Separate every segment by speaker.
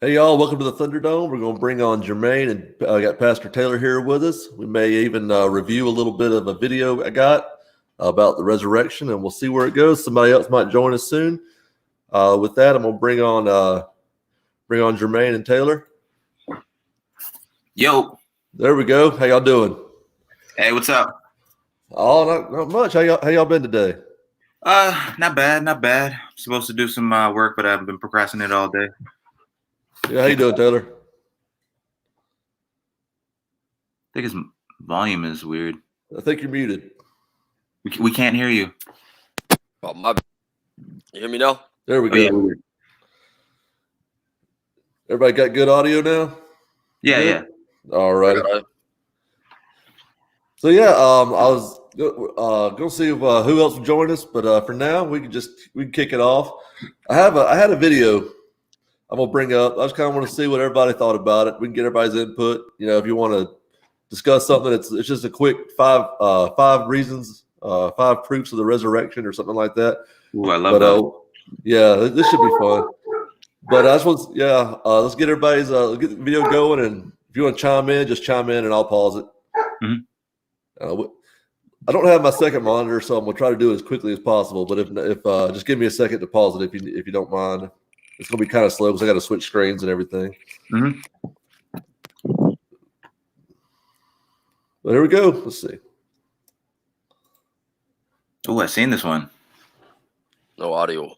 Speaker 1: Hey y'all, welcome to the Thunderdome. We're going to bring on Jermaine and got Pastor Taylor here with us. We may even review a little bit of a video I got about the resurrection, and we'll see where it goes. Somebody else might join us soon. With that, I'm going to bring on Jermaine and Taylor.
Speaker 2: Yo.
Speaker 1: There we go. How y'all doing?
Speaker 2: Hey, what's up?
Speaker 1: Oh, not much. How y'all been today?
Speaker 2: Not bad. I'm supposed to do some work, but I've been procrastinating all day.
Speaker 1: Yeah, how you doing, Taylor?
Speaker 2: I think his volume is weird.
Speaker 1: I think you're muted.
Speaker 2: We can't hear you.
Speaker 3: Oh, my. You hear me now?
Speaker 1: There we go.
Speaker 2: Yeah.
Speaker 1: Everybody got good audio now?
Speaker 2: Yeah.
Speaker 1: All right. So yeah, I was gonna see if, who else would join us, but for now we can kick it off. I had a video I'm gonna bring up. I just kind of want to see what everybody thought about it. We can get everybody's input. You know, if you want to discuss something, it's just a quick five reasons, 5 proofs of the resurrection or something like that.
Speaker 2: Ooh, I love that.
Speaker 1: Yeah, this should be fun. But I just want, let's get everybody's get the video going, and if you want to chime in, just chime in, and I'll pause it.
Speaker 2: Mm-hmm.
Speaker 1: I don't have my second monitor, so I'm gonna try to do it as quickly as possible. But if just give me a second to pause it if you don't mind. It's gonna be kind of slow because I got to switch screens and everything.
Speaker 2: Mm-hmm.
Speaker 1: Well, here we go. Let's see.
Speaker 2: Oh, I've seen this one.
Speaker 3: No audio.
Speaker 1: Is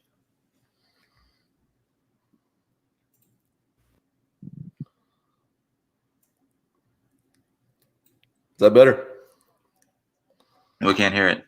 Speaker 1: that better?
Speaker 2: We can't hear it.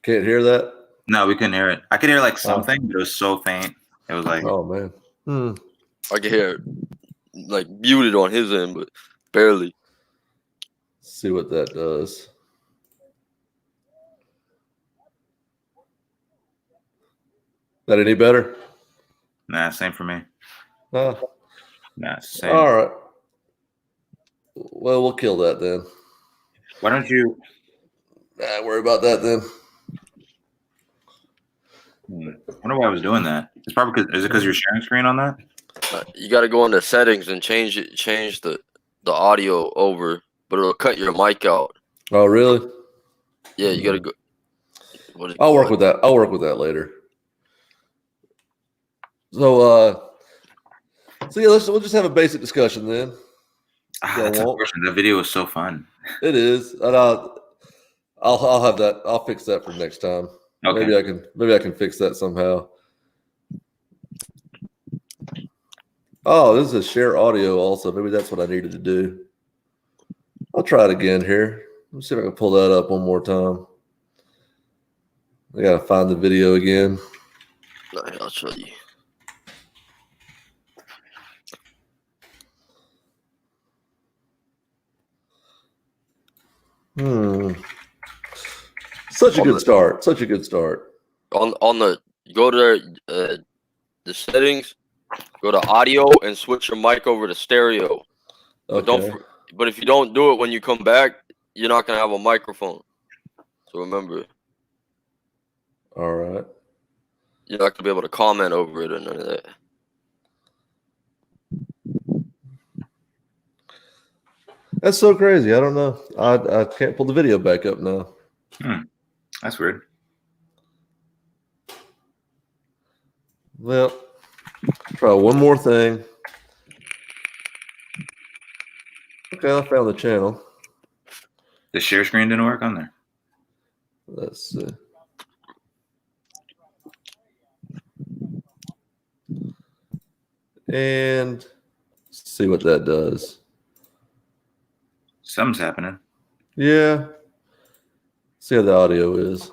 Speaker 1: Can't hear that?
Speaker 2: No, we couldn't hear it. I could hear like something, but it was so faint. It was like,
Speaker 1: oh man.
Speaker 3: I can hear it like muted on his end, but barely.
Speaker 1: Let's see what that does. Is that any better?
Speaker 2: Nah, same for me. Nah, same.
Speaker 1: All right. Well, we'll kill that then.
Speaker 2: Why don't you
Speaker 1: worry about that then.
Speaker 2: I wonder why I was doing that. It's probably because you're sharing screen on that?
Speaker 3: You got to go into settings and change the audio over, but it'll cut your mic out.
Speaker 1: Oh, really?
Speaker 3: Yeah, you got to go.
Speaker 1: I'll work with that. I'll work with that later. So, yeah, we'll just have a basic discussion then.
Speaker 2: That's unfortunate. That video was so fun.
Speaker 1: It is, and I'll have that. I'll fix that for next time. Okay. Maybe I can fix that somehow. Oh, this is share audio also. Maybe that's what I needed to do. I'll try it again here. Let's see if I can pull that up one more time. I gotta find the video again.
Speaker 3: I'll show you.
Speaker 1: Such a good start. Such a good start.
Speaker 3: On the go to the settings, go to audio and switch your mic over to stereo.
Speaker 1: Okay.
Speaker 3: But if you don't do it when you come back, you're not gonna have a microphone. So remember.
Speaker 1: All right.
Speaker 3: You're not gonna be able to comment over it or none of that.
Speaker 1: That's so crazy. I don't know. I can't pull the video back up now.
Speaker 2: That's weird.
Speaker 1: Well, try one more thing. Okay, I found the channel.
Speaker 2: The share screen didn't work on there.
Speaker 1: Let's see. And see what that does.
Speaker 2: Something's happening.
Speaker 1: Yeah. See how the audio is.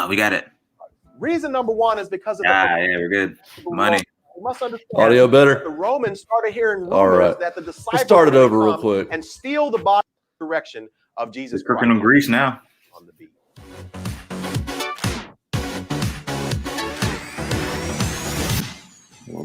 Speaker 2: We got it.
Speaker 4: Reason number one is because of
Speaker 2: yeah, we're good. Money.
Speaker 4: You must understand.
Speaker 1: Audio better.
Speaker 4: The Romans started hearing rumors that the disciples
Speaker 1: let's start it over real quick
Speaker 4: and steal the body direction of Jesus
Speaker 2: Christ. Cooking in Greece now.
Speaker 4: On the beat.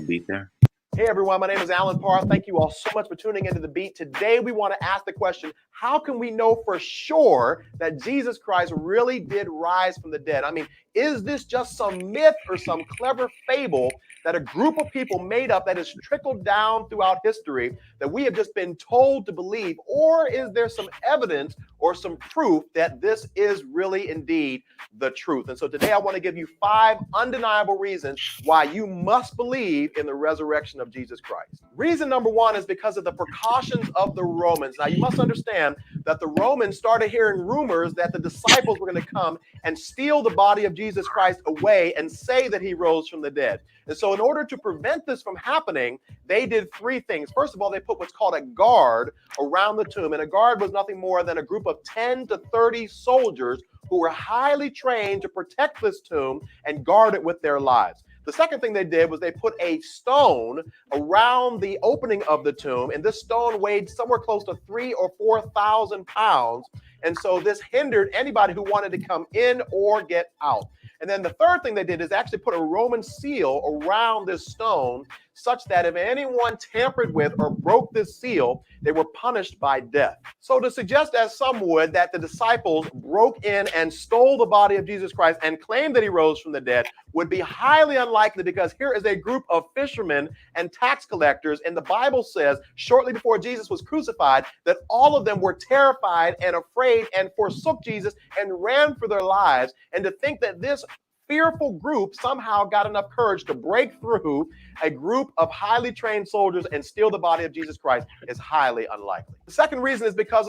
Speaker 2: beat there.
Speaker 4: Hey everyone, my name is Alan Parr. Thank you all so much for tuning into The Beat. Today we want to ask the question, how can we know for sure that Jesus Christ really did rise from the dead? I mean, is this just some myth or some clever fable that a group of people made up that has trickled down throughout history that we have just been told to believe? Or is there some evidence or some proof that this is really indeed the truth? And so today I want to give you 5 undeniable reasons why you must believe in the resurrection of Jesus Christ. Reason number 1 is because of the precautions of the Romans. Now you must understand that the Romans started hearing rumors that the disciples were going to come and steal the body of Jesus Christ away and say that he rose from the dead. And so in order to prevent this from happening, they did 3 things. First of all, they put what's called a guard around the tomb. And a guard was nothing more than a group of 10 to 30 soldiers who were highly trained to protect this tomb and guard it with their lives. The second thing they did was they put a stone around the opening of the tomb, and this stone weighed somewhere close to 3,000 or 4,000 pounds. And so this hindered anybody who wanted to come in or get out. And then the third thing they did is actually put a Roman seal around this stone such that if anyone tampered with or broke this seal, they were punished by death. So to suggest, as some would, that the disciples broke in and stole the body of Jesus Christ and claimed that he rose from the dead would be highly unlikely, because here is a group of fishermen and tax collectors, and the Bible says shortly before Jesus was crucified that all of them were terrified and afraid and forsook Jesus and ran for their lives. And to think that this fearful group somehow got enough courage to break through a group of highly trained soldiers and steal the body of Jesus Christ is highly unlikely. The second reason is because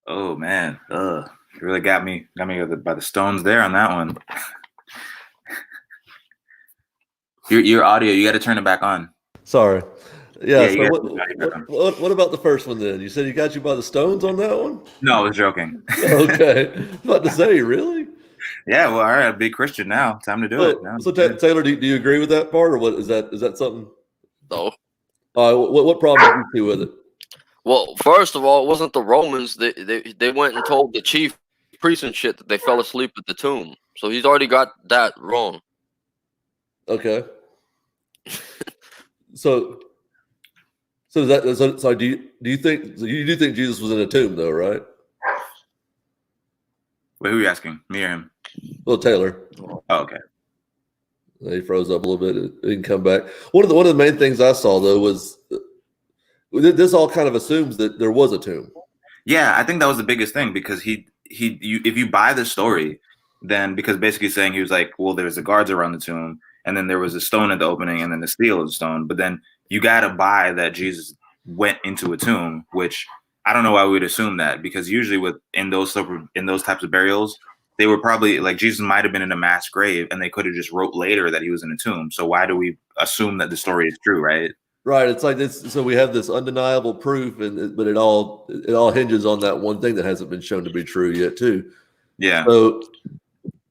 Speaker 2: oh man, you really got me by the stones there on that one. Your audio, you got to turn it back on.
Speaker 1: Sorry. Yeah.
Speaker 2: Yeah,
Speaker 1: so what about the first one then? You said he got you by the stones on that one?
Speaker 2: No, I was joking.
Speaker 1: Okay. I was about to say, really?
Speaker 2: Yeah, well, all right, I'll be Christian now. Time to do it. No,
Speaker 1: so Taylor, do you agree with that part, or what is that something?
Speaker 3: No.
Speaker 1: What problem do you see with it?
Speaker 3: Well, first of all, it wasn't the Romans. They went and told the chief priest and shit that they fell asleep at the tomb. So he's already got that wrong.
Speaker 1: Okay. So do you think Jesus was in a tomb though, right?
Speaker 2: Wait, who are you asking? Me or him?
Speaker 1: Well, Taylor.
Speaker 2: Oh, okay.
Speaker 1: He froze up a little bit. He didn't come back. One of the main things I saw though was this all kind of assumes that there was a tomb.
Speaker 2: Yeah, I think that was the biggest thing, because if you buy the story, then because basically saying he was like, well, there's the guards around the tomb, and then there was a stone at the opening, and then the seal of the stone. But then you got to buy that Jesus went into a tomb, which I don't know why we would assume that, because usually in those types of burials, they were probably like, Jesus might have been in a mass grave, and they could have just wrote later that he was in a tomb. So why do we assume that the story is true, right?
Speaker 1: Right. It's like this. So we have this undeniable proof, but it all hinges on that one thing that hasn't been shown to be true yet, too.
Speaker 2: Yeah.
Speaker 1: So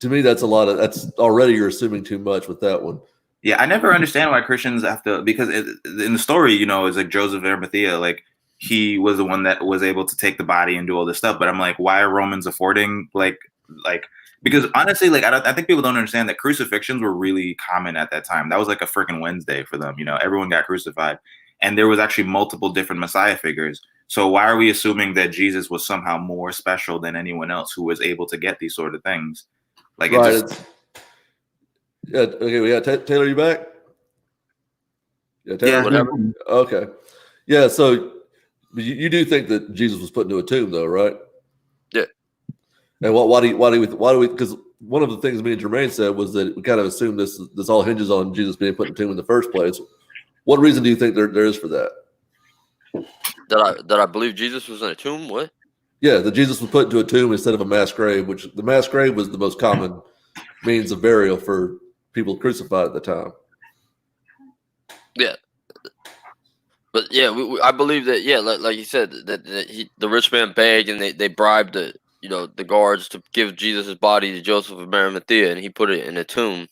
Speaker 1: to me, that's already you're assuming too much with that one.
Speaker 2: Yeah, I never understand why Christians have to, because in the story, it's like Joseph of Arimathea, like he was the one that was able to take the body and do all this stuff. But I'm like, why are Romans affording like because honestly, like I think people don't understand that crucifixions were really common at that time. That was like a freaking Wednesday for them. Everyone got crucified, and there was actually multiple different Messiah figures. So why are we assuming that Jesus was somehow more special than anyone else who was able to get these sort of things? Like,
Speaker 1: right. Yeah. Okay. We got Taylor. You back? Yeah. Taylor,
Speaker 3: yeah. Whatever.
Speaker 1: Okay. Yeah. So you do think that Jesus was put into a tomb, though, right?
Speaker 3: Yeah.
Speaker 1: And why do we? Because one of the things me and Jermaine said was that we kind of assume this all hinges on Jesus being put in a tomb in the first place. What reason do you think there is for that?
Speaker 3: That I believe Jesus was in a tomb? What?
Speaker 1: Yeah, that Jesus was put into a tomb instead of a mass grave, which the mass grave was the most common means of burial for people crucified at the time.
Speaker 3: Yeah. But yeah, I believe that. Yeah, like you said, that the rich man begged, and they bribed the guards to give Jesus' body to Joseph of Arimathea, and he put it in a tomb.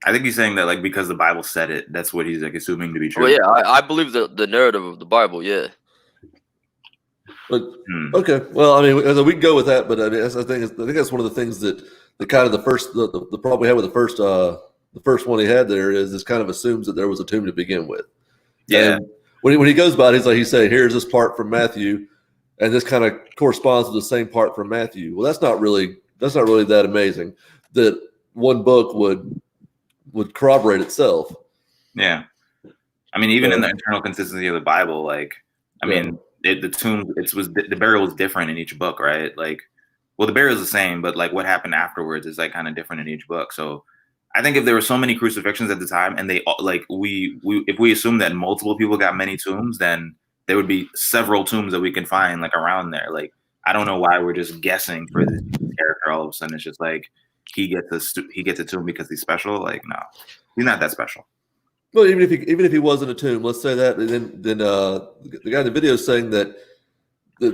Speaker 2: I think he's saying that like because the Bible said it, that's what he's like assuming to be true.
Speaker 3: Well, yeah, I believe the narrative of the Bible. Yeah.
Speaker 1: But okay, well, I mean, we can go with that, but I mean, I think that's one of the things that kind of the problem we had with the first one he had there is this kind of assumes that there was a tomb to begin with.
Speaker 2: Yeah.
Speaker 1: And when he goes by it, he's saying, here's this part from Matthew, and this kind of corresponds to the same part from Matthew. Well, that's not really that amazing that one book would corroborate itself.
Speaker 2: Yeah. I mean, even in the internal consistency of the Bible, like, I mean, the tomb, the burial was different in each book, right? Like, well, the burial is the same, but like what happened afterwards is like kind of different in each book. So I think if there were so many crucifixions at the time, and they like if we assume that multiple people got many tombs, then there would be several tombs that we can find like around there. Like, I don't know why we're just guessing for this character all of a sudden. It's just like he gets a tomb because he's special. Like, no, he's not that special.
Speaker 1: Well, even if he was in a tomb, let's say that, and then the guy in the video is saying that it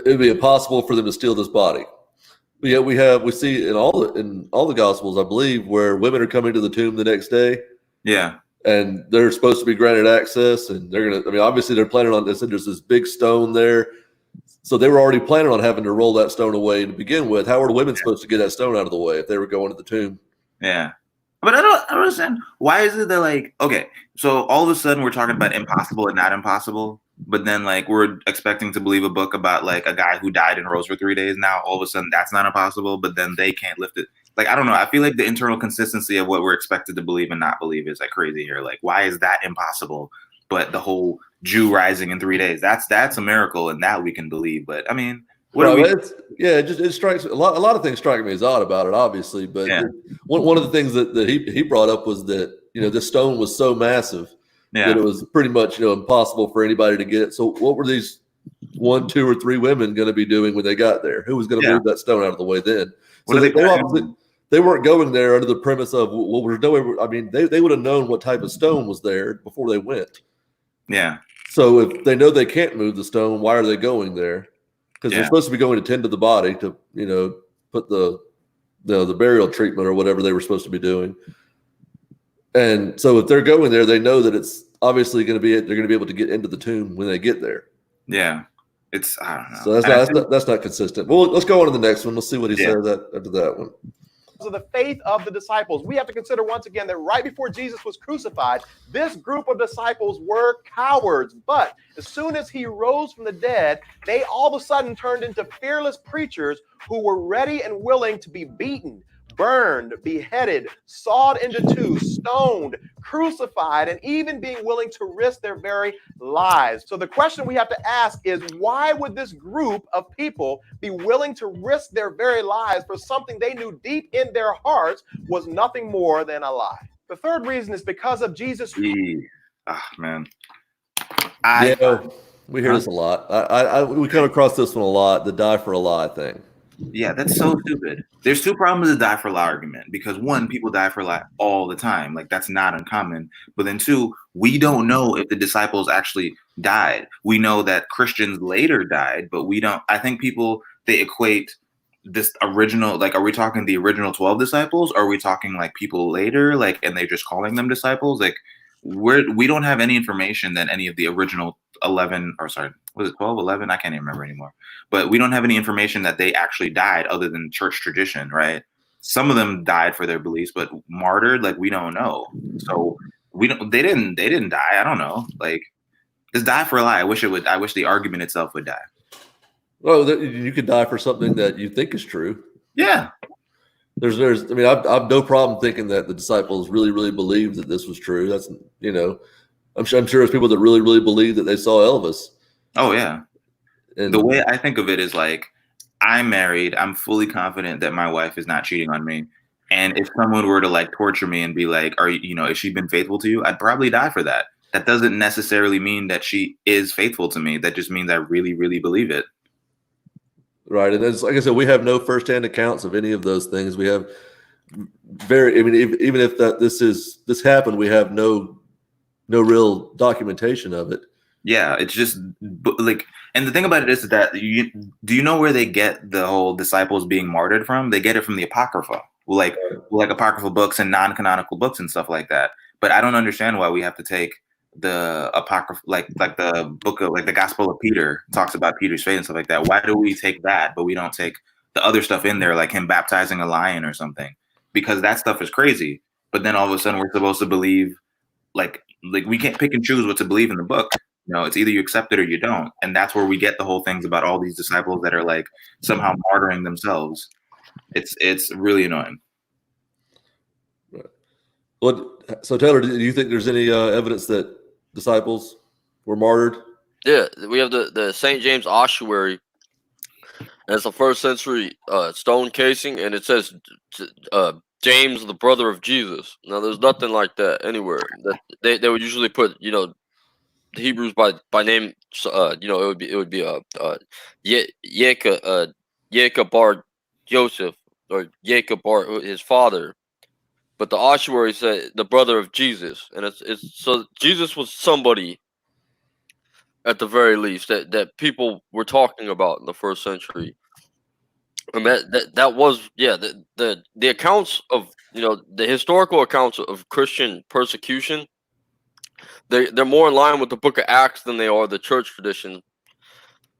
Speaker 1: would be impossible for them to steal this body. But yet we see in all the Gospels, I believe, where women are coming to the tomb the next day.
Speaker 2: Yeah,
Speaker 1: and they're supposed to be granted access, and they're gonna. I mean, obviously they're planning on this. And there's this big stone there, so they were already planning on having to roll that stone away to begin with. How were the women supposed to get that stone out of the way if they were going to the tomb?
Speaker 2: Yeah. But I don't understand. Why is it that, like, okay, so all of a sudden we're talking about impossible and not impossible, but then like we're expecting to believe a book about like a guy who died and rose for 3 days. Now all of a sudden that's not impossible, but then they can't lift it. Like, I don't know. I feel like the internal consistency of what we're expected to believe and not believe is like crazy here. Like, why is that impossible? But the whole Jew rising in 3 days, that's a miracle, and that we can believe. But I mean,
Speaker 1: it strikes a lot of things strike me as odd about it, obviously. But one of the things that he brought up was that this stone was so massive that it was pretty much impossible for anybody to get it. So what were these 1, 2, or 3 women going to be doing when they got there? Who was going to move that stone out of the way then? So they weren't going there under the premise of there's no way. I mean, they would have known what type of stone was there before they went.
Speaker 2: Yeah.
Speaker 1: So if they know they can't move the stone, why are they going there? Because they're supposed to be going to tend to the body to, put the burial treatment or whatever they were supposed to be doing. And so if they're going there, they know that it's obviously they're going to be able to get into the tomb when they get there.
Speaker 2: Yeah. I don't know.
Speaker 1: So that's not consistent. Well, let's go on to the next one. Let's see what he said after that one.
Speaker 4: Of the faith of the disciples, we have to consider once again that right before Jesus was crucified, this group of disciples were cowards. But as soon as he rose from the dead, they all of a sudden turned into fearless preachers who were ready and willing to be beaten, burned, beheaded, sawed into two, stoned, crucified, and even being willing to risk their very lives. So the question we have to ask is, why would this group of people be willing to risk their very lives for something they knew deep in their hearts was nothing more than a lie? The third reason is because of Jesus.
Speaker 2: Man.
Speaker 1: We hear this a lot. We come across this one a lot, the die for a lie thing.
Speaker 2: Yeah, that's so stupid. There's two problems with the die for a lie argument, because one, people die for a lie all the time. Like, that's not uncommon. But then two, we don't know if the disciples actually died. We know that Christians later died, but we don't. I think people, they equate this original, like, are we talking the original 12 disciples? Or are we talking like people later, like, and they're just calling them disciples? Like, we don't have any information that any of the original 11, or sorry, was it 12, 11? I can't even remember anymore. But we don't have any information that they actually died other than church tradition, right? Some of them died for their beliefs, but martyred, like, we don't know. So they didn't die. I don't know. Like, it's die for a lie. I wish the argument itself would die.
Speaker 1: Well, you could die for something that you think is true.
Speaker 2: Yeah.
Speaker 1: I mean, I've no problem thinking that the disciples really, really believed that this was true. That's, I'm sure there's people that really, really believe that they saw Elvis.
Speaker 2: Oh, yeah. And the way I think of it is like, I'm married. I'm fully confident that my wife is not cheating on me. And if someone were to like torture me and be like, has she been faithful to you? I'd probably die for that. That doesn't necessarily mean that she is faithful to me. That just means I really, really believe it.
Speaker 1: Right. And like I said, we have no firsthand accounts of any of those things. We have even if this happened, we have no real documentation of it.
Speaker 2: Yeah, it's just like, and the thing about it is that do you know where they get the whole disciples being martyred from? They get it from the Apocrypha, like apocryphal books and non-canonical books and stuff like that. But I don't understand why we have to take the apocrypha, like the book of like the Gospel of Peter talks about Peter's fate and stuff like that. Why do we take that, but we don't take the other stuff in there, like him baptizing a lion or something? Because that stuff is crazy. But then all of a sudden we're supposed to believe like we can't pick and choose what to believe in the book. You know, it's either you accept it or you don't. And that's where we get the whole things about all these disciples that are like somehow martyring themselves. It's really annoying.
Speaker 1: So Taylor, do you think there's any evidence that disciples were martyred?
Speaker 3: Yeah, we have the St. James ossuary. It's a first century stone casing, and it says James, the brother of Jesus. Now, there's nothing like that anywhere. That they would usually put, you know, the Hebrews by name. You know, it would be Jacob bar Joseph, or Jacob bar his father. But the ossuary said the brother of Jesus, and it's so Jesus was somebody at the very least that people were talking about in the first century. And that was, yeah, the accounts of, you know, the historical accounts of Christian persecution, they're more in line with the book of Acts than they are the church tradition.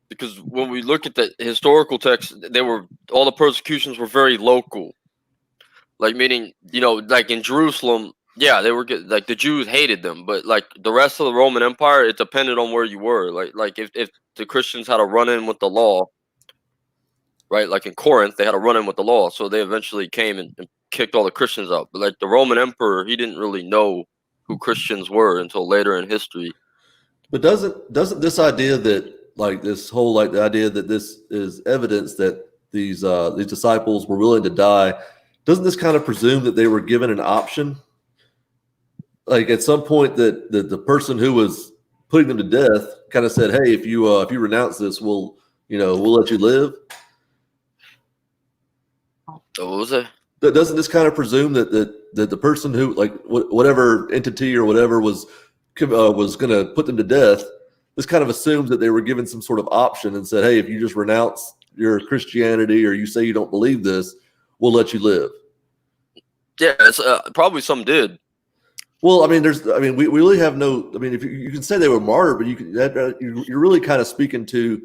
Speaker 3: Because when we look at the historical texts, all the persecutions were very local. Like, meaning, you know, like in Jerusalem, yeah, they were good. Like, the Jews hated them, but like the rest of the Roman Empire, it depended on where you were. Like if the Christians had a run-in with the law, right? Like in Corinth, they had a run-in with the law, so they eventually came and kicked all the Christians out. But like the Roman emperor, he didn't really know who Christians were until later in history.
Speaker 1: But doesn't this idea that like this whole like the idea that this is evidence that these disciples were willing to die, doesn't this kind of presume that they were given an option? Like at some point that the person who was putting them to death kind of said, "Hey, if you renounce this, we'll let you live."
Speaker 3: So what was it?
Speaker 1: Doesn't this kind of presume that the person who, like, whatever entity or whatever was going to put them to death, this kind of assumes that they were given some sort of option and said, "Hey, if you just renounce your Christianity or you say you don't believe this, we'll let you live."
Speaker 3: Yeah, it's, probably some did.
Speaker 1: Well, I mean, we really have no. I mean, if you can say they were martyred, but you're really kind of speaking to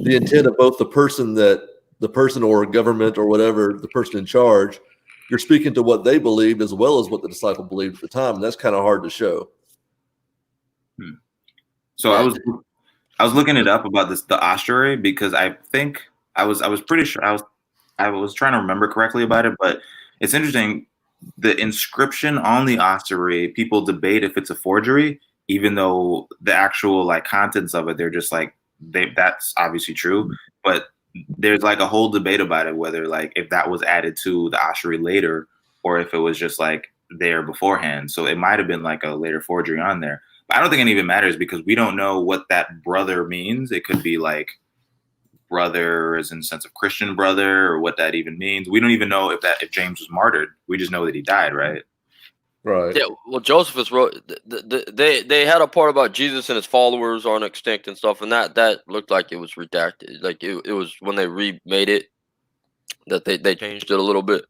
Speaker 1: the intent of both the person or government or whatever, the person in charge. You're speaking to what they believed as well as what the disciple believed at the time, and that's kind of hard to show.
Speaker 2: So I was looking it up about the ossuary, because I think I was pretty sure I was trying to remember correctly about it, but it's interesting. The inscription on the ossuary, people debate if it's a forgery, even though the actual like contents of it, they're just like that's obviously true, but there's like a whole debate about it, whether like if that was added to the ossuary later or if it was just like there beforehand. So it might have been like a later forgery on there. But I don't think any of it matters because we don't know what that brother means. It could be like brother as in sense of Christian brother, or what that even means. We don't even know if James was martyred. We just know that he died, right?
Speaker 1: Right.
Speaker 3: Yeah, well, Josephus wrote. They had a part about Jesus and his followers aren't extinct and stuff, and that looked like it was redacted. Like it was when they remade it that they changed it a little bit.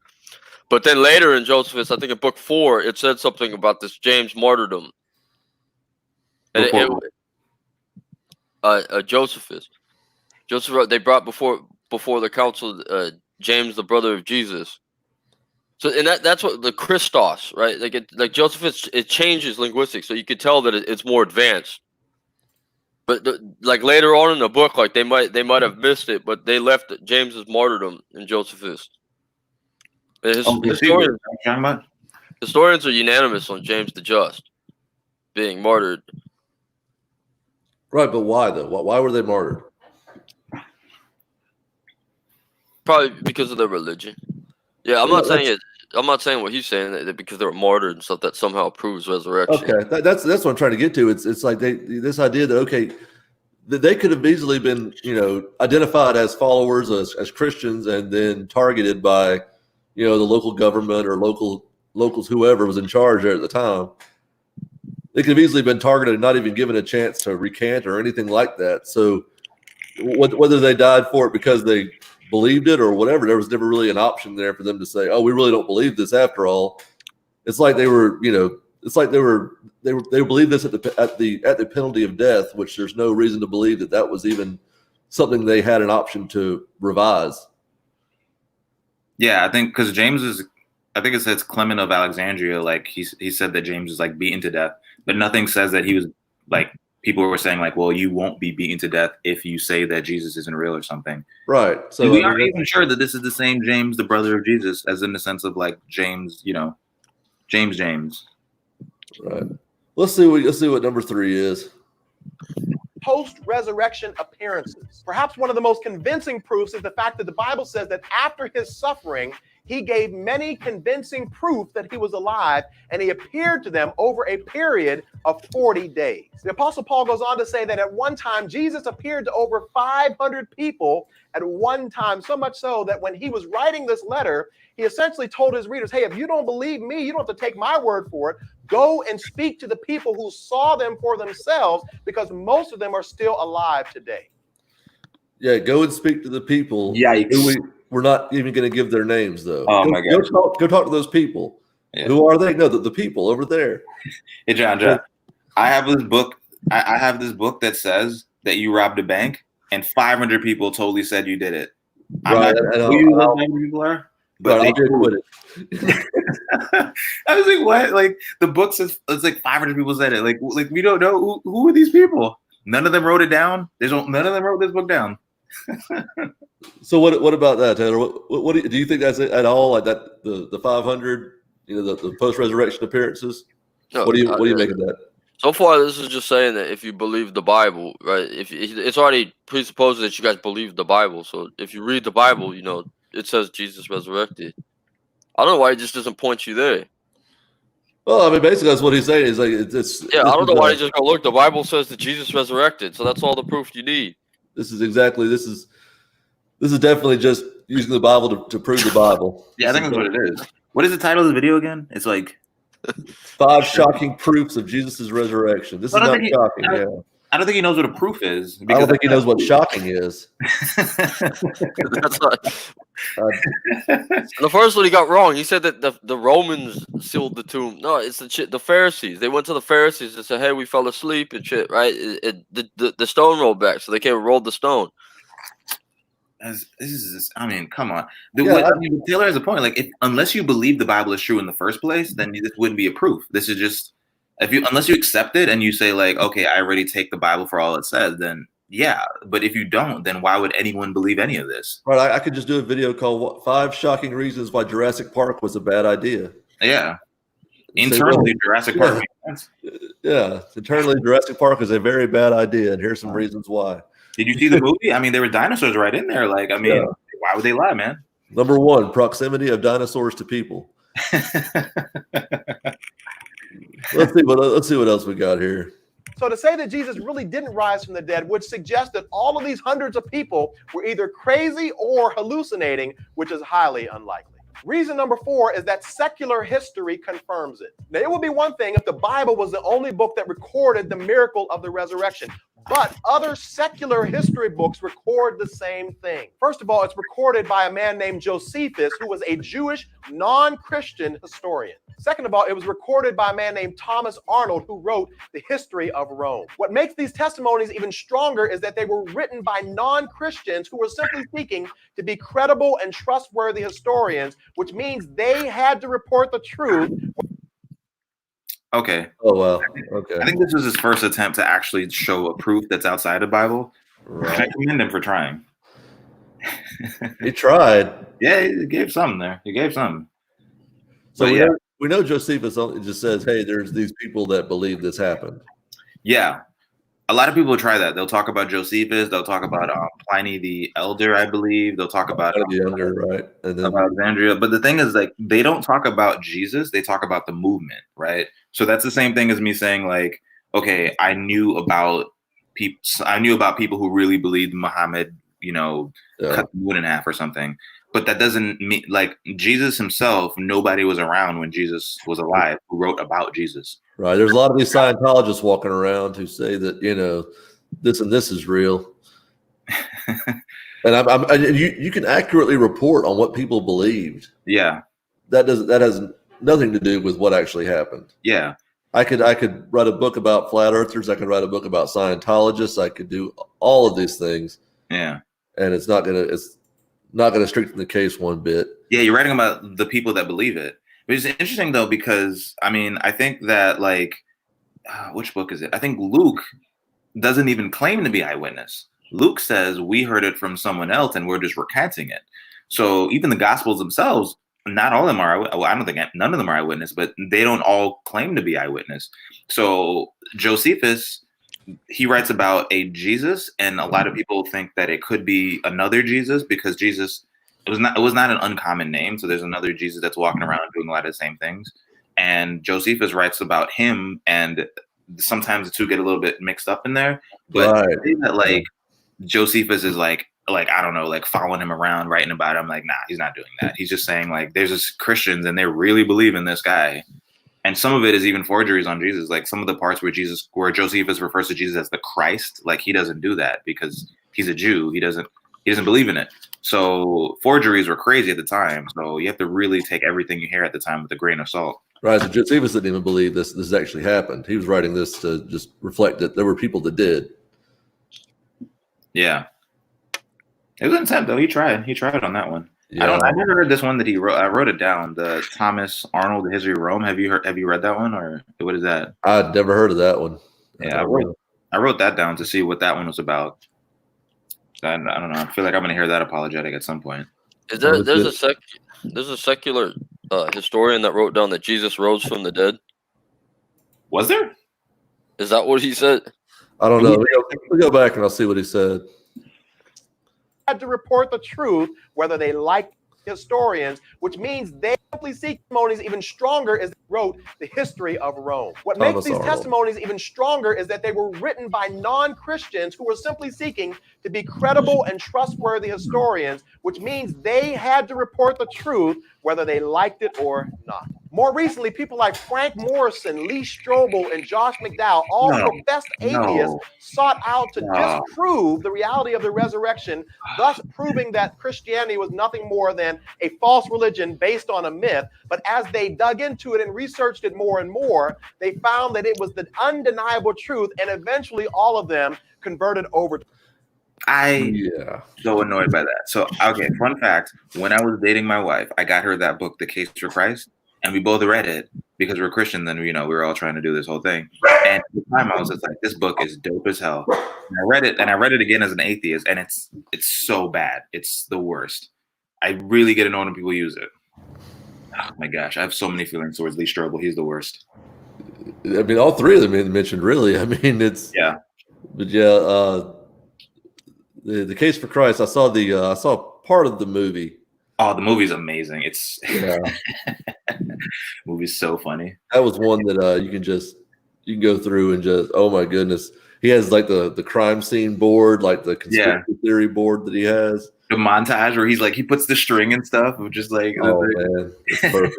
Speaker 3: But then later in Josephus, I think in book 4, it said something about this James martyrdom. And Josephus wrote, they brought before the council James, the brother of Jesus. So, and that's what the Christos, right? Like Josephus, it changes linguistics, so you could tell that it's more advanced. But like later on in the book, like they might have missed it, but they left James's martyrdom in Josephus. Historians are unanimous on James the Just being martyred.
Speaker 1: Right, but why though? Why were they martyred?
Speaker 3: Probably because of their religion. Yeah, I'm not saying what he's saying, that because they were martyred and stuff that somehow proves resurrection.
Speaker 1: Okay, that's what I'm trying to get to. It's like this idea that that they could have easily been identified as followers, as Christians, and then targeted by the local government or locals, whoever was in charge there at the time. They could have easily been targeted and not even given a chance to recant or anything like that. So whether they died for it because they believed it or whatever, there was never really an option there for them to say, "Oh, we really don't believe this after all." It's like they were, it's like they believed this at the penalty of death, which there's no reason to believe that was even something they had an option to revise.
Speaker 2: Yeah, I think because I think it says Clement of Alexandria, like he said that James is like beaten to death, but nothing says that he was like, people were saying like, well, you won't be beaten to death if you say that Jesus isn't real or something.
Speaker 1: Right. So
Speaker 2: we aren't even sure that this is the same James, the brother of Jesus, as in the sense of like James, James.
Speaker 1: Right. Let's see what number 3 is.
Speaker 4: Post-resurrection appearances. Perhaps one of the most convincing proofs is the fact that the Bible says that after his suffering, he gave many convincing proof that he was alive, and he appeared to them over a period of 40 days. The Apostle Paul goes on to say that at one time, Jesus appeared to over 500 people at one time, so much so that when he was writing this letter, he essentially told his readers, hey, if you don't believe me, you don't have to take my word for it. Go and speak to the people who saw them for themselves, because most of them are still alive today.
Speaker 1: Yeah, go and speak to the people.
Speaker 2: Yikes.
Speaker 1: We're not even going to give their names, though.
Speaker 2: My God.
Speaker 1: Go talk to those people. Yeah. Who are they? No, the people over there.
Speaker 2: Hey, John, I have this book. I have this book that says that you robbed a bank, and 500 people totally said you did it. I'm not sure who those 500 people are, but they quit it. I was like, what? Like, the book says it's like 500 people said it. Like we don't know who are these people. None of them wrote it down. None of them wrote this book down.
Speaker 1: So what about that, Taylor? What do you think that's at all like that? The 500, the post-resurrection appearances. No, what do you make of that?
Speaker 3: So far, this is just saying that if you believe the Bible, right? If it's already presupposes that you guys believe the Bible. So if you read the Bible, it says Jesus resurrected. I don't know why it just doesn't point you there.
Speaker 1: Well, I mean, basically that's what he's saying. Is like it's.
Speaker 3: Yeah, I don't know why he just go look. The Bible says that Jesus resurrected, so that's all the proof you need.
Speaker 1: This is definitely just using the Bible to prove the Bible.
Speaker 2: Yeah, I think that's what it is. What is the title of the video again? It's like
Speaker 1: 5 shocking proofs of Jesus' resurrection. This is not shocking.
Speaker 2: I don't think he knows what a proof is.
Speaker 1: I don't think he knows what shocking is.
Speaker 3: That's not. The first one he got wrong. He said that the Romans sealed the tomb. No, it's the Pharisees. They went to the Pharisees and said, "Hey, we fell asleep and shit." Right? The stone rolled back, so they came and rolled the stone.
Speaker 2: I mean, come on. Taylor has a point. Like, unless you believe the Bible is true in the first place, then this wouldn't be a proof. This is just unless you accept it and you say like, okay, I already take the Bible for all it says, then yeah. But if you don't, then why would anyone believe any of this?
Speaker 1: Right. I could just do a video called 5 Shocking Reasons Why Jurassic Park Was a Bad Idea.
Speaker 2: Yeah. Internally, Jurassic Park makes sense.
Speaker 1: Yeah. Internally, Jurassic Park is a very bad idea, and here's some reasons why. Did
Speaker 2: you see the movie? I mean, there were dinosaurs right in there. Like, I mean, why would they lie, man?
Speaker 1: Number 1, proximity of dinosaurs to people. Let's see what else we got here.
Speaker 4: So to say that Jesus really didn't rise from the dead would suggest that all of these hundreds of people were either crazy or hallucinating, which is highly unlikely. Reason number 4 is that secular history confirms it. Now, it would be one thing if the Bible was the only book that recorded the miracle of the resurrection, but other secular history books record the same thing. First of all, it's recorded by a man named Josephus, who was a Jewish non-Christian historian. Second of all, it was recorded by a man named Thomas Arnold, who wrote the history of Rome. What makes these testimonies even stronger is that they were written by non-Christians who were simply seeking to be credible and trustworthy historians, which means they had to report the truth.
Speaker 2: Okay.
Speaker 1: Oh, wow. Okay.
Speaker 2: I think this was his first attempt to actually show a proof that's outside the Bible.
Speaker 1: Right.
Speaker 2: I commend him for trying.
Speaker 1: He tried.
Speaker 2: Yeah, he gave something there. He gave something.
Speaker 1: So we know Josephus just says, hey, there's these people that believe this happened.
Speaker 2: Yeah. A lot of people try that. They'll talk about Josephus. They'll talk about Pliny the Elder, I believe. They'll talk about
Speaker 1: the Younger, right? And then,
Speaker 2: about Alexandria. But the thing is, like, they don't talk about Jesus. They talk about the movement, right? So that's the same thing as me saying, like, okay, I knew about people who really believed Muhammad, cut the moon in half or something. But that doesn't mean, like, Jesus himself, nobody was around when Jesus was alive who wrote about Jesus.
Speaker 1: Right. There's a lot of these Scientologists walking around who say that, this and this is real. And you can accurately report on what people believed.
Speaker 2: Yeah.
Speaker 1: That has nothing to do with what actually happened.
Speaker 2: Yeah.
Speaker 1: I could write a book about flat earthers. I could write a book about Scientologists. I could do all of these things.
Speaker 2: Yeah.
Speaker 1: And it's not gonna strengthen the case one bit.
Speaker 2: Yeah, you're writing about the people that believe it. Which is interesting though, because I mean, I think that like, which book is it? I think Luke doesn't even claim to be eyewitness. Luke says we heard it from someone else and we're just recanting it. So even the Gospels themselves, not all of them are. I don't think none of them are eyewitness, but they don't all claim to be eyewitness. So Josephus, he writes about a Jesus, and a lot of people think that it could be another Jesus because Jesus, it was not an uncommon name. So there's another Jesus that's walking around doing a lot of the same things. And Josephus writes about him, and sometimes the two get a little bit mixed up in there. But
Speaker 1: Right.
Speaker 2: that like Josephus is like I don't know, like following him around, writing about it. I'm like, nah, he's not doing that. He's just saying like there's this Christians and they really believe in this guy. And some of it is even forgeries on Jesus. Like some of the parts where Josephus refers to Jesus as the Christ, like he doesn't do that because he's a Jew. He doesn't believe in it. So forgeries were crazy at the time. So you have to really take everything you hear at the time with a grain of salt.
Speaker 1: Right. So Josephus didn't even believe this actually happened. He was writing this to just reflect that there were people that did.
Speaker 2: Yeah. It was an attempt though. He tried on that one.
Speaker 1: Yeah.
Speaker 2: I never heard this one that he wrote. I wrote it down. The Thomas Arnold, The History of Rome. Have you read that one, or what is that?
Speaker 1: I'd never heard of that one.
Speaker 2: Yeah, I wrote that down to see what that one was about. I don't know. I feel like I'm gonna hear that apologetic at some point.
Speaker 3: Is there there's a secular historian that wrote down that Jesus rose from the dead?
Speaker 2: Was there?
Speaker 3: Is that what he said?
Speaker 1: I don't know. We'll go back and I'll see what he said.
Speaker 4: Had to report the truth, whether they like historians, which means they simply seek testimonies even stronger as they wrote the history of Rome. What makes these testimonies even stronger is that they were written by non-Christians who were simply seeking to be credible and trustworthy historians, which means they had to report the truth, whether they liked it or not. More recently, people like Frank Morrison, Lee Strobel, and Josh McDowell, all professed atheists, sought out to disprove the reality of the resurrection, thus proving that Christianity was nothing more than a false religion based on a myth. But as they dug into it and researched it more and more, they found that it was the undeniable truth, and eventually all of them converted over.
Speaker 2: So annoyed by that. So, okay, fun fact. When I was dating my wife, I got her that book, The Case for Christ. And we both read it because we're Christians and, we were all trying to do this whole thing. And at the time I was just like, this book is dope as hell. And I read it again as an atheist, and it's so bad. It's the worst. I really get annoyed when people use it. Oh my gosh, I have so many feelings towards Lee Strobel. He's the worst.
Speaker 1: I mean, all three of them mentioned, really. I mean, it's But the Case for Christ. I saw part of the movie.
Speaker 2: Oh, the movie's amazing. It's movie's so funny.
Speaker 1: That was one that you can go through and just, oh my goodness. He has like the crime scene board, like the conspiracy theory board that he has.
Speaker 2: The montage where he's like, he puts the string and stuff of just like,
Speaker 1: oh man, it's perfect.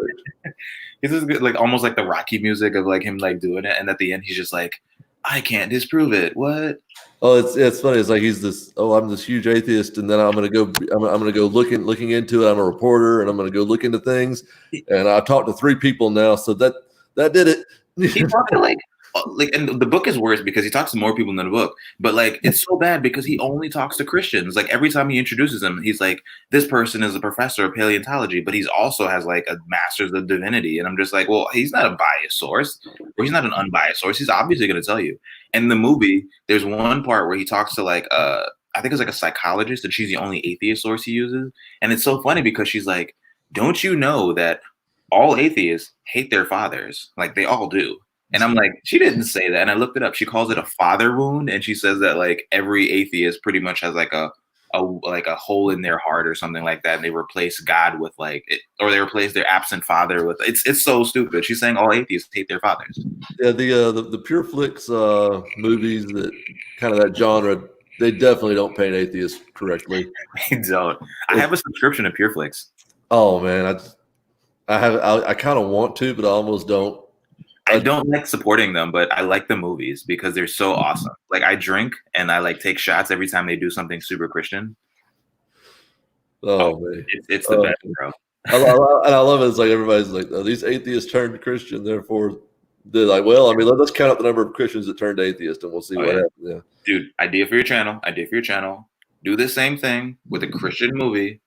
Speaker 2: It's just good, like almost like the Rocky music of like him like doing it, and at the end he's just like, I can't disprove it. What? Oh,
Speaker 1: it's funny. It's like he's this. Oh, I'm this huge atheist, and then I'm gonna go looking into it. I'm a reporter, and I'm gonna go look into things. And I talked to 3 people now, so that did it.
Speaker 2: He's talking like, and the book is worse because he talks to more people than the book. But like, it's so bad because he only talks to Christians. Like every time he introduces them, he's like, this person is a professor of paleontology, but he's also has like a master's of divinity. And I'm just like, well, he's not a biased source, or he's not an unbiased source. He's obviously going to tell you. And in the movie, there's one part where he talks to like, I think it's like a psychologist, and she's the only atheist source he uses. And it's so funny because she's like, don't you know that all atheists hate their fathers? Like they all do. And I'm like, she didn't say that. And I looked it up. She calls it a father wound. And she says that like every atheist pretty much has like a hole in their heart or something like that. And they replace God with like, or they replace their absent father with, it's so stupid. She's saying all atheists hate their fathers.
Speaker 1: Yeah. The Pure Flix movies, that kind of that genre, they definitely don't paint atheists correctly.
Speaker 2: They don't. I have a subscription to Pure Flix.
Speaker 1: Oh man. I kind of want to, but I almost don't.
Speaker 2: I don't like supporting them, but I like the movies because they're so awesome. Like I drink and I like take shots every time they do something super Christian.
Speaker 1: Oh man,
Speaker 2: it's the best, bro.
Speaker 1: And I love it. It's like everybody's like, oh, these atheists turned Christian, therefore They're like, well, I mean, let's count up the number of Christians that turned atheist, and we'll see what happens. Yeah.
Speaker 2: Dude, idea for your channel. Do the same thing with a Christian movie,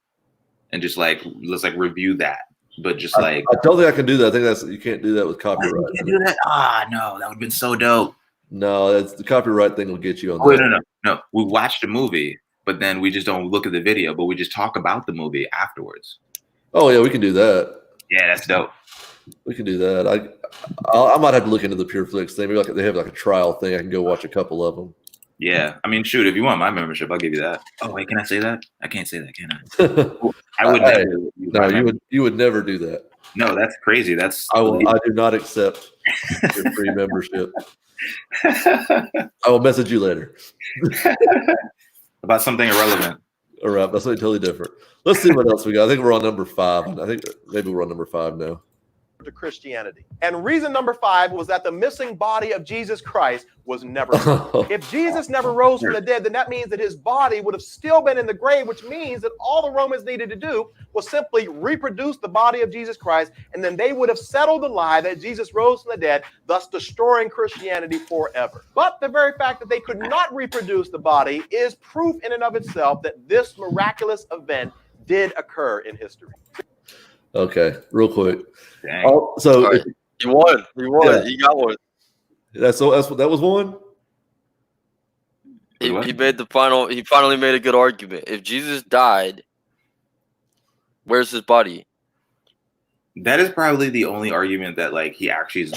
Speaker 2: and just like let's like review that. But just like
Speaker 1: I don't think I can do that. I think you can't do that with copyright.
Speaker 2: You can't do that. No, that would have been so dope.
Speaker 1: No, that's the copyright thing will get you on.
Speaker 2: Wait, no. We watched the movie, but then we just don't look at the video, but we just talk about the movie afterwards.
Speaker 1: Oh yeah, we can do that.
Speaker 2: Yeah, that's dope.
Speaker 1: We can do that. I might have to look into the PureFlix thing. Maybe like they have like a trial thing. I can go watch a couple of them.
Speaker 2: Yeah, I mean, shoot, if you want my membership, I'll give you that. Oh wait, can I say that? I can't say that, can I? I would never.
Speaker 1: No, you would never do that.
Speaker 2: No, that's crazy. That's
Speaker 1: I do not accept your free membership. I will message you later.
Speaker 2: About something irrelevant.
Speaker 1: All right, that's something totally different. Let's see what else we got. I think we're on number 5. I think maybe we're on number 5 now.
Speaker 4: To Christianity. And reason number 5 was that the missing body of Jesus Christ was never found. If Jesus never rose from the dead, then that means that his body would have still been in the grave, which means that all the Romans needed to do was simply reproduce the body of Jesus Christ, and then they would have settled the lie that Jesus rose from the dead, thus destroying Christianity forever. But the very fact that they could not reproduce the body is proof in and of itself that this miraculous event did occur in history.
Speaker 1: Okay, real quick.
Speaker 2: Dang.
Speaker 1: So
Speaker 3: right. He won.
Speaker 1: Yeah.
Speaker 3: He got one.
Speaker 1: That's what that was one.
Speaker 3: He made the final. He finally made a good argument. If Jesus died, where's his body?
Speaker 2: That is probably the only argument that like he actually is.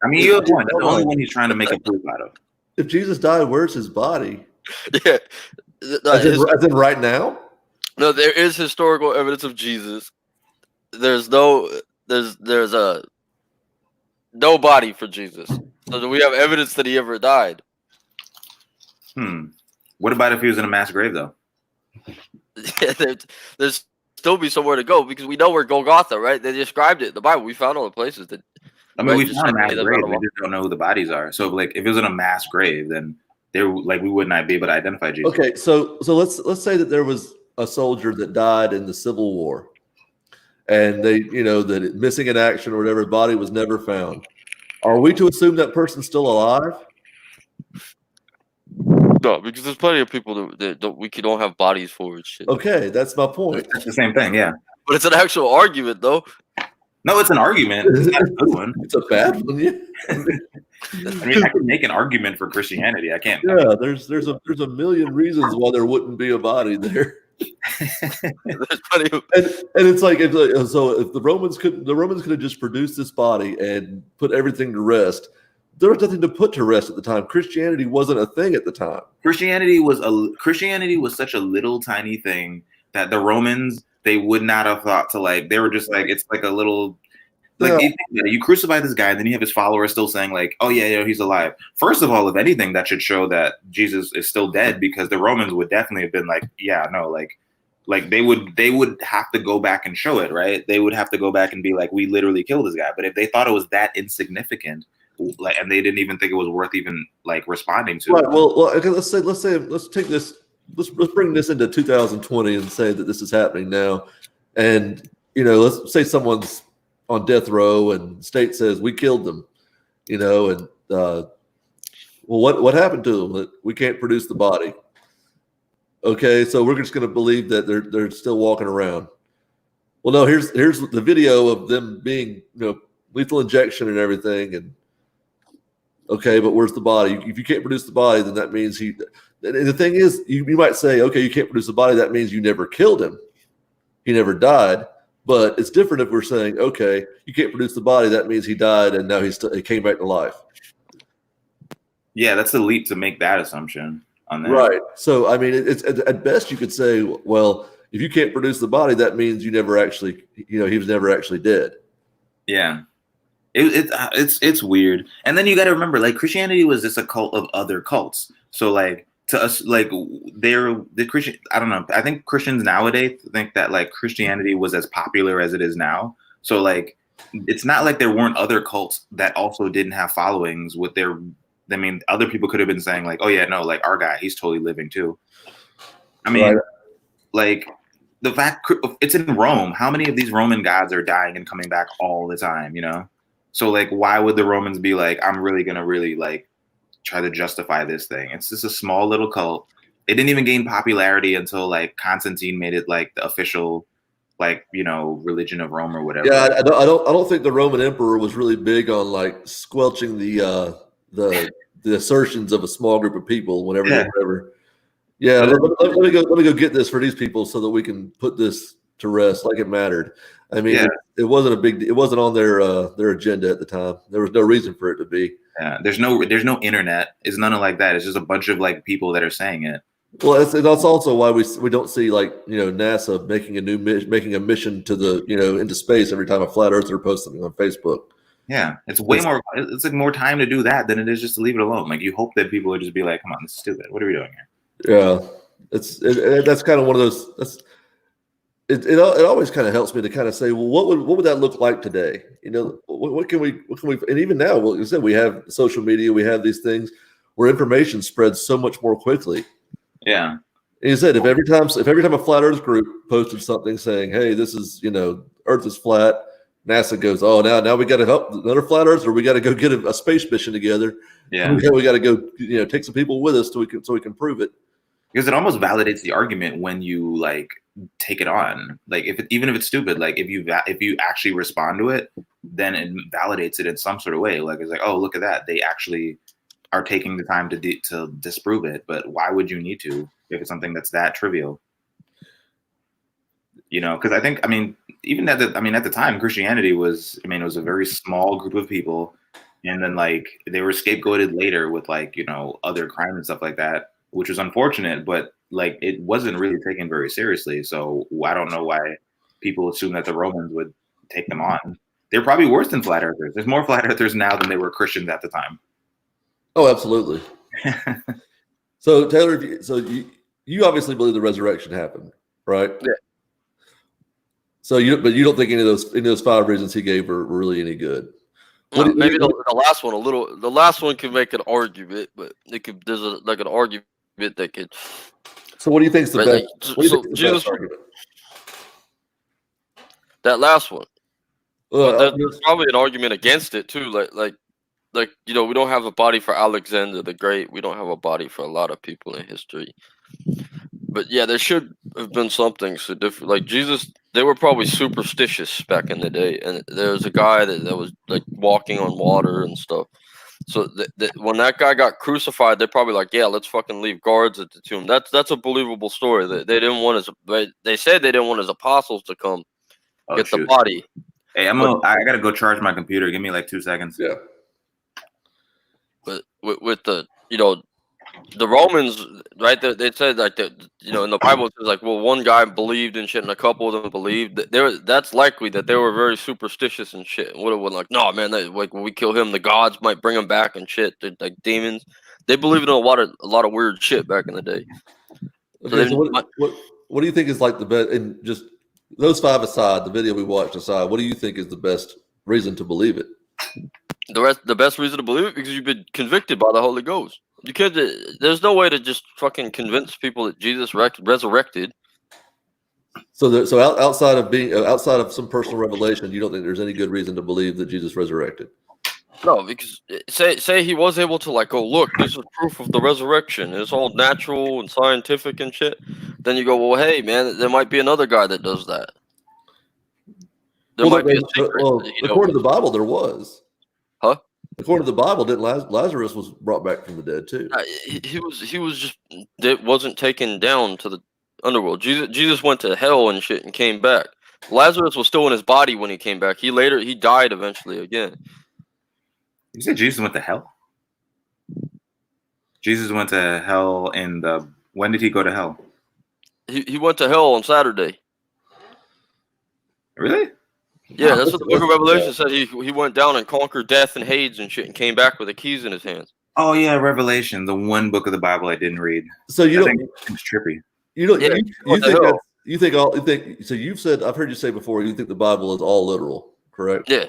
Speaker 2: I mean, you have one. That's the only one he's trying to make a proof out of.
Speaker 1: If Jesus died, where's his body?
Speaker 3: Yeah.
Speaker 1: As in right now?
Speaker 3: No, there is historical evidence of Jesus. There's no body for Jesus. So do we have evidence that he ever died?
Speaker 2: What about if he was in a mass grave though?
Speaker 3: Yeah, there's still be somewhere to go because we know where Golgotha, right? They described it in the Bible. We found all the places that.
Speaker 2: I mean, we found a mass grave. We just don't know who the bodies are. So, like, if it was in a mass grave, then we would not be able to identify Jesus.
Speaker 1: Okay, so let's say that there was a soldier that died in the Civil War, and they, that missing in action or whatever, body was never found. Are we to assume that person's still alive?
Speaker 3: No, because there's plenty of people that we don't have bodies for and shit.
Speaker 1: Okay, that's my point.
Speaker 2: That's the same thing, yeah.
Speaker 3: But it's an actual argument, though.
Speaker 2: No, it's an argument. It's not a good one.
Speaker 1: It's a bad one, yeah.
Speaker 2: I mean, I can make an argument for Christianity. I can't.
Speaker 1: Yeah, there's a million reasons why there wouldn't be a body there.
Speaker 3: There's plenty of...
Speaker 1: and it's like so if the Romans could have just produced this body and put everything to rest. There was nothing to put to rest at the time. Christianity wasn't a thing at the time.
Speaker 2: Christianity was such a little tiny thing that the Romans, they would not have thought to like. They were just like, it's like a little. Like you crucify this guy, and then you have his followers still saying like, "Oh yeah, he's alive." First of all, if anything, that should show that Jesus is still dead, because the Romans would definitely have been like, "Yeah, no, like they would have to go back and show it, right? They would have to go back and be like, "We literally killed this guy." But if they thought it was that insignificant, like, and they didn't even think it was worth even like responding to.
Speaker 1: Right. Well, okay, let's take this. Let's bring this into 2020 and say that this is happening now, and let's say someone's on death row and state says we killed them, and well, what happened to them? We can't produce the body. Okay, so we're just going to believe that they're still walking around. Well, no, here's the video of them being lethal injection and everything, and okay, but where's the body? If you can't produce the body, then that means and the thing is, you might say, okay, you can't produce the body, that means you never killed him, he never died. But it's different if we're saying, okay, you can't produce the body, that means he died and now he came back to life.
Speaker 2: Yeah, that's a leap to make that assumption on that.
Speaker 1: Right. So, I mean, it's at best you could say, well, if you can't produce the body, that means you never actually, he was never actually dead.
Speaker 2: Yeah. It's weird. And then you got to remember, like, Christianity was just a cult of other cults. So, like, to us, like, the Christian, I don't know. I think Christians nowadays think that like Christianity was as popular as it is now. So like, it's not like there weren't other cults that also didn't have followings with their. I mean, other people could have been saying like, oh yeah, no, like our guy, he's totally living too. I mean, right. Like the fact it's in Rome. How many of these Roman gods are dying and coming back all the time? So like, why would the Romans be like, I'm really gonna like try to justify this thing? It's just a small little cult. It didn't even gain popularity until like Constantine made it like the official, like, you know, religion of Rome or whatever.
Speaker 1: Yeah, I don't think the Roman emperor was really big on like squelching the assertions of a small group of people whenever. Yeah, let me go get this for these people so that we can put this to rest like it mattered. I mean, it wasn't it wasn't on their agenda at the time. There was no reason for it to be.
Speaker 2: Yeah, there's no internet. It's none of like that. It's just a bunch of like people that are saying it.
Speaker 1: Well, that's also why we don't see like, you know, NASA making a mission to the, you know, into space every time a flat earther posts something on Facebook.
Speaker 2: Yeah, it's more. It's like more time to do that than it is just to leave it alone. Like you hope that people would just be like, "Come on, this is stupid. What are we doing here?"
Speaker 1: Yeah, that's kind of one of those. It always kind of helps me to kind of say, well, what would that look like today? You know, what can we and even now, well, like I said, we have social media, we have these things where information spreads so much more quickly.
Speaker 2: Yeah.
Speaker 1: And you said if every time a flat Earth group posted something saying, "Hey, this is, you know, Earth is flat," NASA goes, "Oh, now we got to help another flat Earther. We got to go get a space mission together.
Speaker 2: Yeah,
Speaker 1: we got to go, you know, take some people with us so we can prove it."
Speaker 2: Because it almost validates the argument when you like take it on. Like even if it's stupid, like if you actually respond to it, then it validates it in some sort of way. Like it's like, oh, look at that, they actually are taking the time to disprove it. But why would you need to if it's something that's that trivial? You know, because I mean, even at the time, Christianity was, it was a very small group of people, and then like they were scapegoated later with like, you know, other crimes and stuff like that, which was unfortunate, but like it wasn't really taken very seriously. So I don't know why people assume that the Romans would take them on. They're probably worse than flat earthers. There's more flat earthers now than there were Christians at the time.
Speaker 1: Oh, absolutely. So Taylor, you obviously believe the resurrection happened, right?
Speaker 3: Yeah.
Speaker 1: So you don't think any of those 5 reasons he gave were really any good?
Speaker 3: Maybe the last one the last one could make an argument, but there's an argument that could.
Speaker 1: So what do you think is the best? What do you think is the
Speaker 3: Jesus,
Speaker 1: best argument?
Speaker 3: That last one. There's probably an argument against it too. Like you know, we don't have a body for Alexander the Great. We don't have a body for a lot of people in history. But yeah, there should have been something so different. Like Jesus, they were probably superstitious back in the day, and there was a guy that was like walking on water and stuff. So when that guy got crucified, they're probably like, yeah, let's fucking leave guards at the tomb. That's a believable story. They didn't want they said they didn't want his apostles to come get the body.
Speaker 2: Hey, I gotta go charge my computer. Give me like 2 seconds.
Speaker 1: Yeah.
Speaker 3: But with the, you know, the Romans, right? They said like that, you know, in the Bible it says like, well, one guy believed and shit, and a couple of them believed. That's likely that they were very superstitious and shit. And would have been like, no, man, like when we kill him, the gods might bring him back and shit. They're like demons. They believed in a lot of weird shit back in the day.
Speaker 1: Okay, so what do you think is like the best? And just those 5 aside, the video we watched aside, what do you think is the best reason to believe it?
Speaker 3: The best reason to believe it because you've been convicted by the Holy Ghost. You can't. There's no way to just fucking convince people that Jesus resurrected.
Speaker 1: So outside of some personal revelation, you don't think there's any good reason to believe that Jesus resurrected?
Speaker 3: No, because say he was able to like go, look, this is proof of the resurrection. It's all natural and scientific and shit. Then you go, well, hey man, there might be another guy that does that. There might be a secret.
Speaker 1: According to the Bible, there was.
Speaker 3: Huh?
Speaker 1: According to the Bible, didn't Lazarus was brought back from the dead too?
Speaker 3: He was just wasn't taken down to the underworld. Jesus went to hell and shit and came back. Lazarus was still in his body when he came back. He died eventually again.
Speaker 2: You said Jesus went to hell? Jesus went to hell when did he go to hell?
Speaker 3: He went to hell on Saturday.
Speaker 2: Really?
Speaker 3: Yeah, that's what the book of Revelation said. He went down and conquered death and Hades and shit and came back with the keys in his hands.
Speaker 2: Oh yeah, Revelation, the one book of the Bible I didn't read.
Speaker 1: So you think
Speaker 2: it's trippy.
Speaker 1: So you've said, I've heard you say before, you think the Bible is all literal, correct?
Speaker 3: Yeah.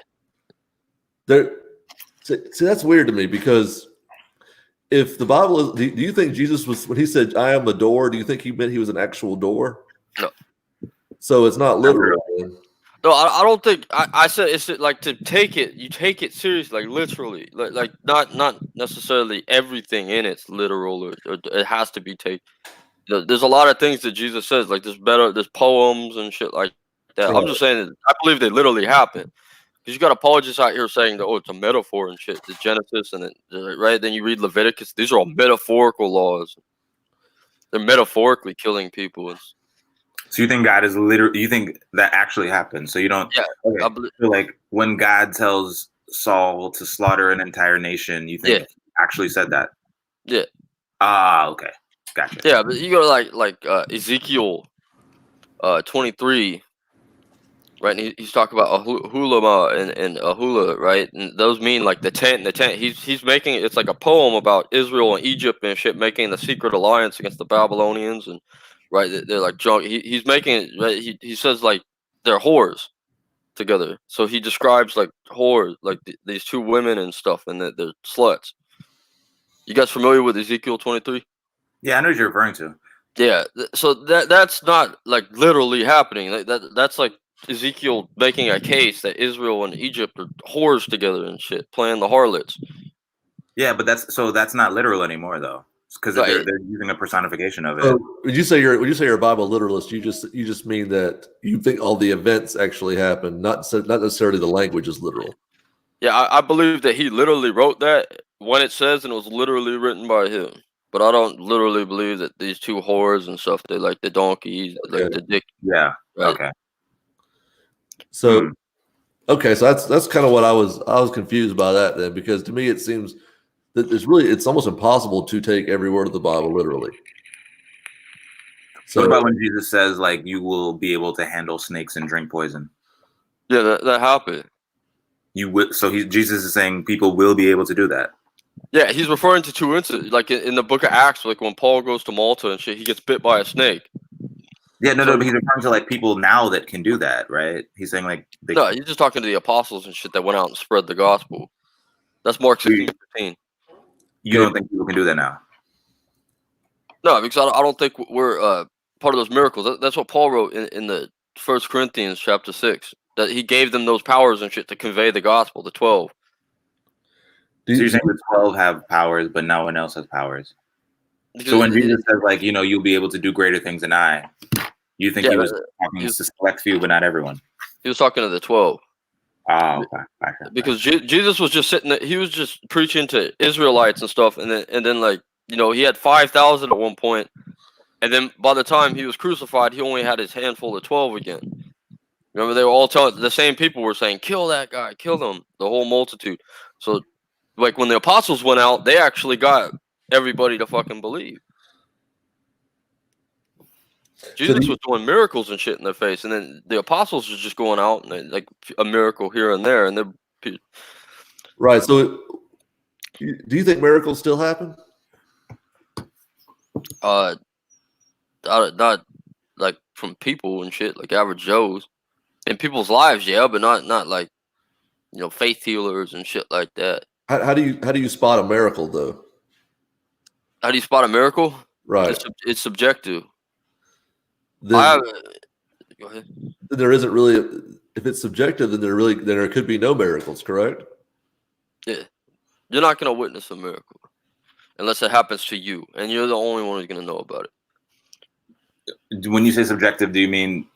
Speaker 1: See, that's weird to me because if the Bible is, do you think Jesus was, when he said, "I am the door," do you think he meant he was an actual door?
Speaker 3: No.
Speaker 1: So it's not literal.
Speaker 3: No, I don't think I said it's like to take it. You take it seriously, like literally, like not necessarily everything in it's literal or it has to be taken. There's a lot of things that Jesus says, like there's poems and shit like that. I'm
Speaker 1: Right.
Speaker 3: just saying that I believe they literally happen. Because you got apologists out here saying that it's a metaphor and shit. The Genesis and right then you read Leviticus. These are all metaphorical laws. They're metaphorically killing people.
Speaker 2: So you think God is literally? You think that actually happened? So you don't?
Speaker 3: Yeah,
Speaker 2: Okay.
Speaker 3: I believe,
Speaker 2: So like when God tells Saul to slaughter an entire nation, you think
Speaker 3: Yeah.
Speaker 2: he actually said that?
Speaker 3: yeah,
Speaker 2: Okay, gotcha.
Speaker 3: yeah. But you go to Ezekiel 23. Right, and he's talking about Ahulama and Ahula, right? And those mean like the tent and the tent. He's making it's like a poem about Israel and Egypt and shit making the secret alliance against the Babylonians and right, they're like drunk. He's making it right. He says like they're whores together. So he describes like whores, like these two women and stuff, and that they're sluts. You guys familiar with Ezekiel 23?
Speaker 2: Yeah, I know what you're referring to.
Speaker 3: Yeah, so that's not like literally happening. Like that's like Ezekiel making a case that Israel and Egypt are whores together and shit, playing the harlots.
Speaker 2: Yeah, but that's not literal anymore though, because
Speaker 3: Right.
Speaker 2: they're using a personification of it.
Speaker 1: So when you say you're a Bible literalist, you just mean that you think all the events actually happened, not necessarily the language is literal.
Speaker 3: Yeah, I believe that he literally wrote that when it says, and it was literally written by him. But I don't literally believe that these two whores and stuff, they like the donkeys, like
Speaker 1: Okay.
Speaker 3: the dick.
Speaker 2: Yeah.
Speaker 3: Right?
Speaker 2: Okay.
Speaker 1: So okay, so that's kind of what I was confused by that then, because to me it seems that it's almost impossible to take every word of the Bible literally. So
Speaker 2: What about when Jesus says like you will be able to handle snakes and drink poison?
Speaker 3: Yeah, that happened.
Speaker 2: You will. So Jesus is saying people will be able to do that.
Speaker 3: Yeah, he's referring to two incidents, like in the book of Acts, like when Paul goes to Malta and shit, he gets bit by a snake.
Speaker 2: Yeah, no,
Speaker 3: So-
Speaker 2: but he's referring to like people now that can do that, right? He's saying like
Speaker 3: No, he's just talking to the apostles and shit that went out and spread the gospel. That's Mark 16:15.
Speaker 2: you don't think people can do that now?
Speaker 3: No, because I don't think we're part of those miracles. That's what Paul wrote in the 1 Corinthians chapter 6, that he gave them those powers and shit to convey the gospel, the 12.
Speaker 2: So you're saying the 12 have powers, but no one else has powers.
Speaker 3: Because
Speaker 2: So when Jesus says like, you'll be able to do greater things than I, you think he was talking to select few, but not everyone?
Speaker 3: He was talking to the 12.
Speaker 2: Oh, okay.
Speaker 3: Because Jesus was just sitting there, he was just preaching to Israelites and stuff, and then like, he had 5,000 at one point, and then by the time he was crucified, he only had his handful of 12 again. Remember, they were all telling the same people were saying, "Kill that guy, kill them," the whole multitude. So, like when the apostles went out, they actually got everybody to fucking believe. Jesus was doing miracles and shit in their face, and then the apostles was just going out and like a miracle here and there, and they're
Speaker 1: right. So, do you think miracles still happen?
Speaker 3: not like from people and shit, like average Joes in people's lives, yeah, but not like faith healers and shit like that.
Speaker 1: How do you spot a miracle though?
Speaker 3: How do you spot a miracle?
Speaker 1: Right.
Speaker 3: It's subjective.
Speaker 1: Then,
Speaker 3: Go ahead.
Speaker 1: there isn't really. If it's subjective, then there could be no miracles. Correct.
Speaker 3: Yeah, you're not gonna witness a miracle unless it happens to you, and you're the only one who's gonna know about it.
Speaker 2: When you say subjective, do you mean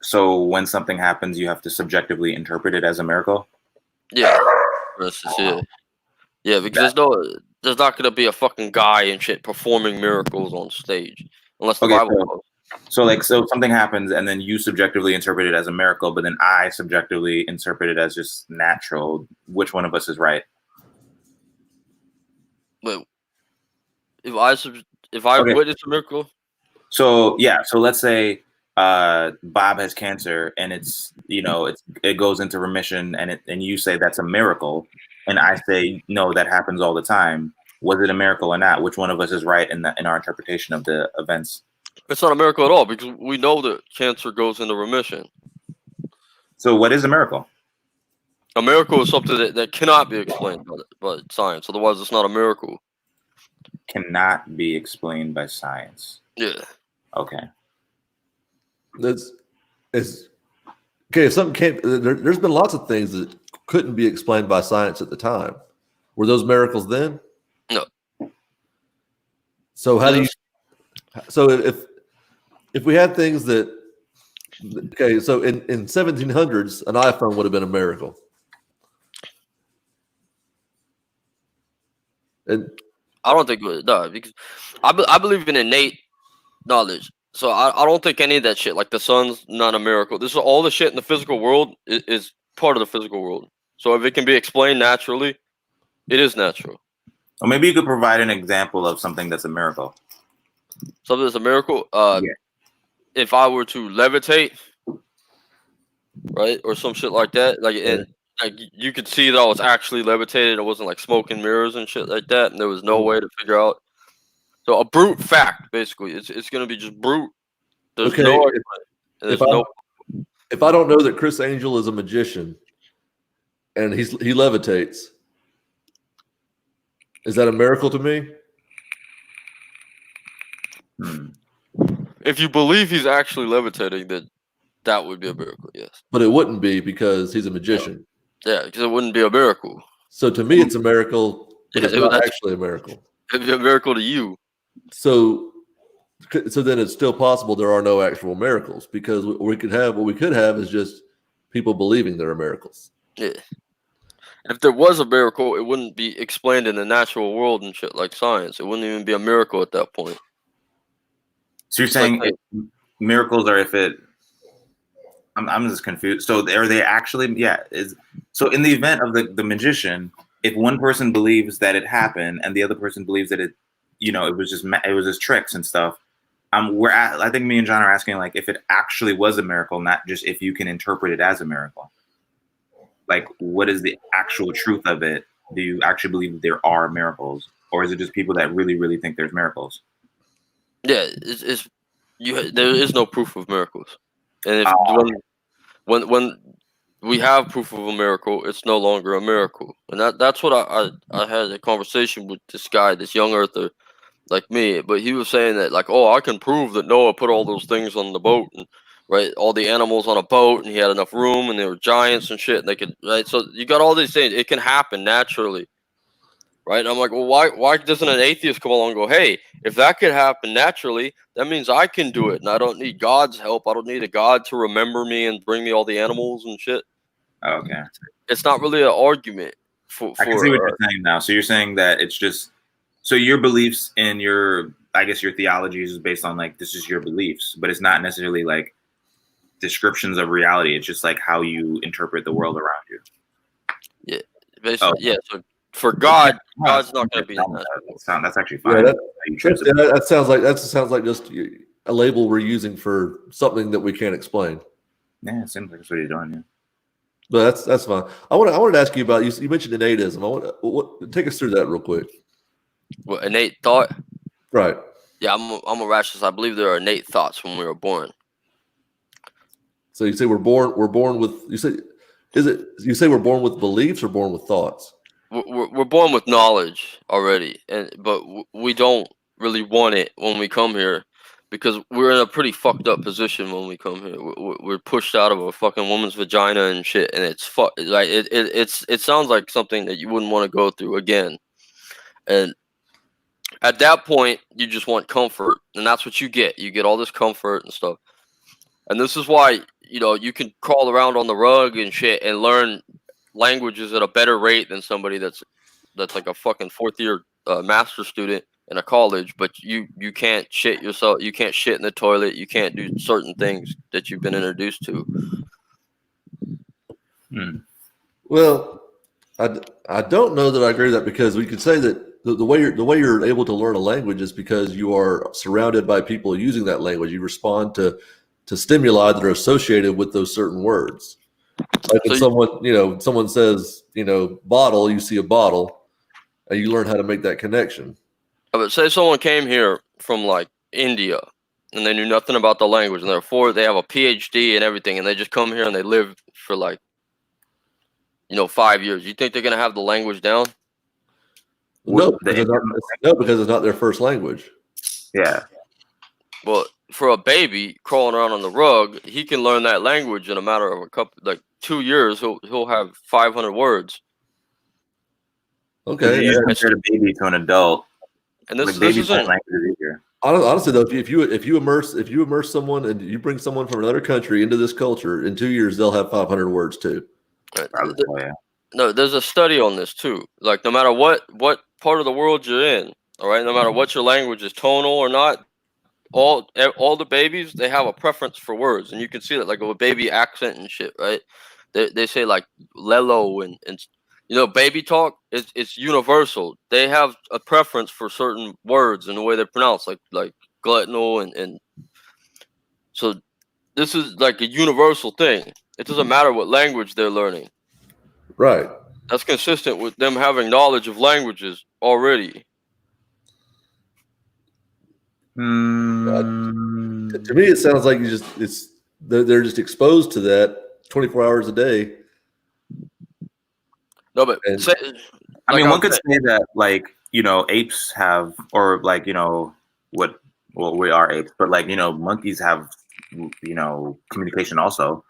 Speaker 2: so when something happens, you have to subjectively interpret it as a miracle?
Speaker 3: Yeah, for instance, yeah, because there's not gonna be a fucking guy and shit performing miracles on stage unless the Bible goes.
Speaker 2: So something happens and then you subjectively interpret it as a miracle, but then I subjectively interpret it as just natural. Which one of us is right?
Speaker 3: But if I witness a miracle,
Speaker 2: so let's say Bob has cancer and it goes into remission and you say that's a miracle, and I say no, that happens all the time. Was it a miracle or not? Which one of us is right in our interpretation of the events?
Speaker 3: it's not a miracle at all because we know that cancer goes into remission.
Speaker 2: So what is a miracle?
Speaker 3: A miracle is something that cannot be explained by science. Otherwise, it's not a miracle.
Speaker 2: Cannot be explained by science.
Speaker 3: Yeah.
Speaker 2: Okay.
Speaker 1: That's Okay, if something can't, there's been lots of things that couldn't be explained by science at the time. Were those miracles then?
Speaker 3: No.
Speaker 1: So how do you? So if we had things that, okay, so in 1700s, an iPhone would have been a miracle. And
Speaker 3: I don't think it would. No, because I believe in innate knowledge. So I don't think any of that shit, like the sun's not a miracle. This is all the shit in the physical world is part of the physical world. So if it can be explained naturally, it is natural.
Speaker 2: Or maybe you could provide an example of something that's a miracle.
Speaker 3: Something that's a miracle.
Speaker 2: Yeah.
Speaker 3: If I were to levitate, right, or some shit like that, like and like you could see that I was actually levitated. It wasn't like smoke and mirrors and shit like that, and there was no way to figure out. So a brute fact, basically, it's gonna be just brute. There's
Speaker 1: okay,
Speaker 3: no.
Speaker 1: if I don't know that Chris Angel is a magician and he levitates, is that a miracle to me?
Speaker 3: If you believe he's actually levitating, then that would be a miracle. Yes,
Speaker 1: But it wouldn't be because he's a magician.
Speaker 3: yeah, because it wouldn't be a miracle.
Speaker 1: So to me, it's a miracle, but
Speaker 3: Yeah,
Speaker 1: it's not actually a miracle.
Speaker 3: It'd be a miracle to you.
Speaker 1: So then it's still possible there are no actual miracles, because what we could have is just people believing there are miracles.
Speaker 3: Yeah. If there was a miracle, it wouldn't be explained in the natural world and shit like science. It wouldn't even be a miracle at that point.
Speaker 2: So you're saying miracles are if it? I'm just confused. So are they actually? Yeah. So in the event of the magician, if one person believes that it happened and the other person believes that it was just tricks and stuff. I think me and John are asking like if it actually was a miracle, not just if you can interpret it as a miracle. Like, what is the actual truth of it? Do you actually believe that there are miracles, or is it just people that really, really think there's miracles?
Speaker 3: Yeah, there is no proof of miracles, and if when we have proof of a miracle, it's no longer a miracle, and that's what I had a conversation with this guy, this young earther, like me, but he was saying that like, oh, I can prove that Noah put all those things on the boat, and right, all the animals on a boat, and he had enough room, and they were giants and shit, and they could, right, so you got all these things, it can happen naturally, right? And I'm like, well, why doesn't an atheist come along and go, hey, if that could happen naturally, that means I can do it, and I don't need God's help. I don't need a God to remember me and bring me all the animals and shit.
Speaker 2: Okay,
Speaker 3: it's not really an argument for
Speaker 2: I can see what you're saying now. So you're saying that it's just so your beliefs and your theology is based on like this is your beliefs, but it's not necessarily like descriptions of reality. It's just like how you interpret the world around you.
Speaker 3: Yeah, basically, yeah. So for God, God's not going to be.
Speaker 2: That's actually fine.
Speaker 1: Yeah, that sounds like just a label we're using for something that we can't explain.
Speaker 2: Yeah, it seems like that's what you're doing. Yeah.
Speaker 1: But that's fine. I wanted to ask you about you mentioned innateism. Take us through that real quick.
Speaker 3: What, innate thought?
Speaker 1: Right.
Speaker 3: Yeah, I'm a rationalist. I believe there are innate thoughts when we were born.
Speaker 1: So you say we're born with you say we're born with beliefs or born with thoughts?
Speaker 3: We're born with knowledge already, but we don't really want it when we come here, because we're in a pretty fucked up position when we come here. We're pushed out of a fucking woman's vagina and shit, and it's like it sounds like something that you wouldn't want to go through again. And at that point, you just want comfort, and that's what you get. You get all this comfort and stuff. And this is why, you can crawl around on the rug and shit and learn languages at a better rate than somebody that's like a fucking fourth year master's student in a college, but you can't shit yourself. You can't shit in the toilet. You can't do certain things that you've been introduced to.
Speaker 1: Well, I don't know that I agree with that, because we could say that the way you're able to learn a language is because you are surrounded by people using that language. You respond to stimuli that are associated with those certain words. Like if someone says, bottle, you see a bottle, and you learn how to make that connection.
Speaker 3: But say someone came here from like India and they knew nothing about the language, and therefore they have a PhD and everything, and they just come here and they live for like 5 years. You think they're gonna have the language down?
Speaker 1: No, because it's not their first language.
Speaker 2: Yeah.
Speaker 3: Well, for a baby crawling around on the rug, he can learn that language in a matter of 2 years. He'll have 500 words.
Speaker 2: Because
Speaker 1: Okay.
Speaker 2: you compare a baby to an adult.
Speaker 3: And this
Speaker 2: babies
Speaker 3: isn't.
Speaker 2: learn language easier.
Speaker 1: Honestly, though, if you immerse someone and you bring someone from another country into this culture, in 2 years they'll have 500 words too.
Speaker 2: Probably, yeah.
Speaker 3: No, there's a study on this too. Like no matter what part of the world you're in, all right, no matter what your language is, tonal or not, all the babies, they have a preference for words, and you can see that like with a baby accent and shit, right? They say like lelo and baby talk it's universal. They have a preference for certain words and the way they're pronounced, like gluttonal and so this is like a universal thing. It doesn't matter what language they're learning.
Speaker 1: Right.
Speaker 3: That's consistent with them having knowledge of languages already.
Speaker 1: To me, it sounds like they're just exposed to that 24 hours a day.
Speaker 3: No, but
Speaker 2: I mean, one could say that apes have, or we are apes, but monkeys have communication also.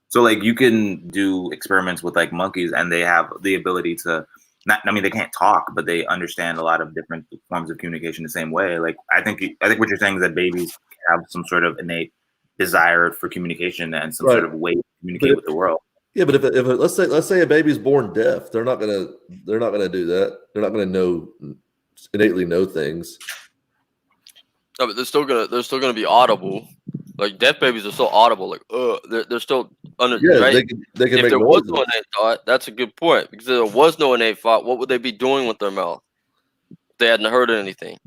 Speaker 2: So you can do experiments with monkeys, and they have the ability to they can't talk, but they understand a lot of different forms of communication the same way. I think what you're saying is that babies have some sort of innate desire for communication and some sort of way to communicate with the world.
Speaker 1: Yeah, but if let's say a baby's born deaf, they're not gonna do that. They're not gonna innately know things.
Speaker 3: No, but they're still gonna be audible. Like deaf babies are still audible. Like they're still under.
Speaker 1: Yeah,
Speaker 3: right?
Speaker 1: they can
Speaker 3: if
Speaker 1: make
Speaker 3: there
Speaker 1: noises.
Speaker 3: was no innate thought, that's a good point. Because if there was no innate thought, what would they be doing with their mouth? If they hadn't heard anything.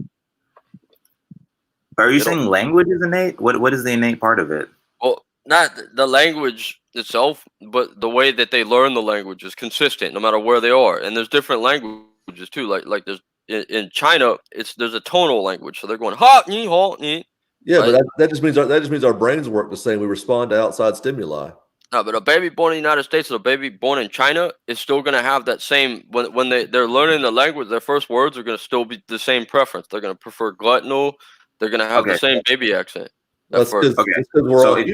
Speaker 2: Are you saying language is innate? What is the innate part of it?
Speaker 3: Well, not the language itself, but the way that they learn the language is consistent no matter where they are. And there's different languages too. Like there's in China, there's a tonal language, so they're going ha ni ha ni.
Speaker 1: Yeah, but that just means our brains work the same. We respond to outside stimuli.
Speaker 3: No, but a baby born in the United States and a baby born in China is still going to have that same when they're learning the language. Their first words are going to still be the same preference. They're going to prefer gluttonal. They're going to have the same baby accent.
Speaker 1: That's because
Speaker 2: so if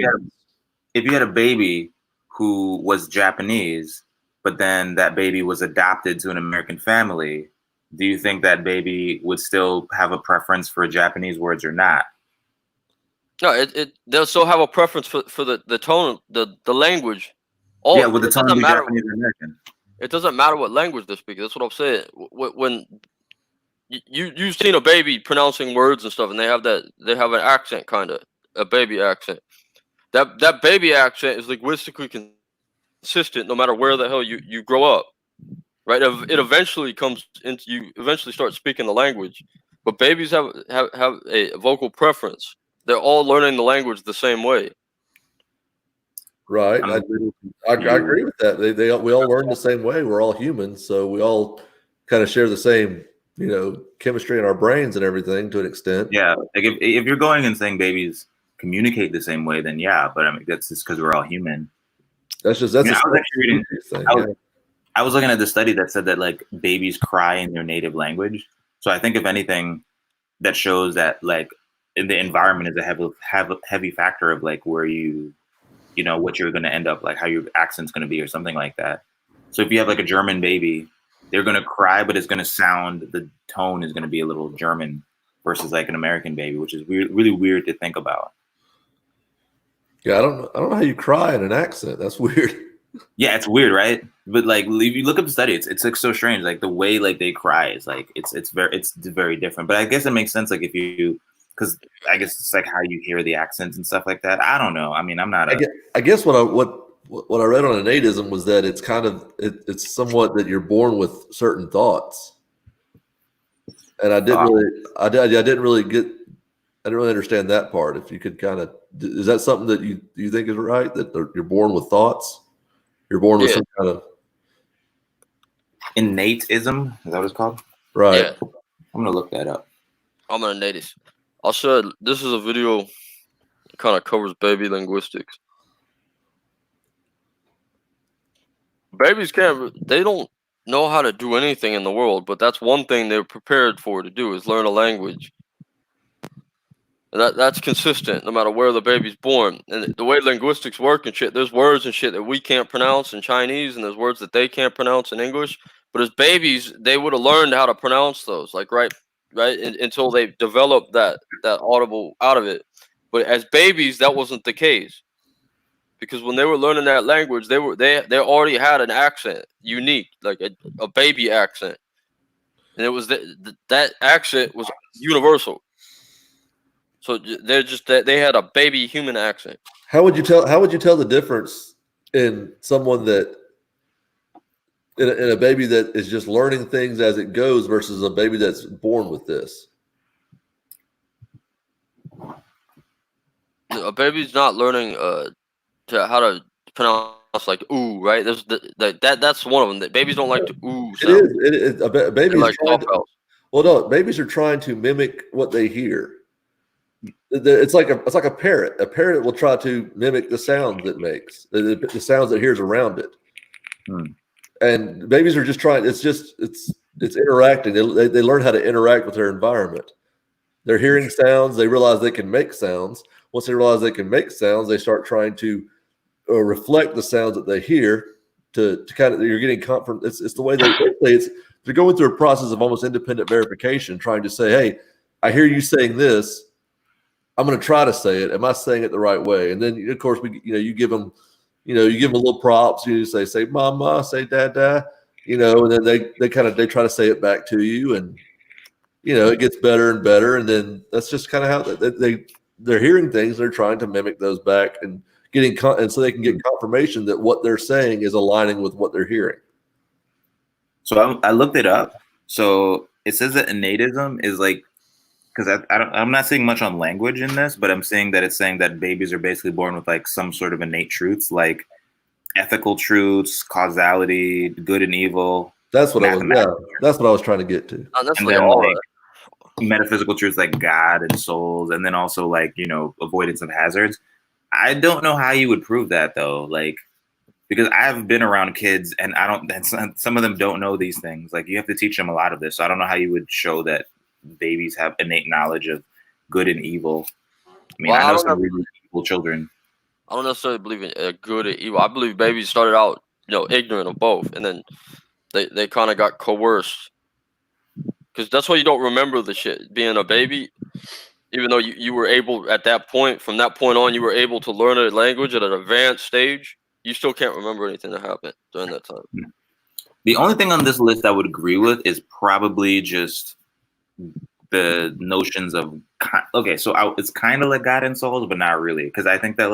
Speaker 2: you had a baby who was Japanese, but then that baby was adopted to an American family, do you think that baby would still have a preference for Japanese words or not?
Speaker 3: No, they'll still have a preference for the tone, the language.
Speaker 2: With the tone of Japanese or American.
Speaker 3: It doesn't matter what language they speak. That's what I'm saying. When you've seen a baby pronouncing words and stuff, and they have an accent, kind of a baby accent. That baby accent is linguistically consistent no matter where the hell you grow up, right? It eventually comes into you. Eventually start speaking the language, but babies have a vocal preference. They're all learning the language the same way.
Speaker 1: Right. I agree with that. We all learn the same way. We're all humans, so we all kind of share the same, chemistry in our brains and everything to an extent.
Speaker 2: Yeah. Like if you're going and saying babies communicate the same way, then yeah. But I mean, that's just because we're all human.
Speaker 1: I was
Speaker 2: looking at the study that said that babies cry in their native language. So I think if anything, that shows that in the environment is a heavy factor of where what you're going to end up, how your accent's going to be or something like that. So if you have a German baby, they're going to cry, but it's going to sound, the tone is going to be a little German versus an American baby, which is really weird to think about.
Speaker 1: Yeah, I don't know how you cry in an accent. That's weird.
Speaker 2: Yeah, it's weird, right? But if you look up the study, it's so strange. The way they cry is it's very different. But I guess it makes sense because I guess it's how you hear the accents and stuff like that. I don't know. I mean, I'm not.
Speaker 1: I guess what I read on innateism was that it's kind of it's somewhat that you're born with certain thoughts, and I didn't really understand that part. If you could is that something that you think is right, that you're born with thoughts? You're born with some kind of
Speaker 2: innateism. Is that what it's called?
Speaker 1: Right.
Speaker 3: Yeah.
Speaker 2: I'm gonna look that up.
Speaker 3: I'm an innate. I'll show you. This is a video that kind of covers baby linguistics. Babies they don't know how to do anything in the world, but that's one thing they're prepared for to do is learn a language. And that's consistent no matter where the baby's born. And the way linguistics work and shit, there's words and shit that we can't pronounce in Chinese, and there's words that they can't pronounce in English. But as babies, they would have learned how to pronounce those, like right, until they developed that audible out of it. But as babies, that wasn't the case, because when they were learning that language, they already had an accent, unique, like a baby accent, and it was that accent was universal. So they're just that they had a baby human accent.
Speaker 1: How would you tell the difference in someone that in a baby that is just learning things as it goes versus a baby that's born with this?
Speaker 3: A baby's not learning how to pronounce like ooh, right? There's that's one of them. That babies don't like to ooh sound.
Speaker 1: It is. Babies
Speaker 3: like
Speaker 1: well, no, babies are trying to mimic what they hear. It's like a parrot. A parrot will try to mimic the sounds it makes, the sounds it hears around it. And babies are just trying. It's interacting. They learn how to interact with their environment. They're hearing sounds. They realize they can make sounds. Once they realize they can make sounds, they start trying to reflect the sounds that they hear. To kind of, you're getting comfort. It's the way they're going through a process of almost independent verification, trying to say, "Hey, I hear you saying this. I'm going to try to say it. Am I saying it the right way?" And then, of course, you give them, a little props. You say mama, say dada, and then they try to say it back to you, and it gets better and better. And then that's just kind of how they're hearing things. They're trying to mimic those back and and so they can get confirmation that what they're saying is aligning with what they're hearing.
Speaker 2: So I looked it up. So it says that innatism is like, because I'm not seeing much on language in this, but I'm seeing that it's saying that babies are basically born with like some sort of innate truths, like ethical truths, causality, good and evil.
Speaker 1: That's what I was trying to get to.
Speaker 2: And then like metaphysical truths like God and souls, and then also like avoidance of hazards. I don't know how you would prove that though, like because I've been around kids and some of them don't know these things. Like you have to teach them a lot of this. So I don't know how you would show that babies have innate knowledge of good and evil. I mean, I know some really evil children.
Speaker 3: I don't necessarily believe in good or evil. I believe babies started out, ignorant of both, and then they kind of got coerced. Because that's why you don't remember the shit. Being a baby, even though you were able at that point, from that point on, you were able to learn a language at an advanced stage, you still can't remember anything that happened during that time.
Speaker 2: The only thing on this list I would agree with is probably just the notions of it's kind of like God and souls, but not really, because I think that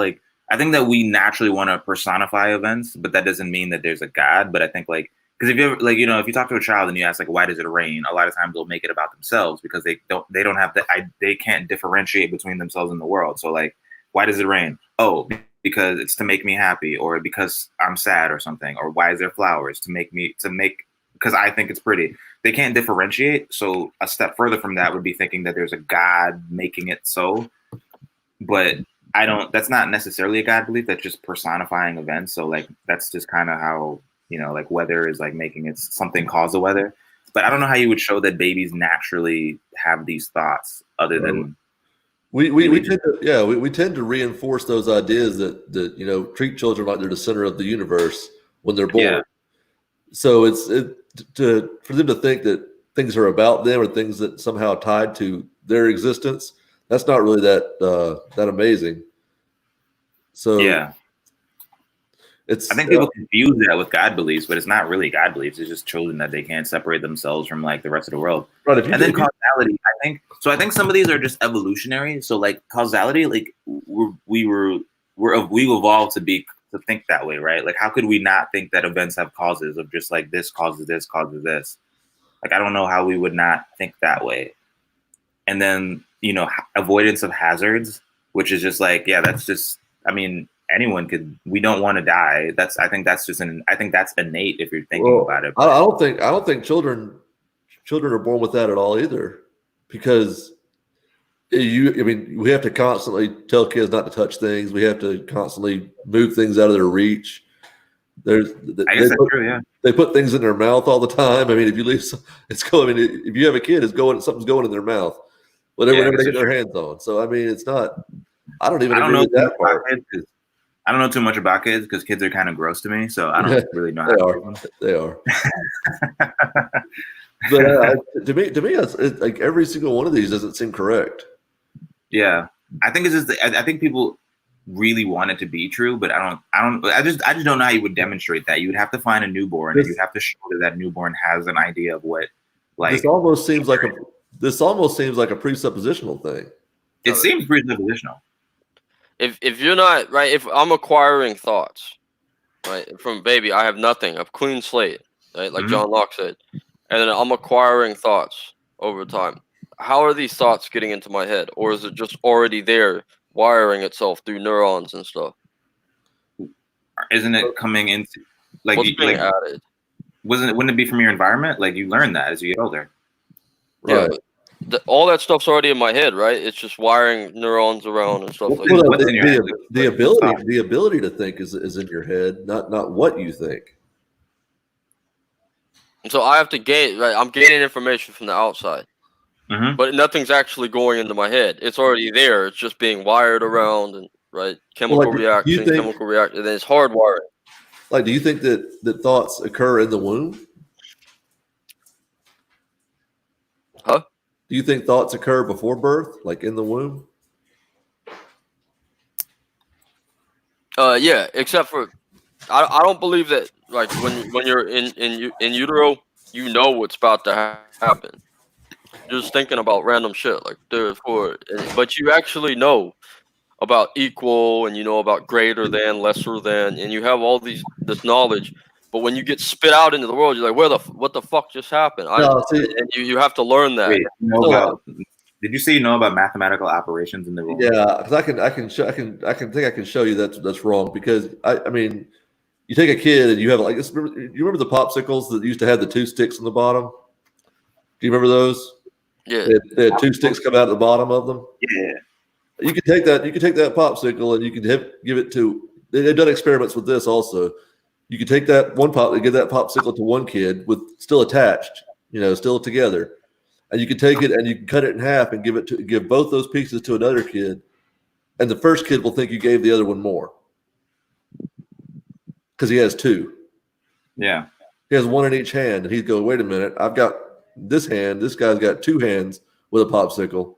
Speaker 2: we naturally want to personify events, but that doesn't mean that there's a God. But I think because if you ever if you talk to a child and you ask why does it rain, a lot of times they'll make it about themselves because they don't have they can't differentiate between themselves and the world. So why does it rain? Oh, because it's to make me happy, or because I'm sad or something, or why is there flowers to make because I think it's pretty. They can't differentiate. So a step further from that would be thinking that there's a God making it so. But that's not necessarily a God belief. That's just personifying events. So that's just kind of how, weather is making it something cause the weather. But I don't know how you would show that babies naturally have these thoughts other than. We
Speaker 1: tend to reinforce those ideas that treat children like they're the center of the universe when they're born. Yeah. So for them to think that things are about them or things that somehow tied to their existence, that's not really that amazing. So
Speaker 2: yeah, I think people confuse that with God beliefs, but it's not really God beliefs. It's just children that they can't separate themselves from the rest of the world. Right. And then causality, I think some of these are just evolutionary. So causality, we evolved to think that way, right? How could we not think that events have causes of just this causes this causes this? I don't know how we would not think that way. And then avoidance of hazards, which is just that's just, anyone could. We don't want to die. I think that's innate if you're thinking about it.
Speaker 1: I don't think children are born with that at all either, because we have to constantly tell kids not to touch things. We have to constantly move things out of their reach. I guess that's true. Yeah, they put things in their mouth all the time. If you leave, if you have a kid, something's going in their mouth. whatever they get their hands on. So I mean, it's not. I don't even agree with that part.
Speaker 2: I don't know too much about kids because kids are kind of gross to me. So I don't really know.
Speaker 1: They are. But to me, it's like every single one of these doesn't seem correct.
Speaker 2: Yeah, I think it's just. I think people really want it to be true, but I just don't know how you would demonstrate that. You would have to find a newborn, and you'd have to show that newborn has an idea of what. Like
Speaker 1: this almost seems like a presuppositional thing.
Speaker 2: It seems presuppositional.
Speaker 3: If you're not right, if I'm acquiring thoughts, right, from baby, I have nothing, a clean slate, right, like John Locke said, and then I'm acquiring thoughts over time. How are these thoughts getting into my head, or is it just already there, wiring itself through neurons and stuff?
Speaker 2: Isn't it coming into
Speaker 3: what's being added?
Speaker 2: Wouldn't it be from your environment? Like you learn that as you get older.
Speaker 1: Right.
Speaker 3: Yeah, all that stuff's already in my head, right? It's just wiring neurons around and stuff like
Speaker 1: that. The ability to think is in your head, not what you think.
Speaker 3: So I have to gain, right? I'm gaining information from the outside, but nothing's actually going into my head. It's already there. It's just being wired around and chemical reaction, and then it's hardwiring.
Speaker 1: Like, do you think that thoughts occur in the womb?
Speaker 3: Huh?
Speaker 1: Do you think thoughts occur before birth, like in the womb?
Speaker 3: Yeah, except for I don't believe that. Like when you're in utero, you know what's about to happen. You're just thinking about random shit like therefore, but you actually know about equal and you know about greater than, lesser than, and you have all this knowledge. But when you get spit out into the world, you're like, what the fuck just happened? And you have to learn that.
Speaker 2: Wait, did you say you know about mathematical operations in the world?
Speaker 1: Yeah, because I can show you that's wrong because I mean, you take a kid and you have like this. You remember the popsicles that used to have the two sticks on the bottom? Do you remember those?
Speaker 3: Yeah,
Speaker 1: they had two sticks come out at the bottom of them.
Speaker 2: Yeah,
Speaker 1: you could take that popsicle and you could give it to. They've done experiments with this also. You could take that give that popsicle to one kid with still attached, still together, and you could take it and you can cut it in half and give both those pieces to another kid, and the first kid will think you gave the other one more because he has two.
Speaker 2: Yeah,
Speaker 1: he has one in each hand, and he's going, "Wait a minute, I've got this hand. This guy's got two hands with a popsicle."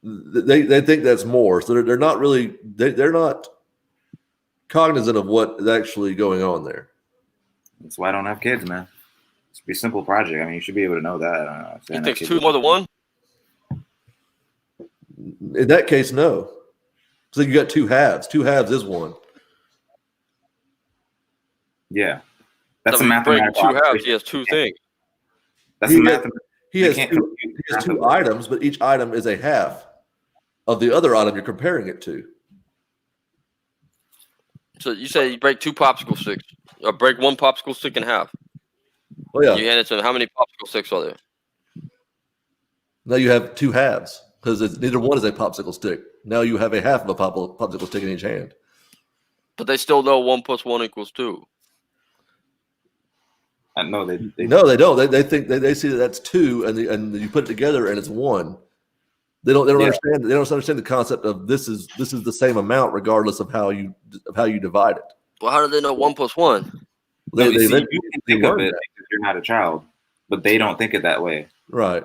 Speaker 1: They think that's more, so they're not really they're not cognizant of what is actually going on there.
Speaker 2: That's why I don't have kids, man. It's a simple project. I mean, you should be able to know that.
Speaker 3: It takes two more than one?
Speaker 1: In that case, no. So you got two halves. Two halves is one.
Speaker 2: Yeah. That's a mathematical
Speaker 3: two halves. He has two things.
Speaker 2: That's a mathematical.
Speaker 1: He has two items, but each item is a half of the other item you're comparing it to.
Speaker 3: So you say you break two popsicle sticks, or break one popsicle stick in half.
Speaker 1: Oh yeah.
Speaker 3: You hand it to him. How many popsicle sticks are there?
Speaker 1: Now you have two halves because neither one is a popsicle stick. Now you have a half of a popsicle stick in each hand.
Speaker 3: But they still know 1 + 1 = 2.
Speaker 2: No, they
Speaker 1: don't. They think they see that that's two, and you put it together and it's one. They don't understand. They don't understand the concept of this is the same amount regardless of how you divide it.
Speaker 3: Well, how do they know 1 + 1?
Speaker 2: You can think of it because you're not a child, but they don't think it that way.
Speaker 1: Right.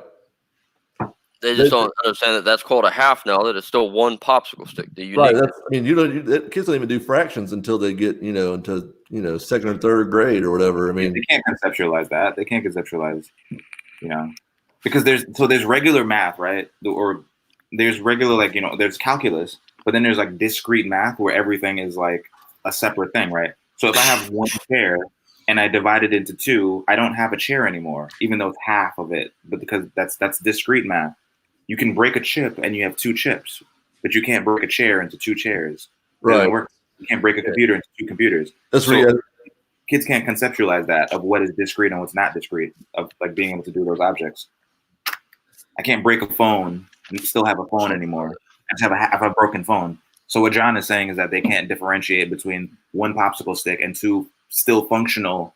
Speaker 3: They just don't understand that that's called a half now. That it's still one popsicle stick.
Speaker 1: Right. Kids don't even do fractions until they get into second or third grade or whatever. I mean,
Speaker 2: they can't conceptualize that. They can't conceptualize, because there's regular math, right? Or there's regular there's calculus, but then there's like discrete math where everything is like a separate thing, right? So if I have one chair and I divide it into two, I don't have a chair anymore, even though it's half of it. But because that's discrete math. You can break a chip and you have two chips, but you can't break a chair into two chairs.
Speaker 1: Right.
Speaker 2: You can't break a computer into two computers.
Speaker 1: That's real.
Speaker 2: Kids can't conceptualize that of what is discrete and what's not discrete, of like being able to do those objects. I can't break a phone and still have a phone anymore. I just have a broken phone. So what John is saying is that they can't differentiate between one popsicle stick and two still functional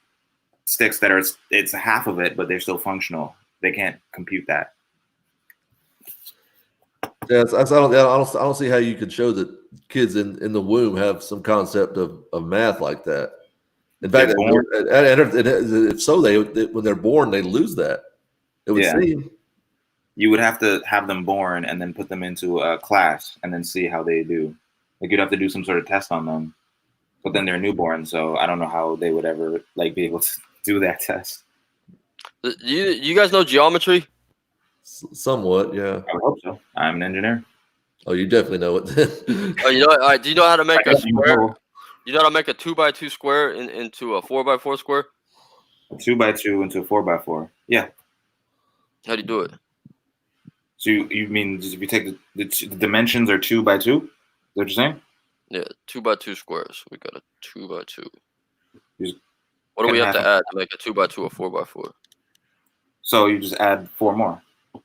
Speaker 2: sticks that it's half of it, but they're still functional. They can't compute that.
Speaker 1: Yes, I don't see how you could show that kids in the womb have some concept of math like that. In fact, if so, when they're born, they lose that. It would seem.
Speaker 2: You would have to have them born and then put them into a class and then see how they do. Like you'd have to do some sort of test on them, but then they're newborn, so I don't know how they would ever like be able to do that test.
Speaker 3: You guys know geometry?
Speaker 1: Somewhat, yeah.
Speaker 2: I hope so. I'm an engineer.
Speaker 1: Oh, you definitely know it.
Speaker 3: Oh, you know, all right, do you know how to make a square? You know how to make a 2x2 square into a 4x4 square?
Speaker 2: A 2x2 into a 4x4. Yeah.
Speaker 3: How do you do it?
Speaker 2: So you mean if you take the dimensions are 2x2? Is that what you're saying?
Speaker 3: Yeah, 2x2 squares. We got a 2x2.
Speaker 2: Just
Speaker 3: what do we have to add to make a 2x2 or 4x4?
Speaker 2: So you just add 4 more,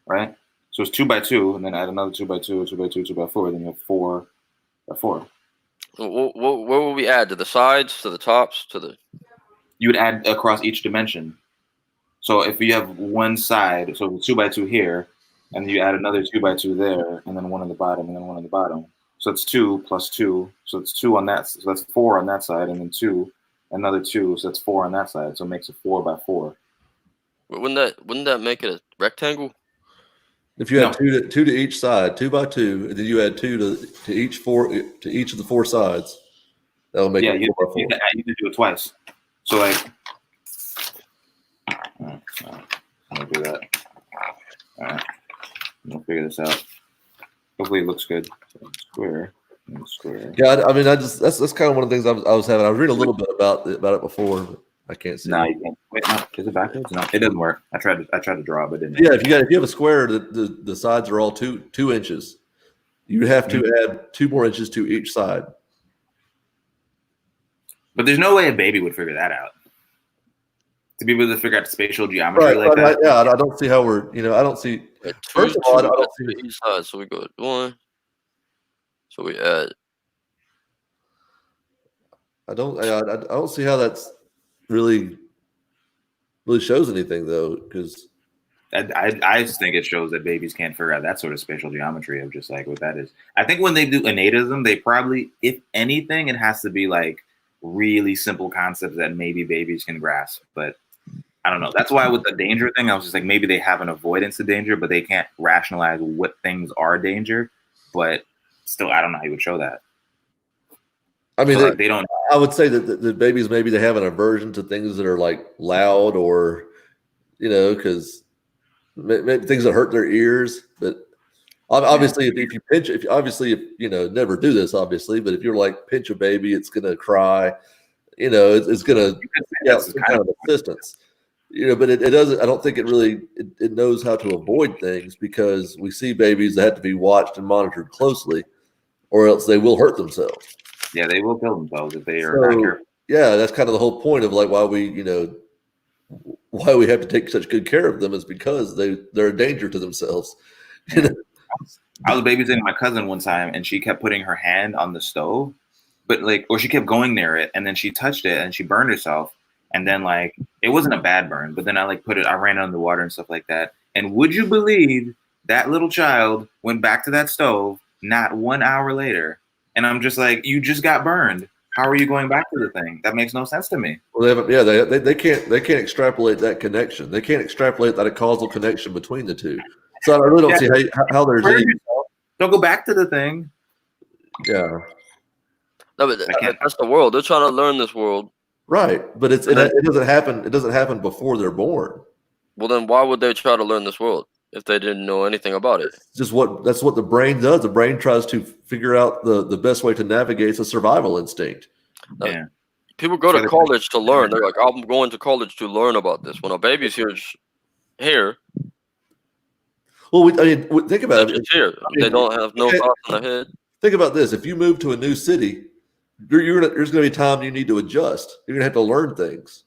Speaker 2: right? So it's 2x2, and then add another 2x2, 2x2, 2x4, then you have 4x4.
Speaker 3: What will we add? To the sides, to the tops, to the...
Speaker 2: You would add across each dimension. So if you have one side, so 2x2 here, and you add another 2x2 there, and then one on the bottom, and then one on the bottom. So it's 2 plus 2. So it's 2 on that. So that's 4 on that side, and then 2, another 2. So that's 4 on that side. So it makes a 4x4.
Speaker 3: Wouldn't that make it a rectangle?
Speaker 1: If you had two to each side, 2x2, and then you add 2 to each of the 4 sides, that will make it 4x4.
Speaker 2: You can do it twice. So like, I'm gonna do that. All right, we'll figure this out. Hopefully, it looks good. Square.
Speaker 1: Yeah, I mean, that's kind of one of the things I was having. I was reading a little bit about it before, but I can't see.
Speaker 2: No, you can't. Wait, no, is it backwards? No, it doesn't work. I tried to draw, but it didn't.
Speaker 1: Yeah, if you have a square, the sides are all 2 inches. You have to add 2 more inches to each side.
Speaker 2: But there's no way a baby would figure that out. To be able to figure out spatial geometry like that.
Speaker 1: Yeah, I don't see how we're. I don't see. First of all, I don't see
Speaker 3: each side. So we go 1. So we add.
Speaker 1: I don't see how that's really shows anything though, because
Speaker 2: I just think it shows that babies can't figure out that sort of spatial geometry of just like what that is. I think when they do innatism, they probably, if anything, it has to be like really simple concepts that maybe babies can grasp. But I don't know. That's why with the danger thing, I was just like, maybe they have an avoidance of danger, but they can't rationalize what things are danger. But still, I don't know how you would show that.
Speaker 1: I mean,
Speaker 2: they don't.
Speaker 1: I would say that the babies, maybe they have an aversion to things that are like loud or, because maybe things that hurt their ears. But obviously, if you pinch, never do this, obviously. But if you're like pinch a baby, it's gonna cry. It's gonna some kind of assistance. But it doesn't. I don't think it really it knows how to avoid things, because we see babies that have to be watched and monitored closely, or else they will hurt themselves.
Speaker 2: Yeah, they will kill themselves if they are not careful.
Speaker 1: Yeah, that's kind of the whole point of like why we have to take such good care of them, is because they're a danger to themselves.
Speaker 2: I was babysitting my cousin one time, and she kept putting her hand on the stove, or she kept going near it, and then she touched it and she burned herself. And then it wasn't a bad burn, but then I ran it under water and stuff like that. And would you believe that little child went back to that stove not 1 hour later? And I'm just like, you just got burned. How are you going back to the thing? That makes no sense to me.
Speaker 1: Well, they can't extrapolate that connection. They can't extrapolate that a causal connection between the two. So I really don't see how there's any.
Speaker 2: Don't go back to the thing.
Speaker 1: Yeah.
Speaker 3: No, but that's the world. They're trying to learn this world. Right,
Speaker 1: but it doesn't happen. It doesn't happen before they're born.
Speaker 3: Well, then why would they try to learn this world if they didn't know anything about it?
Speaker 1: That's what the brain does. The brain tries to figure out the best way to navigate. It's a survival instinct.
Speaker 2: Yeah.
Speaker 3: People go to college to learn. They're like, I'm going to college to learn about this. When a baby's here.
Speaker 1: Well, think about it.
Speaker 3: Here. They don't have no thoughts in their head.
Speaker 1: Think about this. If you move to a new city, there's going to be time you need to adjust. You're going to have to learn things.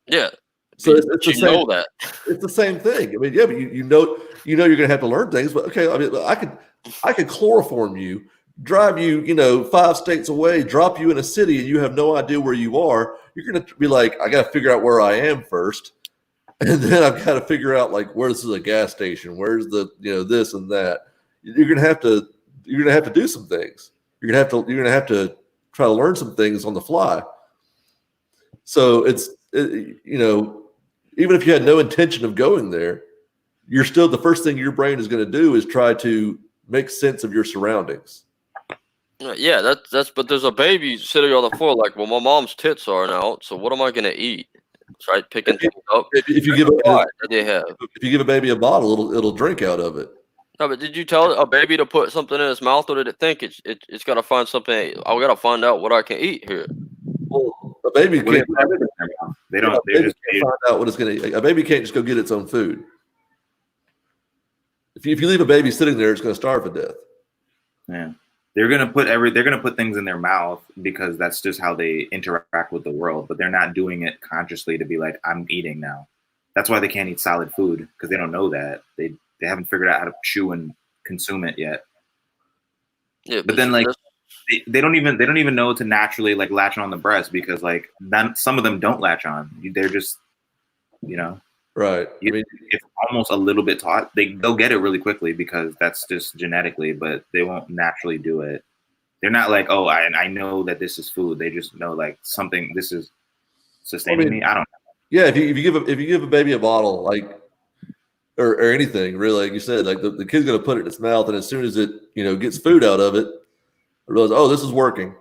Speaker 3: Yeah.
Speaker 1: So it's the same.
Speaker 3: Know that.
Speaker 1: It's the same thing. I mean, yeah, but you know you're going to have to learn things. But okay, I mean, I could chloroform you, drive you, 5 states away, drop you in a city, and you have no idea where you are. You're going to be like, I got to figure out where I am first. And then I've got to figure out like where this is a gas station, where's the this and that. You're gonna have to do some things. You're gonna have to try to learn some things on the fly. So even if you had no intention of going there, you're still the first thing your brain is going to do is try to make sense of your surroundings.
Speaker 3: Yeah, that's. But there's a baby sitting on the floor, like, well, my mom's tits aren't out, so what am I gonna eat? Right, picking things up.
Speaker 1: If you give a baby a bottle, it'll drink out of it.
Speaker 3: No, but did you tell a baby to put something in its mouth, or did it think it's got to find something? I got to find out what I can eat here.
Speaker 1: Well, a baby can't.
Speaker 2: They don't. They just
Speaker 1: can't find out what it's going to eat. A baby can't just go get its own food. If you leave a baby sitting there, it's going to starve to death.
Speaker 2: Yeah, they're going to put things in their mouth because that's just how they interact with the world. But they're not doing it consciously to be like, I'm eating now. That's why they can't eat solid food, because they don't know that they haven't figured out how to chew and consume it yet.
Speaker 3: Yeah,
Speaker 2: but then like they don't even know to naturally like latch on the breast, because like some of them don't latch on. They're just
Speaker 1: right.
Speaker 2: It's almost a little bit taught. They'll get it really quickly because that's just genetically, but they won't naturally do it. They're not like, oh, I know that this is food. They just know like something. This is sustaining me. I don't know.
Speaker 1: Yeah, if you give a baby a bottle, like or anything really, like you said, like the kid's gonna put it in its mouth, and as soon as it gets food out of it, it realizes, oh, this is working.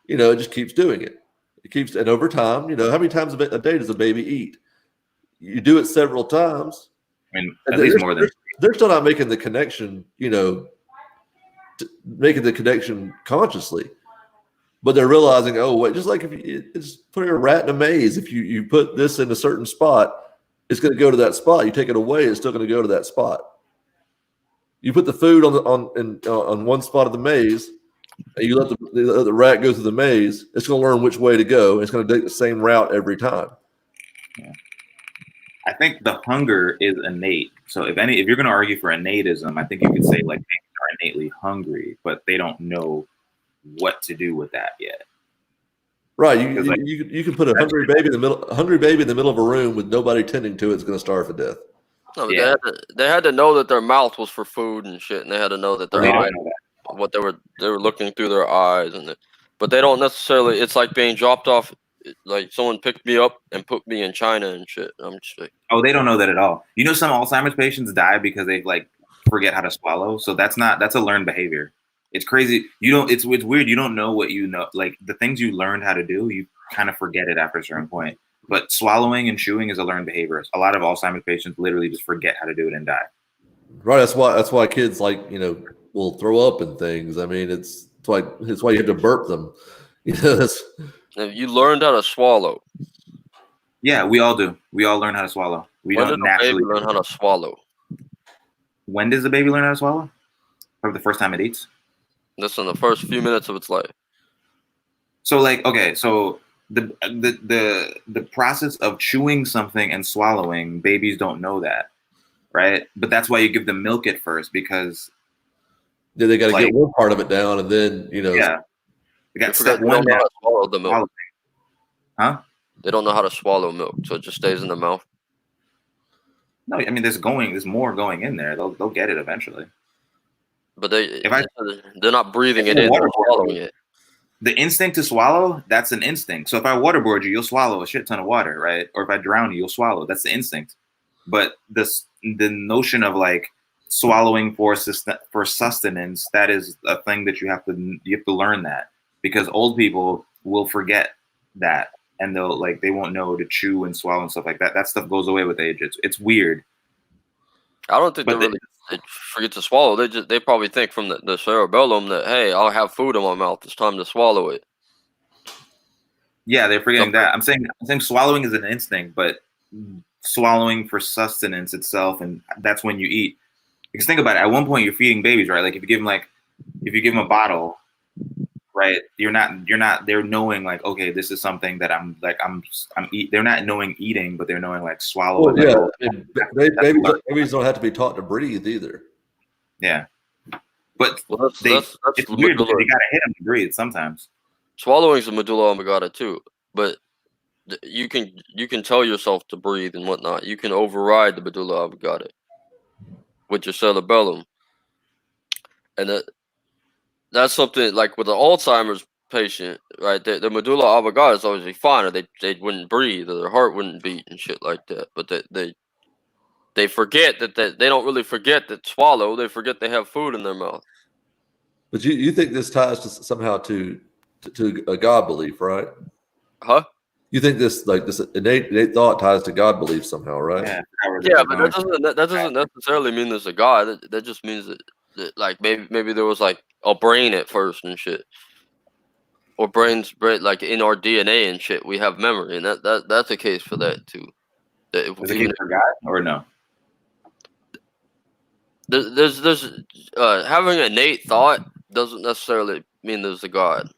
Speaker 1: It just keeps doing it. It keeps, and over time, how many times a day does a baby eat? You do it several times.
Speaker 2: I mean, at least more than
Speaker 1: they're still not making the connection, making the connection consciously. But they're realizing, oh, wait, just like if it's putting a rat in a maze, if you put this in a certain spot, it's going to go to that spot. You take it away, it's still going to go to that spot. You put the food on one spot of the maze, and you let the rat go through the maze, it's going to learn which way to go. It's going to take the same route every time.
Speaker 2: Yeah. I think the hunger is innate. So if you're going to argue for innatism, I think you could say like babies are innately hungry, but they don't know what to do with that yet.
Speaker 1: Right. You can put a hungry baby in the middle of a room with nobody tending to it. It's going to starve to death.
Speaker 3: No, yeah. They had to know that their mouth was for food and shit, and they had to know that their eyes, what they were looking through their eyes, but they don't necessarily. It's like being dropped off. Like someone picked me up and put me in China and shit. I'm just like,
Speaker 2: oh, they don't know that at all. Some Alzheimer's patients die because they like forget how to swallow. So that's a learned behavior. It's crazy. It's weird. You don't know what you know. Like the things you learned how to do, you kind of forget it after a certain point. But swallowing and chewing is a learned behavior. A lot of Alzheimer's patients literally just forget how to do it and die.
Speaker 1: Right. That's why kids will throw up and things. I mean, it's why you have to burp them.
Speaker 3: You learned how to swallow.
Speaker 2: Yeah, we all do. We all learn how to swallow. We don't naturally
Speaker 3: learn how to swallow.
Speaker 2: When does the baby learn how to swallow? For the first time it eats?
Speaker 3: That's in the first few minutes of its life.
Speaker 2: So so the process of chewing something and swallowing, babies don't know that, right? But that's why you give them milk at first, because
Speaker 1: they got to get one part of it down, and then
Speaker 2: yeah, they got step one down.
Speaker 3: Swallow the milk.
Speaker 2: Huh?
Speaker 3: They don't know how to swallow milk, so it just stays in the mouth.
Speaker 2: No, I mean there's more going in there. They'll get it eventually.
Speaker 3: But they're not breathing it in, they're swallowing it.
Speaker 2: The instinct to swallow, that's an instinct. So if I waterboard you, you'll swallow a shit ton of water, right? Or if I drown you, you'll swallow. That's the instinct. But the notion of like swallowing for sustenance, that is a thing that you have to learn that, because old people will forget that, and they won't know to chew and swallow and stuff like that. That stuff goes away with age. It's weird.
Speaker 3: I don't think they forget to swallow. They probably think from the cerebellum that, hey, I'll have food in my mouth. It's time to swallow it.
Speaker 2: Yeah, they're forgetting that. I'm saying swallowing is an instinct, but swallowing for sustenance itself, and that's when you eat. Because think about it. At one point, you're feeding babies, right? Like if you give them a bottle, right? They're knowing like, okay, this is something that I'm eat. They're not knowing eating, but they're knowing like swallow.
Speaker 1: Well, yeah, babies don't have to be taught to breathe either.
Speaker 2: Yeah, but
Speaker 3: that's
Speaker 2: it's weird because you gotta hit them to breathe sometimes.
Speaker 3: Swallowing is a medulla oblongata too, but you can tell yourself to breathe and whatnot. You can override the medulla oblongata with your cerebellum, and that's something like with an Alzheimer's patient, right? The medulla oblongata is always fine, or they wouldn't breathe, or their heart wouldn't beat and shit like that. But they forget that they don't really forget that swallow. They forget they have food in their mouth.
Speaker 1: But you think this ties to somehow to a God belief, right?
Speaker 3: Huh?
Speaker 1: You think this innate thought ties to God belief somehow, right?
Speaker 3: Yeah, but that doesn't necessarily mean there's a God. That just means that like maybe there was like a brain at first and shit, or brains like in our DNA and shit. We have memory, and that's a case for that too. That
Speaker 2: Is it a case for God or no?
Speaker 3: There's having an innate thought doesn't necessarily mean there's a God.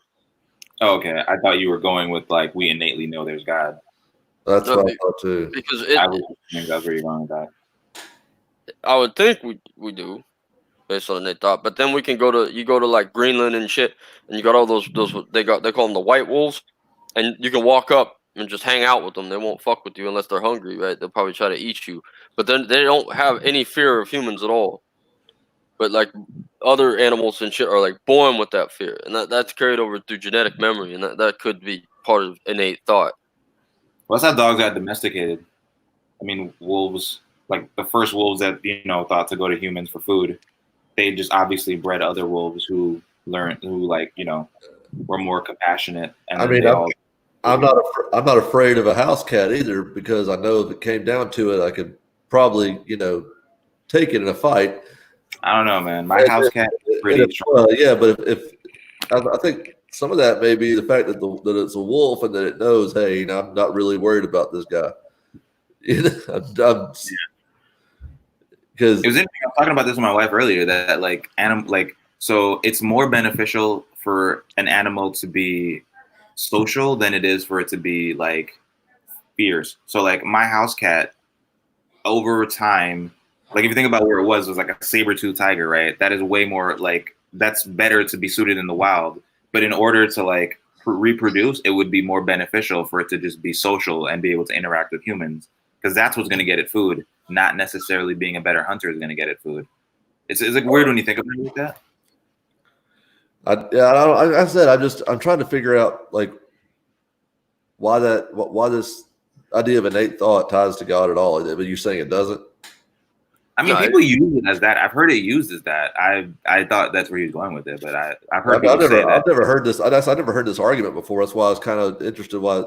Speaker 2: Oh, okay. I thought you were going with like we innately know there's God.
Speaker 1: That's what I thought too.
Speaker 3: Because
Speaker 2: that's where you're going with that.
Speaker 3: I would think we do, based on innate thought. But then we can go to like Greenland and shit, and you got all those they call them the white wolves, and you can walk up and just hang out with them. They won't fuck with you unless they're hungry, right? They'll probably try to eat you. But then they don't have any fear of humans at all. But like other animals and shit are like born with that fear, and that's carried over through genetic memory, and that could be part of innate thought.
Speaker 2: Well, that's how dogs got domesticated. I mean, wolves, like the first wolves that thought to go to humans for food, they just obviously bred other wolves who were more compassionate. And
Speaker 1: I mean, I'm not afraid of a house cat either, because I know if it came down to it, I could probably take it in a fight.
Speaker 2: I don't know, man. My house cat is pretty strong.
Speaker 1: Yeah, but if I think some of that may be the fact that it's a wolf and that it knows, hey, I'm not really worried about this guy. Because
Speaker 2: it was interesting. I was talking about this with my wife earlier that so it's more beneficial for an animal to be social than it is for it to be like fierce. So like my house cat, over time, like if you think about where it was like a saber-toothed tiger, right? That is way more like that's better to be suited in the wild. But in order to like reproduce, it would be more beneficial for it to just be social and be able to interact with humans, because that's what's going to get it food. Not necessarily being a better hunter is going to get it food. It's like weird when you think about it like that.
Speaker 1: I'm trying to figure out like why this idea of innate thought ties to God at all. But you're saying it doesn't?
Speaker 2: I mean, people use it as that. I've heard it used as that. I thought that's where he was going with it, but I've heard people say that.
Speaker 1: I've never heard this. I've never heard this argument before. That's why I was kind of interested. Why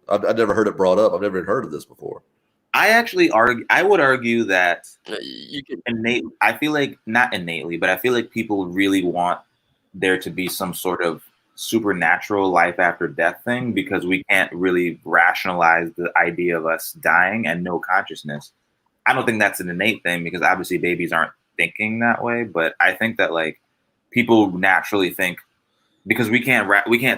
Speaker 1: I've never heard it brought up. I've never even heard of this before.
Speaker 2: I would argue that
Speaker 3: You can
Speaker 2: innate. I feel like not innately, but I feel like people really want there to be some sort of supernatural life after death thing, because we can't really rationalize the idea of us dying and no consciousness. I don't think that's an innate thing, because obviously babies aren't thinking that way. But I think that like people naturally think, because we can't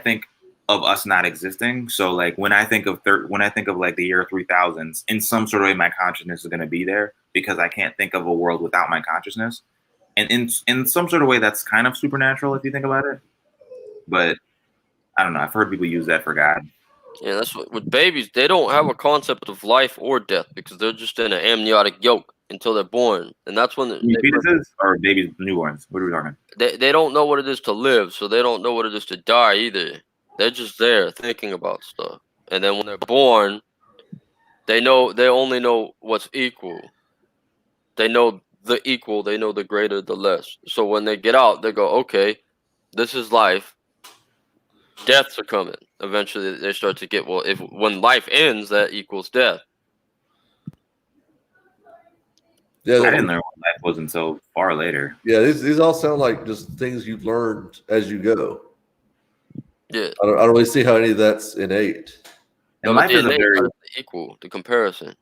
Speaker 2: think of us not existing. So like when I think of like the year 3000, in some sort of way my consciousness is going to be there, because I can't think of a world without my consciousness. And in some sort of way that's kind of supernatural if you think about it. But I don't know. I've heard people use that for God.
Speaker 3: Yeah, that's what with babies, they don't have a concept of life or death, because they're just in an amniotic yolk until they're born, and that's when
Speaker 2: fetuses or babies, newborns. What are we talking?
Speaker 3: They don't know what it is to live, so they don't know what it is to die either. They're just there thinking about stuff, and then when they're born, they only know what's equal. They know the equal. They know the greater, the less. So when they get out, they go, okay, this is life. Deaths are coming. Eventually, they start to get, well, when life ends, that equals death.
Speaker 1: Yeah,
Speaker 2: I didn't learn what life was until far later.
Speaker 1: Yeah, these all sound like just things you've learned as you go.
Speaker 3: Yeah,
Speaker 1: I don't really see how any of that's innate.
Speaker 2: And life is
Speaker 3: equal. The comparison.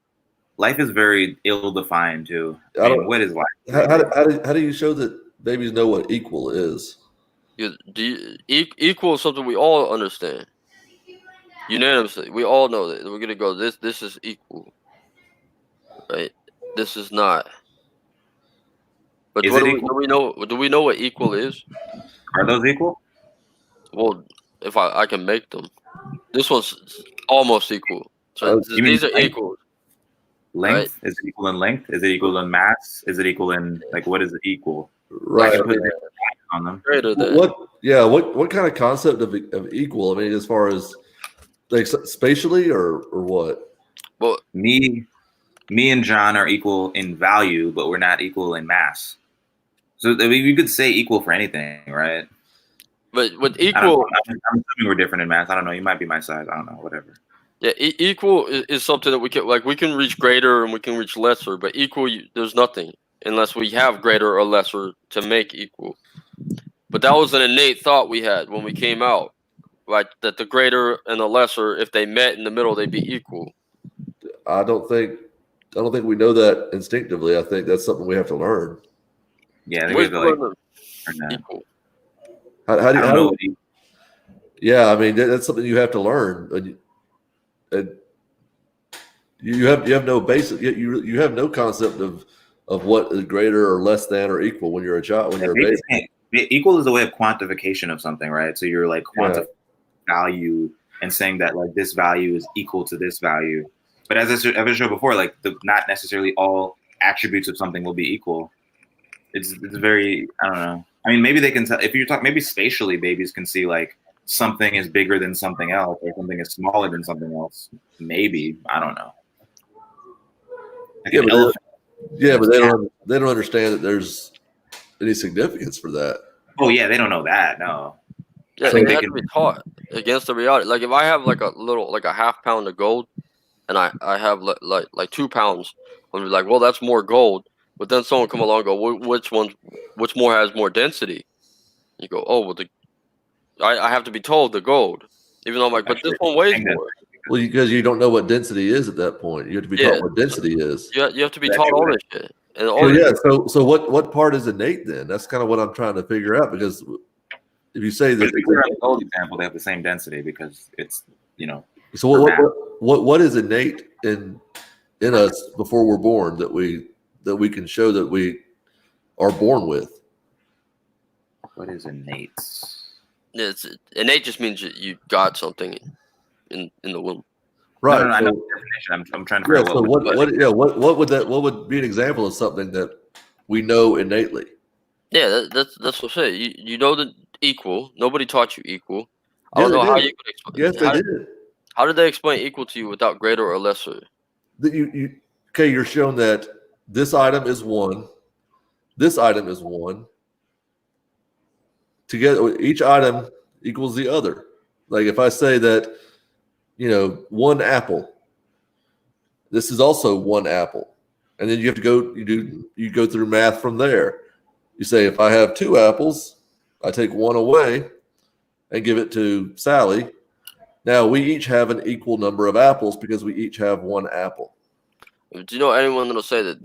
Speaker 2: Life is very ill-defined too. I mean, what is life?
Speaker 1: How do you show that babies know what equal is?
Speaker 3: Equal is something we all understand unanimously. We all know that we're gonna go. This is equal, right? This is not. But do we know what equal is?
Speaker 2: Are those equal?
Speaker 3: Well, if I can make them, this one's almost equal. So
Speaker 2: You mean
Speaker 3: these are
Speaker 2: length?
Speaker 3: equal.
Speaker 2: Length? Is it equal in length? Is it equal in mass? Is it equal in like what is it equal?
Speaker 1: Right.
Speaker 2: Like, put it on them.
Speaker 3: Greater than.
Speaker 1: What kind of concept of equal? I mean, as far as like spatially or what?
Speaker 3: Well,
Speaker 2: Me and John are equal in value, but we're not equal in mass. So I mean, you could say equal for anything, right?
Speaker 3: but with
Speaker 2: I don't know.
Speaker 3: equal,
Speaker 2: I'm assuming we're different in mass. I don't know. You might be my size. I don't know. Whatever.
Speaker 3: yeah, equal is something that we can reach greater and we can reach lesser, but equal, there's nothing unless we have greater or lesser to make equal. But that was an innate thought we had when we came out, right? That the greater and the lesser, if they met in the middle, they'd be equal.
Speaker 1: I don't think we know that instinctively. I think that's something we have to learn.
Speaker 2: Yeah, I think we have to like learn that.
Speaker 3: Equal.
Speaker 1: How do you
Speaker 2: know.
Speaker 1: Yeah, I mean that's something you have to learn. And you have no basic. You have no concept of what is greater or less than or equal when you're a child. When you're a baby.
Speaker 2: Equal is a way of quantification of something, right? So you're like quantifying value and saying that like this value is equal to this value. But as I showed before, like not necessarily all attributes of something will be equal. It's very, I don't know. I mean, maybe they can tell if you talk. Maybe spatially, babies can see like something is bigger than something else, or something is smaller than something else. Maybe, I don't know. Like an elephant.
Speaker 1: But they don't understand that there's any significance for that.
Speaker 2: Oh yeah, they don't know that. No.
Speaker 3: Yeah, they have to be taught against the reality. Like if I have like a half pound of gold, and I have like 2 pounds, I'm like, well, that's more gold. But then someone come along and go, which more has more density? You go, oh, well, I have to be told the gold, even though I'm like, but this one weighs more.
Speaker 1: Well, because you don't know what density is at that point. You have to be taught what density is.
Speaker 3: You have to be taught all this shit. And
Speaker 1: So what part is innate then? That's kind of what I'm trying to figure out, because if you say that
Speaker 2: the gold example, they have the same density because it's
Speaker 1: So what is innate in us before we're born that we can show that we are born with?
Speaker 2: What is innate?
Speaker 3: Innate just means you got something in the womb.
Speaker 1: Right.
Speaker 2: No, I know the definition. I'm trying to figure out what would be an example of something that we know innately?
Speaker 3: Yeah, that's what I'm saying. You know the equal. Nobody taught you equal. I don't know how you could explain.
Speaker 1: Yes, they did.
Speaker 3: How did they explain equal to you without greater or lesser?
Speaker 1: You're shown that this item is 1. This item is 1. Together, each item equals the other. Like if I say that, 1 apple, this is also 1 apple, and then you have to go. You go through math from there. You say if I have 2 apples, I take 1 away and give it to Sally. Now we each have an equal number of apples because we each have 1 apple.
Speaker 3: Do you know anyone that'll say that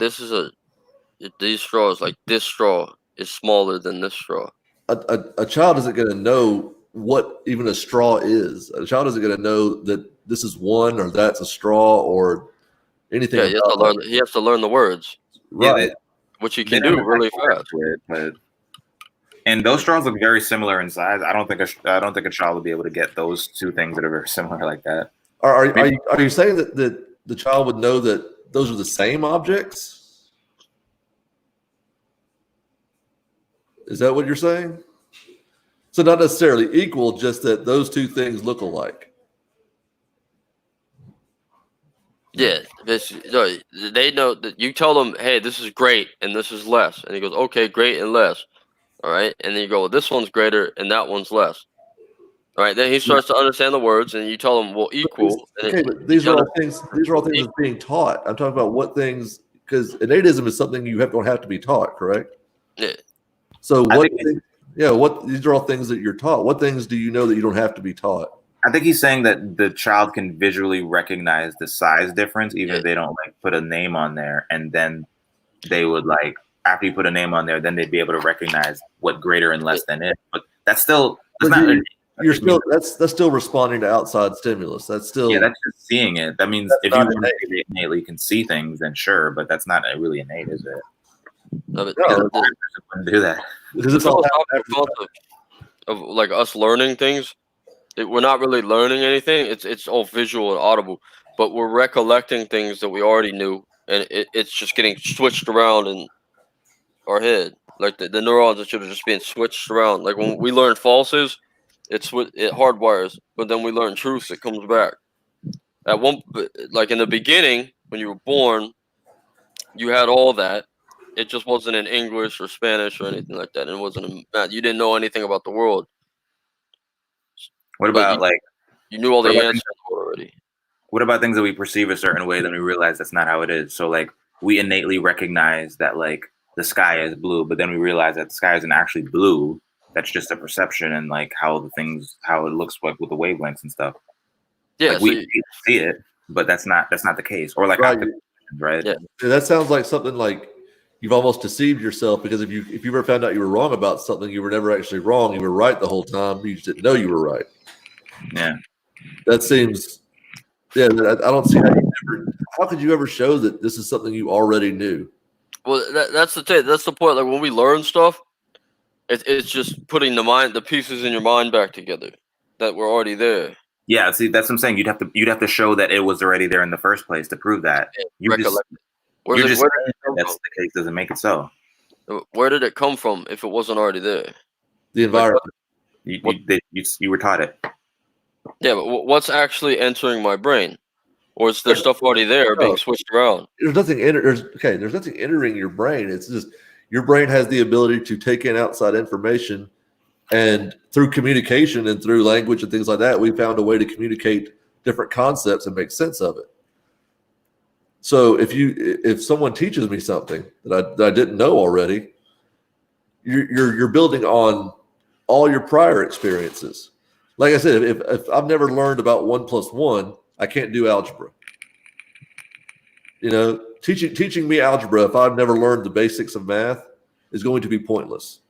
Speaker 3: these straws, like this straw is smaller than this straw?
Speaker 1: A child isn't going to know what even a straw is. A child isn't going to know that this is 1 or that's a straw or anything.
Speaker 3: Yeah, he has to learn the words,
Speaker 1: right?
Speaker 3: Which he can do really fast.
Speaker 2: And those straws look very similar in size. I don't think a child would be able to get those 2 things that are very similar like that.
Speaker 1: Are you saying that the child would know that those are the same objects? Is that what you're saying? So not necessarily equal, just that those 2 things look alike.
Speaker 3: Yeah, they know that you tell them, hey, this is great and this is less. And he goes, okay, great and less. All right. And then you go, well, this one's greater and that one's less. All right. Then he starts to understand the words and you tell him, well, equal.
Speaker 1: But these are all things that's being taught. I'm talking about what things, because innateism is something you don't have to be taught, correct?
Speaker 3: Yeah.
Speaker 1: So these are all things that you're taught. What things do you know that you don't have to be taught?
Speaker 2: I think he's saying that the child can visually recognize the size difference, even if they don't like put a name on there, and then they would like after you put a name on there, then they'd be able to recognize what greater and less than is. But that's still
Speaker 1: that's still responding to outside stimulus. That's still
Speaker 2: that's just seeing it. That means if you innately can see things, then sure, but that's not really innate, is it?
Speaker 3: No,
Speaker 2: do that.
Speaker 3: Because it's all of like us learning things. We're not really learning anything. It's all visual and audible, but we're recollecting things that we already knew, and it's just getting switched around in our head. Like the neurons are just being switched around. Like when we learn falses, it hardwires, but then we learn truths, it comes back. Like in the beginning, when you were born, you had all that. It just wasn't in English or Spanish or anything like that. It wasn't in math. You didn't know anything about the world.
Speaker 2: What
Speaker 3: But
Speaker 2: about like
Speaker 3: you knew all
Speaker 2: what
Speaker 3: the
Speaker 2: about
Speaker 3: answers already.
Speaker 2: what about things that we perceive a certain way, then we realize that's not how it is? So like we innately recognize that like the sky is blue, but then we realize that the sky isn't actually blue. That's just a perception and like how it looks like with the wavelengths and stuff.
Speaker 3: Yeah,
Speaker 2: Like
Speaker 3: so
Speaker 2: we see it, but that's not the case. Or like
Speaker 1: Right.
Speaker 2: right?
Speaker 3: Yeah.
Speaker 1: That sounds like something like you've almost deceived yourself, because if you ever found out you were wrong about something, you were never actually wrong. You were right the whole time. You just didn't know you were right.
Speaker 2: Yeah.
Speaker 1: That seems. Yeah, I don't see how could you ever show that this is something you already knew?
Speaker 3: well, that's the thing. That's the point. Like when we learn stuff, it's just putting the pieces in your mind back together that were already there.
Speaker 2: Yeah, see, that's what I'm saying. You'd have to show that it was already there in the first place to prove that. You're just
Speaker 3: Where did it
Speaker 2: saying
Speaker 3: come
Speaker 2: that's the case doesn't make it so.
Speaker 3: from? Where did it come from if it wasn't already there?
Speaker 1: The environment.
Speaker 2: You were taught it.
Speaker 3: Yeah, but what's actually entering my brain? Or is there stuff already there being switched around?
Speaker 1: There's nothing there's nothing entering your brain. It's just your brain has the ability to take in outside information, and through communication and through language and things like that, we found a way to communicate different concepts and make sense of it. So if someone teaches me something that I didn't know already, you're building on all your prior experiences. Like I said, if I've never learned about 1 + 1, I can't do algebra. You know, teaching me algebra, if I've never learned the basics of math, is going to be pointless.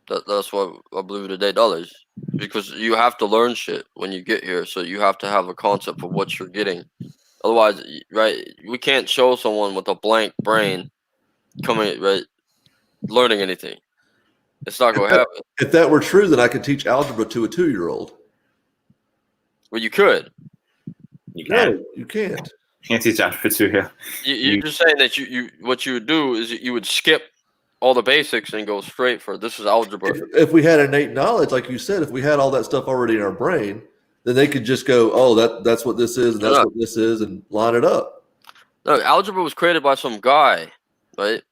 Speaker 3: That's what I believe today dollars, because you have to learn shit when you get here. So you have to have a concept of what you're getting. Otherwise, right, we can't show someone with a blank brain learning anything. It's not going to happen.
Speaker 1: If that were true, then I could teach algebra to a 2-year-old.
Speaker 3: Well, you could.
Speaker 2: You can't.
Speaker 1: No, you can't.
Speaker 2: You can't teach algebra to you.
Speaker 3: You're just saying that what you would do is you would skip all the basics and go straight for this is algebra.
Speaker 1: If we had innate knowledge, like you said, if we had all that stuff already in our brain, then they could just go, oh, that's what this is, and that's what this is, and line it up.
Speaker 3: No, algebra was created by some guy, right?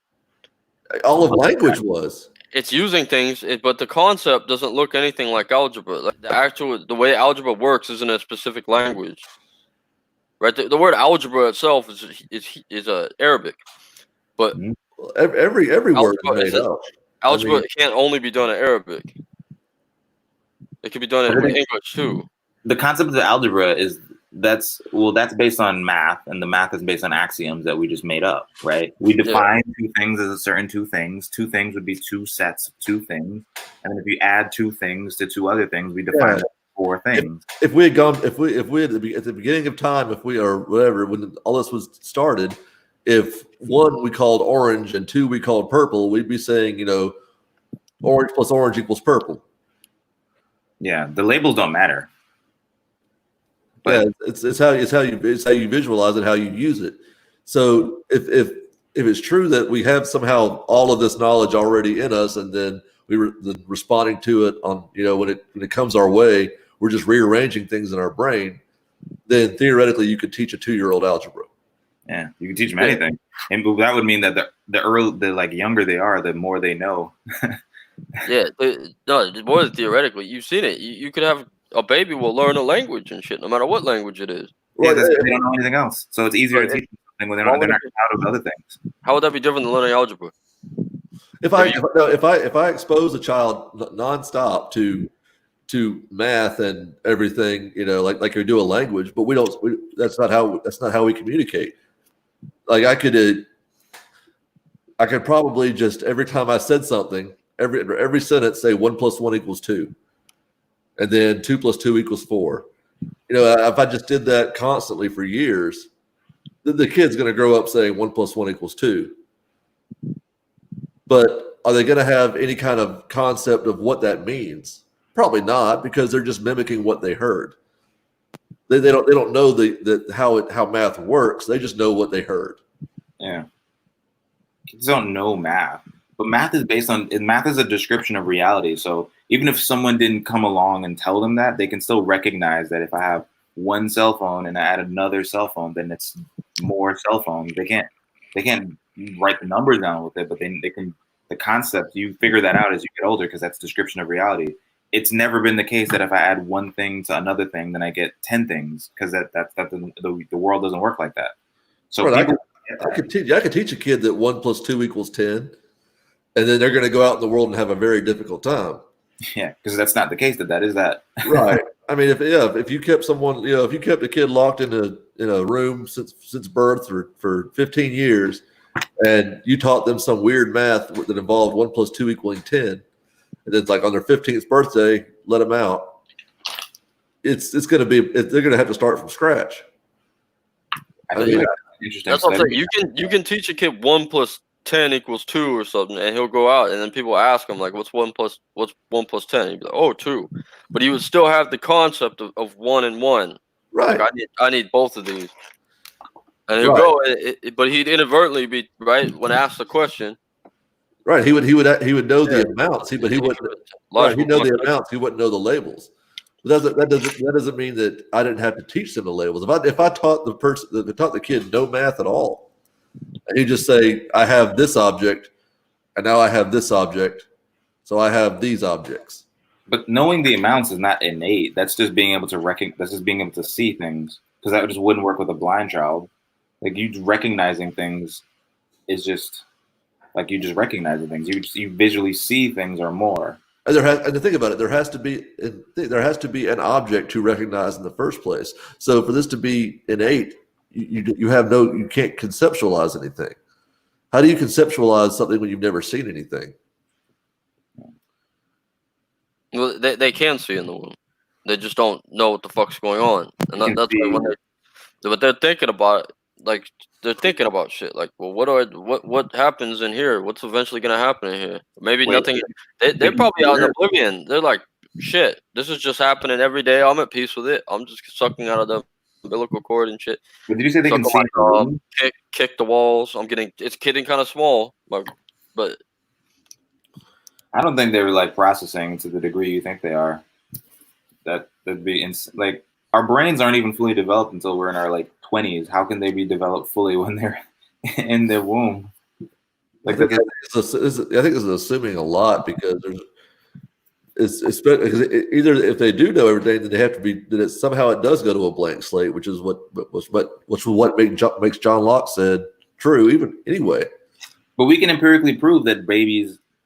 Speaker 1: All of language was.
Speaker 3: It's using things, but the concept doesn't look anything like algebra. Like the way algebra works is in a specific language, right? The word algebra itself is Arabic, but
Speaker 1: Every word is made up.
Speaker 3: Algebra can't only be done in Arabic. It can be done in English too.
Speaker 2: The concept of algebra that's based on math, and the math is based on axioms that we just made up, right? We define two things as a certain two things. Two things would be two sets of two things, and then if you add two things to two other things, we define 4 things. If
Speaker 1: we had at the beginning of time, or whatever, when all this was started, if 1 we called orange and 2 we called purple, we'd be saying, orange plus orange equals purple.
Speaker 2: Yeah, the labels don't matter.
Speaker 1: But it's how you visualize it, how you use it. So if it's true that we have somehow all of this knowledge already in us, and then we're responding to it on when it comes our way, we're just rearranging things in our brain, then theoretically you could teach a 2-year-old algebra.
Speaker 2: Yeah, you can teach them anything, and that would mean that the younger they are, the more they know.
Speaker 3: Yeah, no, more than theoretically. You've seen it. You could have a baby will learn a language and shit, no matter what language it is.
Speaker 2: Yeah, they don't know anything else, so it's easier to teach them something when they're not out of other things.
Speaker 3: How would that be different than learning algebra?
Speaker 1: If I expose a child nonstop to math and everything, like we do a language, but that's not how we communicate. Like I could probably just every time I said something, every sentence say 1 + 1 = 2, and then 2 + 2 = 4. If I just did that constantly for years, then the kid's going to grow up saying 1 + 1 = 2. But are they going to have any kind of concept of what that means? Probably not, because they're just mimicking what they heard. They don't know how math works. They just know what they heard.
Speaker 2: Yeah. Kids don't know math, but math is math is a description of reality. So even if someone didn't come along and tell them that, they can still recognize that if I have one cell phone and I add another cell phone, then it's more cell phones. They can't write the numbers down with it, but they can, the concept, you figure that out as you get older, because that's description of reality. It's never been the case that if I add one thing to another thing, then I get 10 things, because the world doesn't work like that. So
Speaker 1: Right,
Speaker 2: people,
Speaker 1: I could teach a kid that 1 + 2 = 10, and then they're going to go out in the world and have a very difficult time.
Speaker 2: Yeah, because that's not the case. That is that.
Speaker 1: Right. I mean, if you kept someone, if you kept a kid locked in a room since birth for 15 years, and you taught them some weird math that involved 1 + 2 = 10, and then like on their 15th birthday, let them out. It's going to be, they're going to have to start from scratch.
Speaker 2: I mean, interesting.
Speaker 3: That's what I'm saying. You can teach a kid 1 + 10 = 2 or something, and he'll go out, and then people ask him like, "What's 1 + 10?" He'd be like, "Oh, 2," but he would still have the concept of 1 and 1.
Speaker 1: Right.
Speaker 3: Like, I need both of these, and he'll
Speaker 1: Right.
Speaker 3: go. But he'd inadvertently be right when asked the question.
Speaker 1: Right. He would know the amounts. But he wouldn't. Right. He'd know the
Speaker 3: Logical
Speaker 1: amounts. He wouldn't know the labels. That doesn't mean that I didn't have to teach them the labels. If I taught the kid no math at all, and you just say, I have this object, and now I have this object, so I have these objects.
Speaker 2: But knowing the amounts is not innate. That's just being able to That's just being able to see things, because that just wouldn't work with a blind child. Like, you recognizing things is just like you just recognizing things. You visually see things or more.
Speaker 1: And to think about it, there has to be an object to recognize in the first place. So for this to be innate, you can't conceptualize anything. How do you conceptualize something when you've never seen anything?
Speaker 3: Well, they can see in the womb. They just don't know what the fuck's going on, and that's why when they're thinking about it, like they're thinking about shit. Like, well, what happens in here? What's eventually gonna happen in here? Maybe nothing. They're probably out in oblivion. They're like, shit, this is just happening every day. I'm at peace with it. I'm just sucking out of the umbilical cord and shit.
Speaker 2: But did you say they can see?
Speaker 3: Kick the walls. It's getting kind of small, but
Speaker 2: I don't think they were like processing to the degree you think they are. That'd be like, our brains aren't even fully developed until we're in our like 20s. How can they be developed fully when they're in the womb? Like,
Speaker 1: I think this is assuming a lot, because either if they do know everything, then they have to be that somehow it does go to a blank slate, which is what makes John Locke said true even anyway.
Speaker 2: But we can empirically prove that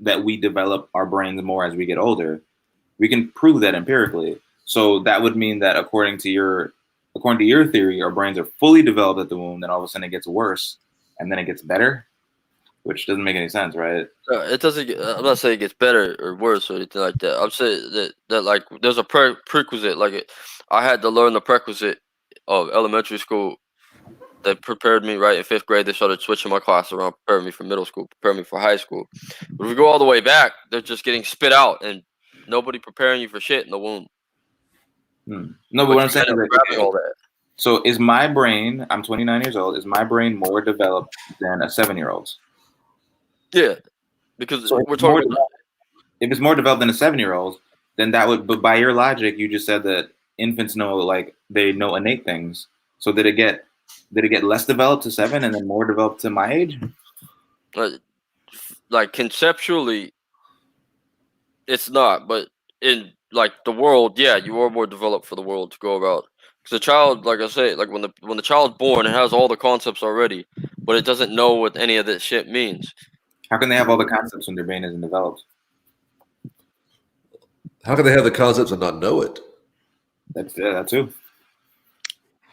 Speaker 2: that we develop our brains more as we get older. We can prove that empirically. So that would mean that according to your theory, our brains are fully developed at the womb, then all of a sudden it gets worse, and then it gets better, which doesn't make any sense, right?
Speaker 3: It doesn't. I'm not saying it gets better or worse or anything like that. I'm saying that like there's a prerequisite. Like I had to learn the prerequisite of elementary school that prepared me right in 5th grade. They started switching my class around, preparing me for middle school, preparing me for high school. But if we go all the way back, they're just getting spit out, and nobody preparing you for shit in the womb.
Speaker 2: No, but what I'm saying is
Speaker 3: grabbing all that.
Speaker 2: So is my brain? I'm 29 years old. Is my brain more developed than a 7-year-old's?
Speaker 3: Yeah, because
Speaker 2: so
Speaker 3: we're talking.
Speaker 2: If it's more developed than a 7-year-old's, then that would. But by your logic, you just said that infants they know innate things. So did it get less developed to 7 and then more developed to my age?
Speaker 3: Like conceptually, it's not, but in like the world, yeah, you are more developed for the world to go about. Because the child, like I say, like when the child's born, it has all the concepts already, but it doesn't know what any of this shit means.
Speaker 2: How can they have all the concepts when their brain isn't developed?
Speaker 1: How can they have the concepts and not know it?
Speaker 2: That too.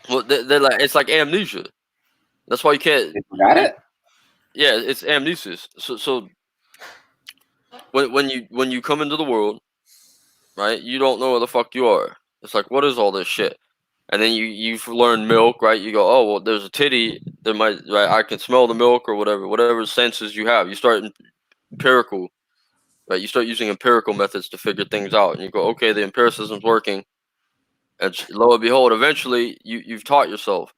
Speaker 3: Well, they're like, it's like amnesia. That's why you can't.
Speaker 2: You got it?
Speaker 3: Yeah, it's amnesia. So when you come into the world, right, you don't know where the fuck you are. It's like, what is all this shit? And then you've learned milk, right? You go, oh well, there's a titty. There might, right? I can smell the milk or whatever senses you have. You start empirical, right? You start using empirical methods to figure things out, and you go, okay, the empiricism's working, and lo and behold, eventually you've taught yourself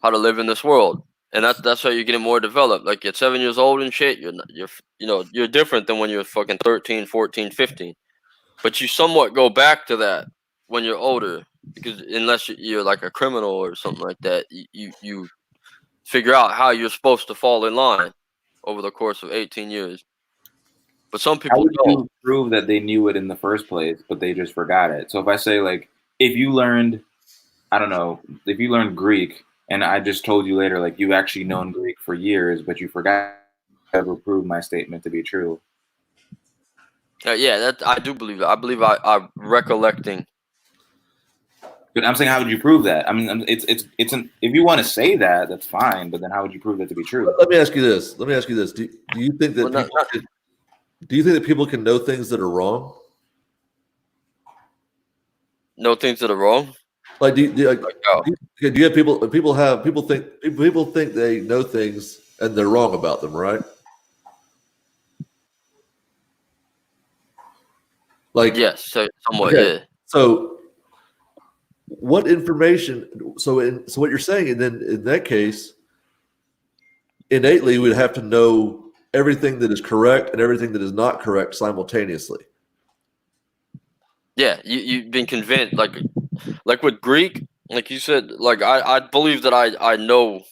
Speaker 3: how to live in this world, and that's how you're getting more developed. Like at 7 years old and shit, you're different than when you're fucking 13, 14, 15. But you somewhat go back to that when you're older, because unless you're like a criminal or something like that, you figure out how you're supposed to fall in line over the course of 18 years. But some
Speaker 2: How
Speaker 3: people
Speaker 2: would
Speaker 3: don't.
Speaker 2: you prove that they knew it in the first place, but they just forgot it? So if I say, like, if you learned, I don't know, if you learned Greek, and I just told you later, like, you've actually known Greek for years, but you forgot to ever prove my statement to be true.
Speaker 3: Yeah, that I do believe that. I believe I'm recollecting.
Speaker 2: But I'm saying, how would you prove that? I mean, it's an, if you want to say that, that's fine. But then, how would you prove that to be true?
Speaker 1: Let me ask you this. Do you think that do you think that people can know things that are wrong?
Speaker 3: Know things that are wrong.
Speaker 1: Like, do you have people think they know things and they're wrong about them, right? Like,
Speaker 3: Yes, so somewhat.
Speaker 1: okay.
Speaker 3: Yeah.
Speaker 1: So, what information? So what you're saying, and then in that case, innately, we'd have to know everything that is correct and everything that is not correct simultaneously.
Speaker 3: Yeah, you've been convinced, like with Greek, like you said, like I believe that I know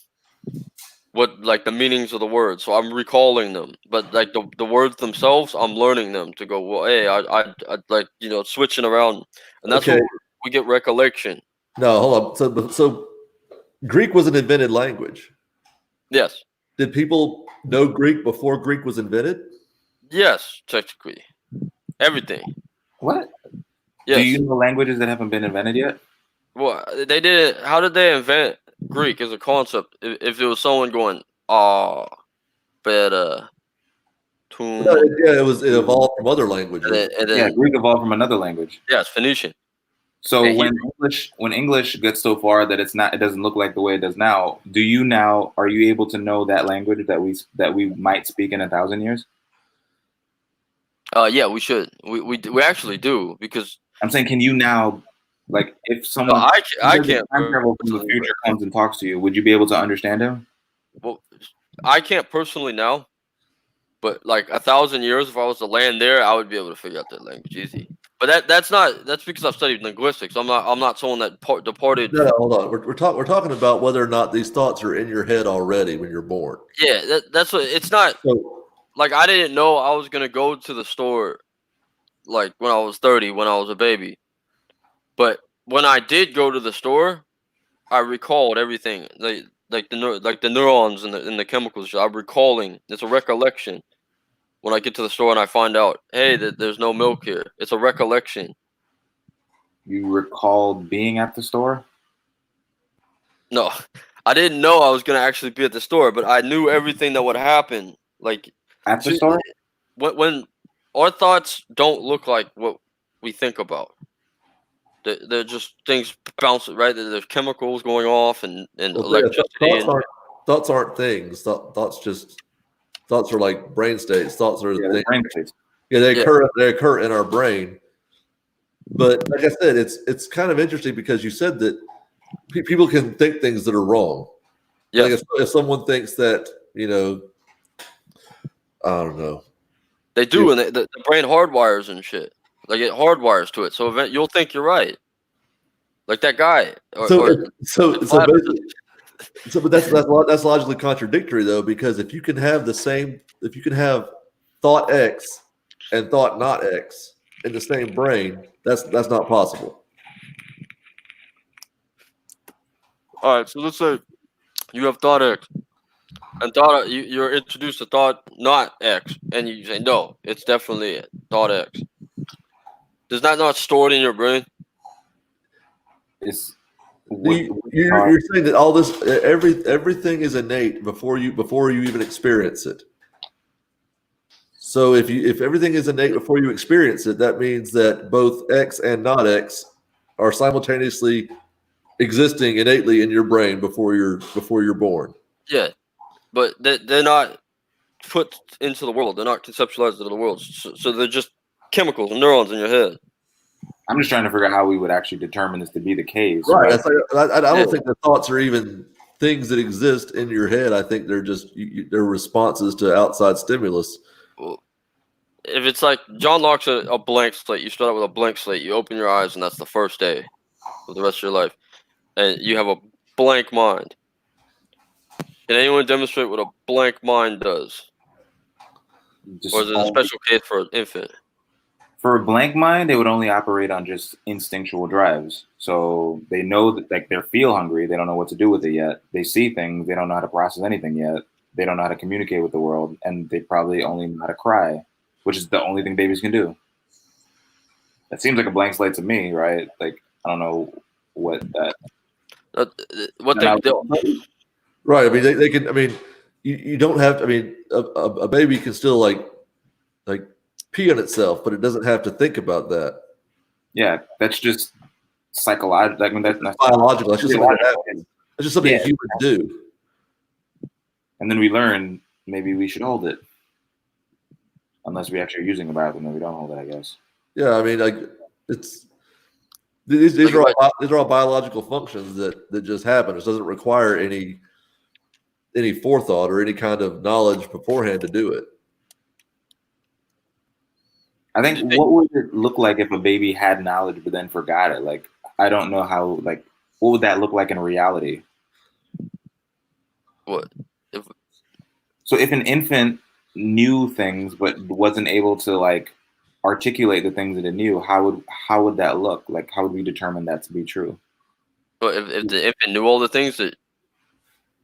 Speaker 3: what like the meanings of the words, so I'm recalling them. But like the words themselves, I'm learning them to go. Well, hey, I like switching around, and that's
Speaker 1: Okay.
Speaker 3: what we get recollection.
Speaker 1: No, hold on. So Greek was an invented language.
Speaker 3: Yes.
Speaker 1: Did people know Greek before Greek was invented?
Speaker 3: Yes, technically, everything.
Speaker 2: What?
Speaker 3: Yes.
Speaker 2: Do you know languages that haven't been invented yet?
Speaker 3: Well, they did. How did they invent Greek as a concept? If it was someone going, better,
Speaker 1: No, it evolved from other languages.
Speaker 3: and then
Speaker 2: Greek evolved from another language.
Speaker 3: yeah, it's Phoenician.
Speaker 2: So
Speaker 3: And
Speaker 2: when English gets so far that it doesn't look like the way it does now, are you able to know that language that we might speak in 1,000 years?
Speaker 3: Yeah, we should. We actually do, because
Speaker 2: I'm saying, can you now, like, if someone
Speaker 3: I can't
Speaker 2: time travel from the future comes and talks to you, would you be able to understand him?
Speaker 3: Well, I can't personally now, but like 1,000 years, if I was to land there, I would be able to figure out that language easy. But that's because I've studied linguistics. I'm not someone that departed.
Speaker 1: No, hold on. We're talking about whether or not these thoughts are in your head already when you're born.
Speaker 3: Yeah, that's what it's not.
Speaker 1: So,
Speaker 3: Like I didn't know I was gonna go to the store, like when I was 30, when I was a baby. But when I did go to the store, I recalled everything. Like the neurons and the chemicals. I'm recalling. It's a recollection. When I get to the store and I find out, hey, there's no milk here. It's a recollection.
Speaker 2: You recalled being at the store?
Speaker 3: No, I didn't know I was gonna actually be at the store, but I knew everything that would happen. Like
Speaker 2: At the store?
Speaker 3: when our thoughts don't look like what we think about. They're just things bouncing, right? There's chemicals going off and electricity.
Speaker 1: Thoughts aren't things. Thoughts are like brain states. Thoughts are things.
Speaker 2: Brain states.
Speaker 1: Yeah, they occur in our brain. But like I said, it's kind of interesting because you said that people can think things that are wrong.
Speaker 3: Yeah.
Speaker 1: Like if someone thinks that, I don't know.
Speaker 3: They do, and the brain hardwires and shit. Like it hardwires to it, so you'll think you're right. Like that guy.
Speaker 1: But that's logically contradictory though, because if you can have thought X and thought not X in the same brain, that's not possible.
Speaker 3: All right, so let's say you have thought X, and you're introduced to thought not X, and you say no, it's definitely thought X. Does that not store it in your brain?
Speaker 1: You're saying that all this, everything is innate before you even experience it. So if everything is innate before you experience it, that means that both X and not X are simultaneously existing innately in your brain before you're born.
Speaker 3: Yeah, but they're not. put into the world. They're not conceptualized into the world. So they're just chemicals and neurons in your head.
Speaker 2: I'm just trying to figure out how we would actually determine this to be the case.
Speaker 1: Right.
Speaker 2: Right.
Speaker 1: I don't think the thoughts are even things that exist in your head. I think they're just they're responses to outside stimulus.
Speaker 3: Well, if it's like John Locke's a blank slate, you start out with a blank slate. You open your eyes, and that's the first day of the rest of your life, and you have a blank mind. Can anyone demonstrate what a blank mind does? Or is it a special case for an infant?
Speaker 2: For a blank mind, they would only operate on just instinctual drives. So they know that, like, they feel hungry. They don't know what to do with it yet. They see things. They don't know how to process anything yet. They don't know how to communicate with the world. And they probably only know how to cry, which is the only thing babies can do. That seems like a blank slate to me, right? Like, I don't know what that...
Speaker 1: Right. I mean, they can. I mean, you don't have to. I mean, a baby can still like pee on itself, but it doesn't have to think about that.
Speaker 2: Yeah, that's just psychological. I mean, that's
Speaker 1: biological. That's just something that happens. That's just something humans do.
Speaker 2: And then we learn maybe we should hold it, unless we actually are using a bathroom, then we don't hold it, I guess.
Speaker 1: Yeah, I mean, like it's. These are all biological functions that just happen. It doesn't require any forethought or any kind of knowledge beforehand to do it.
Speaker 2: I think what would it look like if a baby had knowledge but then forgot it? Like, I don't know how. Like, what would that look like in reality?
Speaker 3: What?
Speaker 2: So if an infant knew things but wasn't able to like articulate the things that it knew, how would that look? Like, how would we determine that to be true?
Speaker 3: Well, if the infant knew all the things that...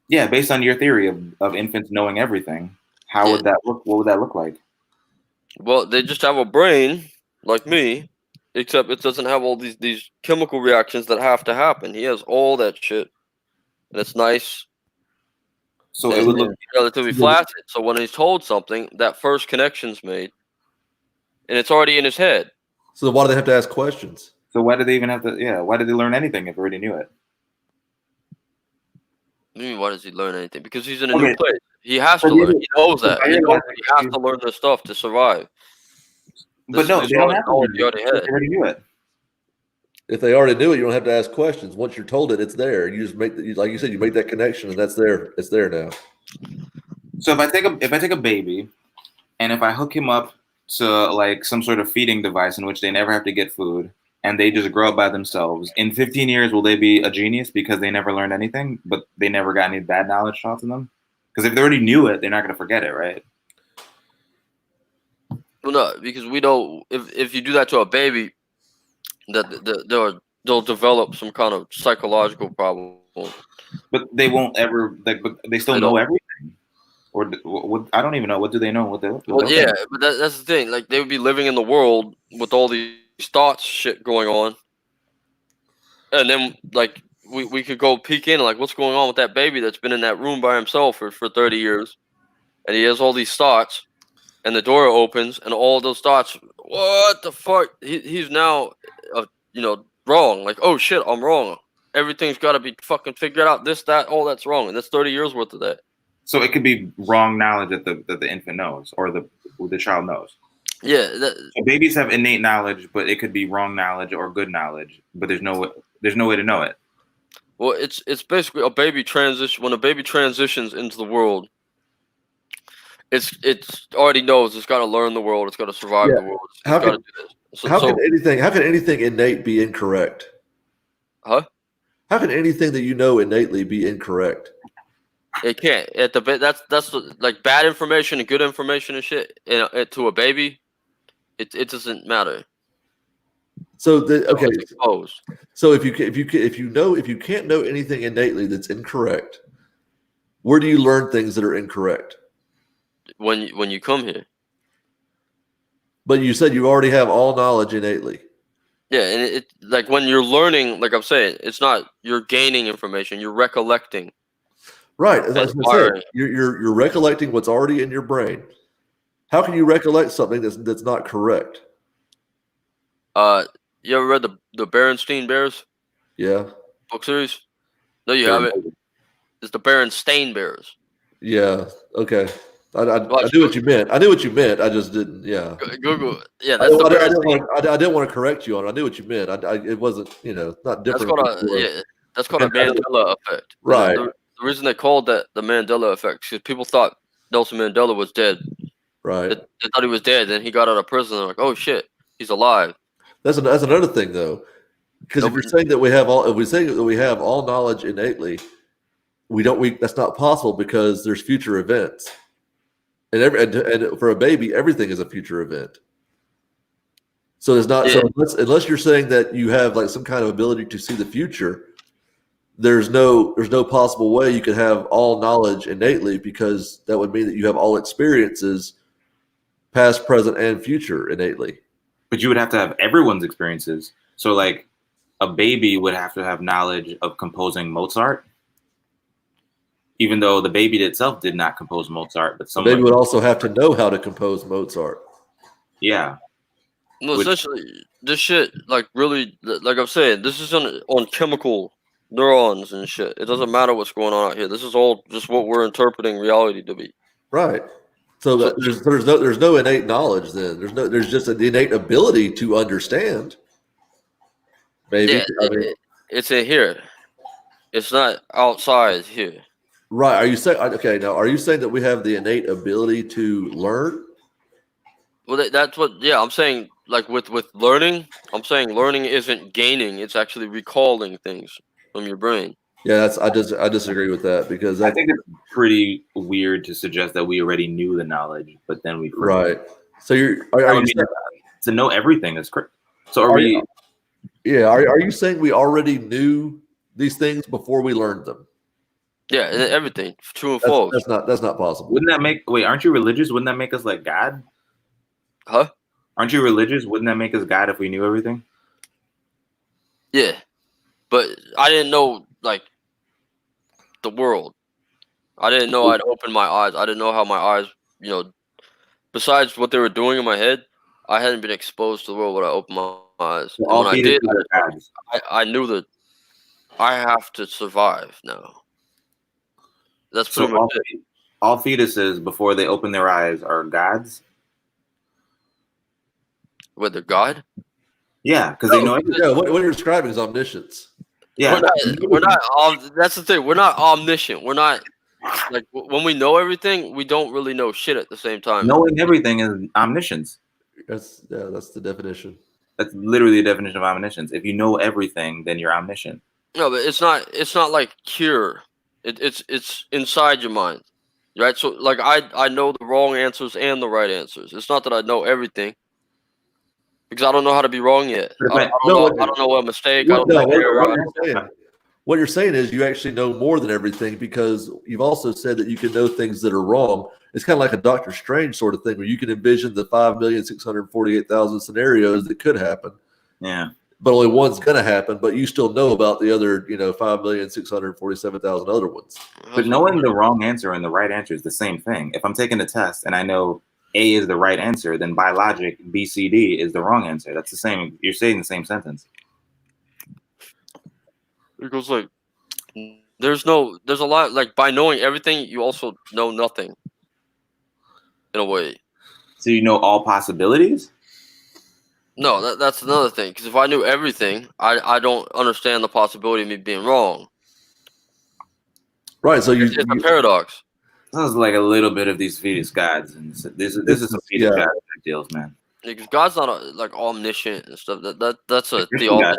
Speaker 2: Yeah, based on your theory of infants knowing everything, how would that look? What would that look like? Well,
Speaker 3: they just have a brain like me, except it doesn't have all these chemical reactions that have to happen. He has all that shit, and it's nice.
Speaker 2: So it would look
Speaker 3: relatively flaccid. So when he's told something, that first connection's made, and it's already in his head.
Speaker 1: So why do they have to ask questions?
Speaker 2: So why do they even have to? Yeah, why did they learn anything if they already knew it?
Speaker 3: I mean, why does he learn anything? Because he's in a new place. He has to learn. He knows that. He knows he has to learn this stuff to survive.
Speaker 2: But no, they don't have to learn it. They already knew it.
Speaker 1: If they already knew it, you don't have to ask questions. Once you're told it, it's there. You just make, like you said, you make that connection, and that's there. It's there now.
Speaker 2: So if I take a baby, and if I hook him up to like some sort of feeding device in which they never have to get food, and they just grow up by themselves, in 15 years, will they be a genius because they never learned anything, but they never got any bad knowledge taught to them? Because if they already knew it, they're not going to forget it, right?
Speaker 3: Well, no, because we know if you do that to a baby, that they'll develop some kind of psychological problem.
Speaker 2: But they won't ever. Like, but they still know everything. Or what? I don't even know. What do they know? What they?
Speaker 3: Well, yeah, but that's the thing. Like, they would be living in the world with all these thoughts shit going on, and then like we could go peek in, like, what's going on with that baby that's been in that room by himself for 30 years, and he has all these thoughts, and the door opens, and all those thoughts. What the fuck? He's now, wrong. Like, oh shit, I'm wrong. Everything's got to be fucking figured out. This, that, all that's wrong, and that's 30 years worth of that.
Speaker 2: So it could be wrong knowledge that the infant knows, or the child knows.
Speaker 3: Yeah.
Speaker 2: So babies have innate knowledge, but it could be wrong knowledge or good knowledge. But there's no way to know it.
Speaker 3: Well, it's basically a baby transition. When a baby transitions into the world, it's already knows it's got to learn the world. It's got to survive the world.
Speaker 1: How can anything innate be incorrect?
Speaker 3: Huh?
Speaker 1: How can anything that you know innately be incorrect?
Speaker 3: It can't. That's like bad information and good information and shit. To a baby, it doesn't matter.
Speaker 1: So So if you can't know anything innately that's incorrect, where do you learn things that are incorrect?
Speaker 3: When you come here.
Speaker 1: But you said you already have all knowledge innately.
Speaker 3: Yeah, and it like when you're learning, like I'm saying, it's not you're gaining information, you're recollecting.
Speaker 1: Right, as I said, you're recollecting what's already in your brain. How can you recollect something that's not correct?
Speaker 2: You ever read the Berenstain Bears?
Speaker 1: Yeah.
Speaker 2: Book series? No, you haven't. It's the Berenstain Bears.
Speaker 1: Yeah. Okay. I knew what you meant. I knew what you meant. I just didn't. Yeah.
Speaker 3: Google. Yeah,
Speaker 1: I
Speaker 3: that's the
Speaker 1: didn't want to correct you on it. I knew what you meant. It wasn't, not
Speaker 3: That's
Speaker 1: different.
Speaker 3: called that's called a Mandela effect.
Speaker 1: Right.
Speaker 3: The reason they called that the Mandela effect because people thought Nelson Mandela was dead.
Speaker 1: Right.
Speaker 3: They thought he was dead. Then he got out of prison. They're like, oh shit, he's alive.
Speaker 1: That's another thing though, because if you're saying that we have all knowledge innately, that's not possible because there's future events, and for a baby, everything is a future event. So there's not.
Speaker 3: Yeah.
Speaker 1: So unless you're saying that you have like some kind of ability to see the future, there's no possible way you could have all knowledge innately, because that would mean that you have all experiences, past, present, and future innately.
Speaker 2: But you would have to have everyone's experiences. So like a baby would have to have knowledge of composing Mozart, even though the baby itself did not compose Mozart. But
Speaker 1: The baby would also have to know how to compose Mozart.
Speaker 2: Yeah.
Speaker 3: No, essentially, this shit, like, really, like I'm saying, this is on chemical neurons and shit. It doesn't matter what's going on out here. This is all just what we're interpreting reality to be.
Speaker 1: Right. So there's no innate knowledge then. There's just an innate ability to understand. Maybe.
Speaker 3: Yeah, it's in here. It's not outside here.
Speaker 1: Right. Are you saying are you saying that we have the innate ability to learn?
Speaker 3: Well, that's what. Yeah, I'm saying. Like with learning, I'm saying learning isn't gaining; it's actually recalling things from your brain.
Speaker 1: Yeah, I disagree with that, because
Speaker 2: I think it's pretty weird to suggest that we already knew the knowledge, but then we forgot.
Speaker 1: Right. So are you
Speaker 2: to know everything is correct. So are we?
Speaker 1: Are you saying we already knew these things before we learned them?
Speaker 3: Yeah, and everything, true and false.
Speaker 1: That's not possible.
Speaker 2: Wouldn't that make? Wait, aren't you religious? Wouldn't that make us like God?
Speaker 3: Huh?
Speaker 2: Aren't you religious? Wouldn't that make us God if we knew everything?
Speaker 3: Yeah, but I didn't know like the world. I didn't know I'd open my eyes. I didn't know how my eyes, besides what they were doing in my head, I hadn't been exposed to the world when I opened my eyes. And when I did, I knew that I have to survive now. That's pretty much it.
Speaker 2: All fetuses before they open their eyes are gods.
Speaker 3: Whether God?
Speaker 2: Yeah, because they know.
Speaker 1: Yeah, what you're describing is omniscience.
Speaker 2: Yeah,
Speaker 3: we're not. That's the thing. We're not omniscient. We're not like when we know everything, we don't really know shit at the same time.
Speaker 2: Knowing everything is omniscience.
Speaker 1: That's the definition.
Speaker 2: That's literally the definition of omniscience. If you know everything, then you're omniscient.
Speaker 3: No, but it's not like cure. It's inside your mind, right? So like I know the wrong answers and the right answers. It's not that I know everything. Because I don't know how to be wrong yet. I don't know what mistake.
Speaker 1: What you're saying is you actually know more than everything, because you've also said that you can know things that are wrong. It's kind of like a Doctor Strange sort of thing, where you can envision the 5,648,000 scenarios that could happen.
Speaker 2: Yeah.
Speaker 1: But only one's going to happen, but you still know about the other, 5,647,000 other ones.
Speaker 2: But knowing the wrong answer and the right answer is the same thing. If I'm taking a test and I know A is the right answer, then by logic, B, C, D is the wrong answer. That's the same. You're saying the same sentence.
Speaker 3: It goes like, there's a lot, like by knowing everything, you also know nothing. In a way.
Speaker 2: So you know all possibilities?
Speaker 3: No, that's another thing. Because if I knew everything, I don't understand the possibility of me being wrong.
Speaker 1: Right. So
Speaker 3: it's a paradox.
Speaker 2: Sounds like a little bit of these fetus gods, and this is some fetus god deals, man.
Speaker 3: Because God's not like omniscient and stuff. That's a theology.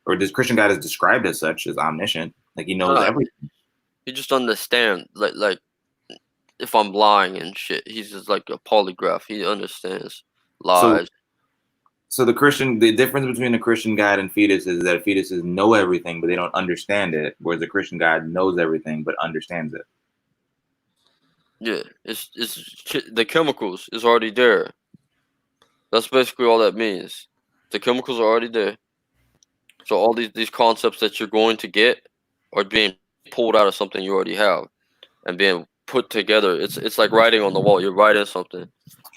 Speaker 2: Or this Christian God is described as such, as omniscient, like he knows everything.
Speaker 3: He just understands, like if I'm lying and shit, he's just like a polygraph. He understands lies.
Speaker 2: So the difference between a Christian God and fetus is that fetuses know everything, but they don't understand it, whereas the Christian God knows everything but understands it.
Speaker 3: Yeah, it's the chemicals is already there. That's basically all that means. The chemicals are already there. So all these concepts that you're going to get are being pulled out of something you already have and being put together. It's like writing on the wall. You're writing something,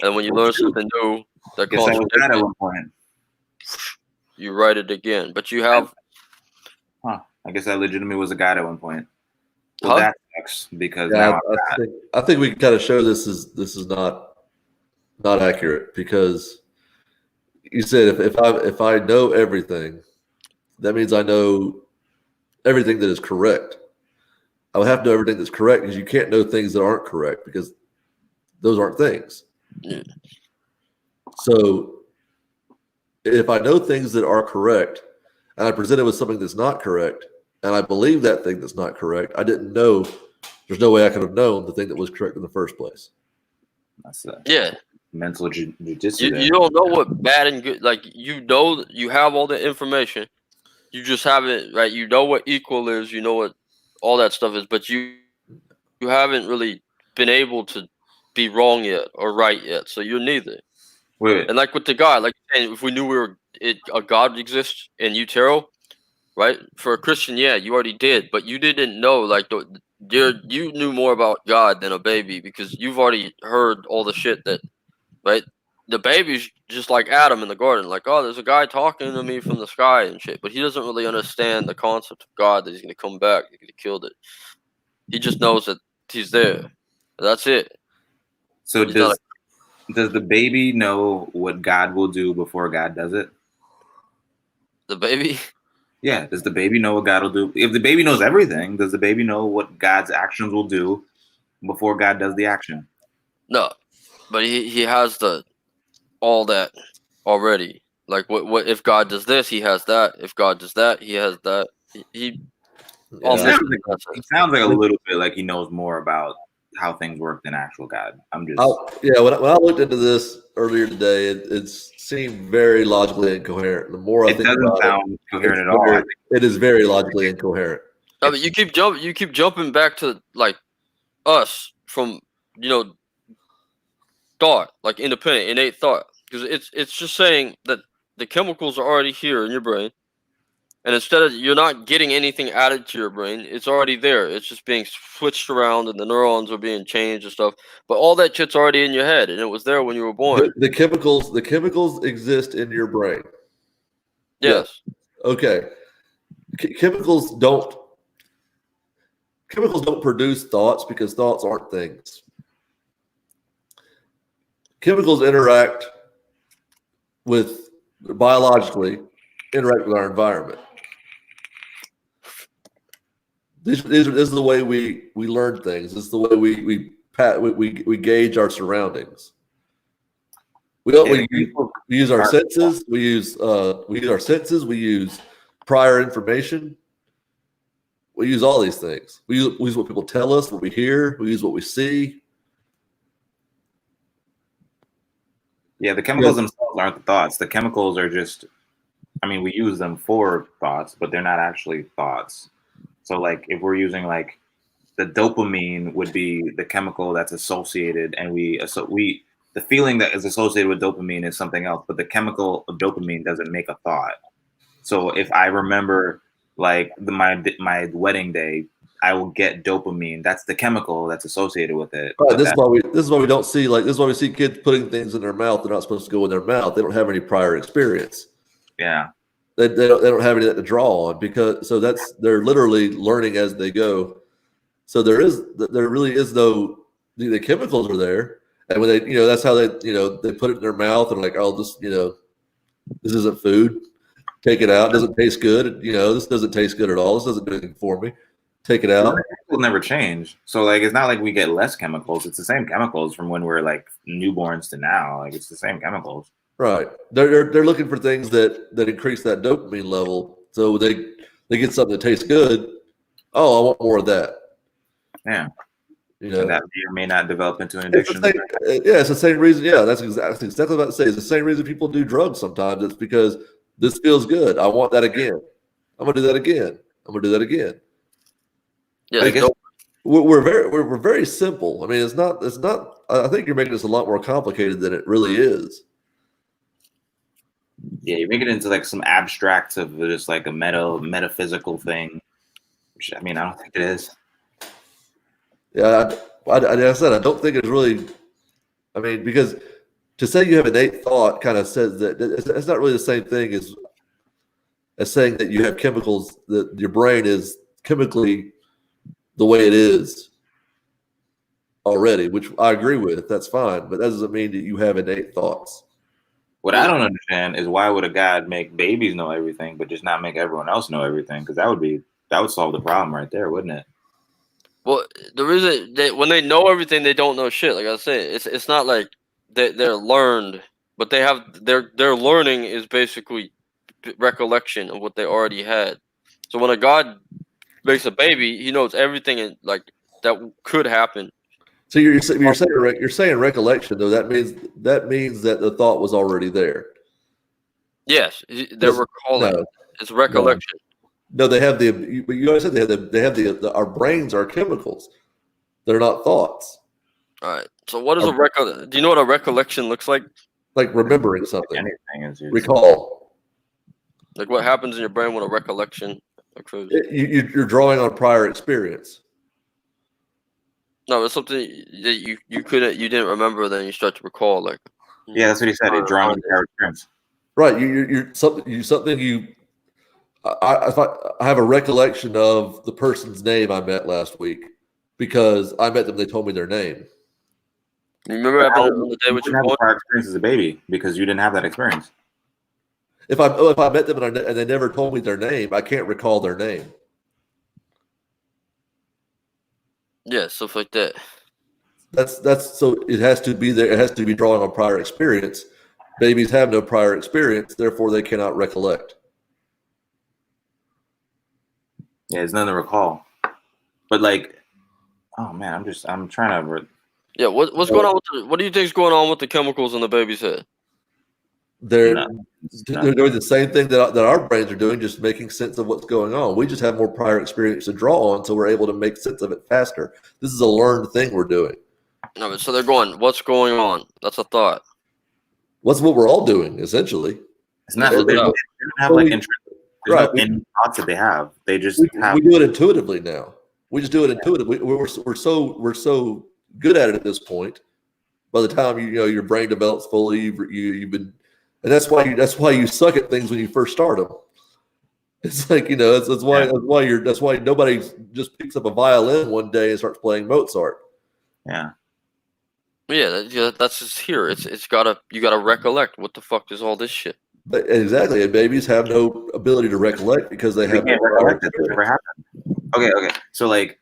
Speaker 3: and when you learn something new that contradicts
Speaker 2: at one point,
Speaker 3: you write it again. But you have.
Speaker 2: I guess I legitimately was a god at one point. Well,
Speaker 3: Huh?
Speaker 2: that sucks because
Speaker 1: Yeah,
Speaker 2: now
Speaker 1: I think we can kind of show this is not accurate, because you said if I know everything, that means I know everything that is correct. I would have to know everything that's correct, because you can't know things that aren't correct, because those aren't things.
Speaker 3: Yeah.
Speaker 1: So if I know things that are correct and I present it with something that's not correct and I believe that thing that's not correct, I didn't know. There's no way I could have known the thing that was correct in the first place.
Speaker 2: that's a
Speaker 3: Yeah.
Speaker 2: mental jujitsu.
Speaker 3: You don't know what bad and good, like, you know, you have all the information. You just haven't, right? You know what equal is, you know what all that stuff is, but you haven't really been able to be wrong yet or right yet. So you're neither.
Speaker 2: Wait,
Speaker 3: And like with the God, like if we knew a God exists in utero, right? For a Christian, yeah, you already did, but you didn't know, like, you knew more about God than a baby, because you've already heard all the shit that, right? The baby's just like Adam in the garden, like, oh, there's a guy talking to me from the sky and shit, but he doesn't really understand the concept of God, that he's gonna come back, he's gonna kill it. He just knows that he's there. That's it.
Speaker 2: so
Speaker 3: He's not
Speaker 2: does the baby know what God will do before God does it?
Speaker 3: the baby.
Speaker 2: Yeah, does the baby know what God will do? If the baby knows everything, does the baby know what God's actions will do before God does the action?
Speaker 3: No, but he has all that already. Like, what if God does this, he has that. If God does that, he has that. He
Speaker 1: Yeah.
Speaker 3: omniscient.
Speaker 2: He sounds like a little bit like he knows more about how things work than actual God. I'm just
Speaker 1: When I looked into this earlier today, it seemed very logically incoherent. The more I
Speaker 2: it
Speaker 1: think
Speaker 2: doesn't
Speaker 1: about
Speaker 2: sound coherent
Speaker 1: it's
Speaker 2: at all. I
Speaker 1: very-
Speaker 2: think
Speaker 1: it is very logically incoherent.
Speaker 3: No, but you keep jumping back to, like, us from, thought, like independent, innate thought, because it's just saying that the chemicals are already here in your brain, and instead of, you're not getting anything added to your brain, it's already there. It's just being switched around, and the neurons are being changed and stuff. But all that shit's already in your head, and it was there when you were born.
Speaker 1: The chemicals exist in your brain.
Speaker 3: Yes.
Speaker 1: Okay. Chemicals don't produce thoughts, because thoughts aren't things. Chemicals interact biologically interact with our environment. This is the way we learn things. This is the way we gauge our surroundings. We use our senses. We use our senses. We use prior information. We use all these things. We use what people tell us, what we hear. We use what we see.
Speaker 2: Yeah, the chemicals themselves aren't the thoughts. The chemicals are just, I mean, we use them for thoughts, but they're not actually thoughts. So, like, if we're using, like, the dopamine would be the chemical that's associated, and the feeling that is associated with dopamine is something else, but the chemical of dopamine doesn't make a thought. So if I remember, like, my wedding day, I will get dopamine. That's the chemical that's associated with it.
Speaker 1: Right, this is why we don't see, like, this is why we see kids putting things in their mouth they're not supposed to go in their mouth. They don't have any prior experience.
Speaker 2: Yeah.
Speaker 1: They don't have anything to draw on, because they're literally learning as they go. So there really is no, the chemicals are there, and when they, that's how they put it in their mouth, and like, oh, this isn't food, take it out. It doesn't taste good. This doesn't taste good at all. This doesn't do anything for me. Take it out.
Speaker 2: Will never change. So, like, it's not like we get less chemicals. It's the same chemicals from when we're, like, newborns to now. Like, it's the same chemicals.
Speaker 1: Right. They're looking for things that increase that dopamine level. So they get something that tastes good. Oh, I want more of that.
Speaker 2: Yeah. And that may or may not develop into an addiction.
Speaker 1: It's the same reason. Yeah, that's exactly what I was about to say. It's the same reason people do drugs sometimes. It's because this feels good. I want that again. I'm gonna do that again. I'm gonna do that again.
Speaker 3: Yeah.
Speaker 1: We're very simple. I mean, it's not. I think you're making this a lot more complicated than it really is.
Speaker 2: Yeah, you make it into, like, some abstract of just, like, a metaphysical thing, which, I mean, I don't think it is.
Speaker 1: Yeah, I said I don't think it's really. I mean, because to say you have innate thought kind of says that it's not really the same thing as saying that you have chemicals, that your brain is chemically the way it is already, which I agree with. That's fine, but that doesn't mean that you have innate thoughts.
Speaker 2: What I don't understand is why would a God make babies know everything, but just not make everyone else know everything? Because that would solve the problem right there, wouldn't it?
Speaker 3: Well, the reason when they know everything, they don't know shit. Like I said, it's not like they're learned, but they have their learning is basically recollection of what they already had. So when a God makes a baby, he knows everything like that could happen.
Speaker 1: So you're saying recollection, though. That means that the thought was already there.
Speaker 3: Yes, they're recalling.
Speaker 1: No,
Speaker 3: It's recollection.
Speaker 1: no, they have but you always said they have our brains are chemicals. They're not thoughts.
Speaker 3: All right. So what is do you know what a recollection looks like?
Speaker 1: Like remembering something.
Speaker 2: Anything is
Speaker 1: Recall.
Speaker 3: Like what happens in your brain when a recollection occurs?
Speaker 1: You're drawing on prior experience.
Speaker 3: No, it's something that you didn't remember, then you start to recall. Like,
Speaker 2: yeah, that's what he said. He's drawing on prior experience.
Speaker 1: Right. I have a recollection of the person's name I met last week because I met them. They told me their name.
Speaker 3: You remember on the day
Speaker 2: You
Speaker 3: when
Speaker 2: didn't have prior experience as a baby because you didn't have that experience.
Speaker 1: If I met them and they never told me their name, I can't recall their name.
Speaker 3: Yeah, stuff like that.
Speaker 1: That's so it has to be there. It has to be drawing on prior experience. Babies have no prior experience, therefore they cannot recollect.
Speaker 2: Yeah, it's nothing to recall. But like, oh man, I'm trying to.
Speaker 3: Yeah, what's going on with what do you think is going on with the chemicals in the baby's head?
Speaker 1: They're doing the same thing that our brains are doing, just making sense of what's going on. We just have more prior experience to draw on, so we're able to make sense of it faster. This is a learned thing we're doing.
Speaker 3: No, but so they're going, what's going on? That's a thought.
Speaker 1: What's what we're all doing, essentially.
Speaker 2: It's not. They don't have like interest. There's no any thoughts that they have. They just have.
Speaker 1: We do it intuitively now. We just do it intuitively. We're so good at it at this point. By the time your brain develops fully, you've been, and that's why you suck at things when you first start them. It's like that's why nobody just picks up a violin one day and starts playing Mozart.
Speaker 2: Yeah.
Speaker 3: Yeah, that's just here. You gotta recollect what the fuck is all this shit.
Speaker 1: But exactly, and babies have no ability to recollect because they have
Speaker 2: can't recollect that it never happened. Okay. So like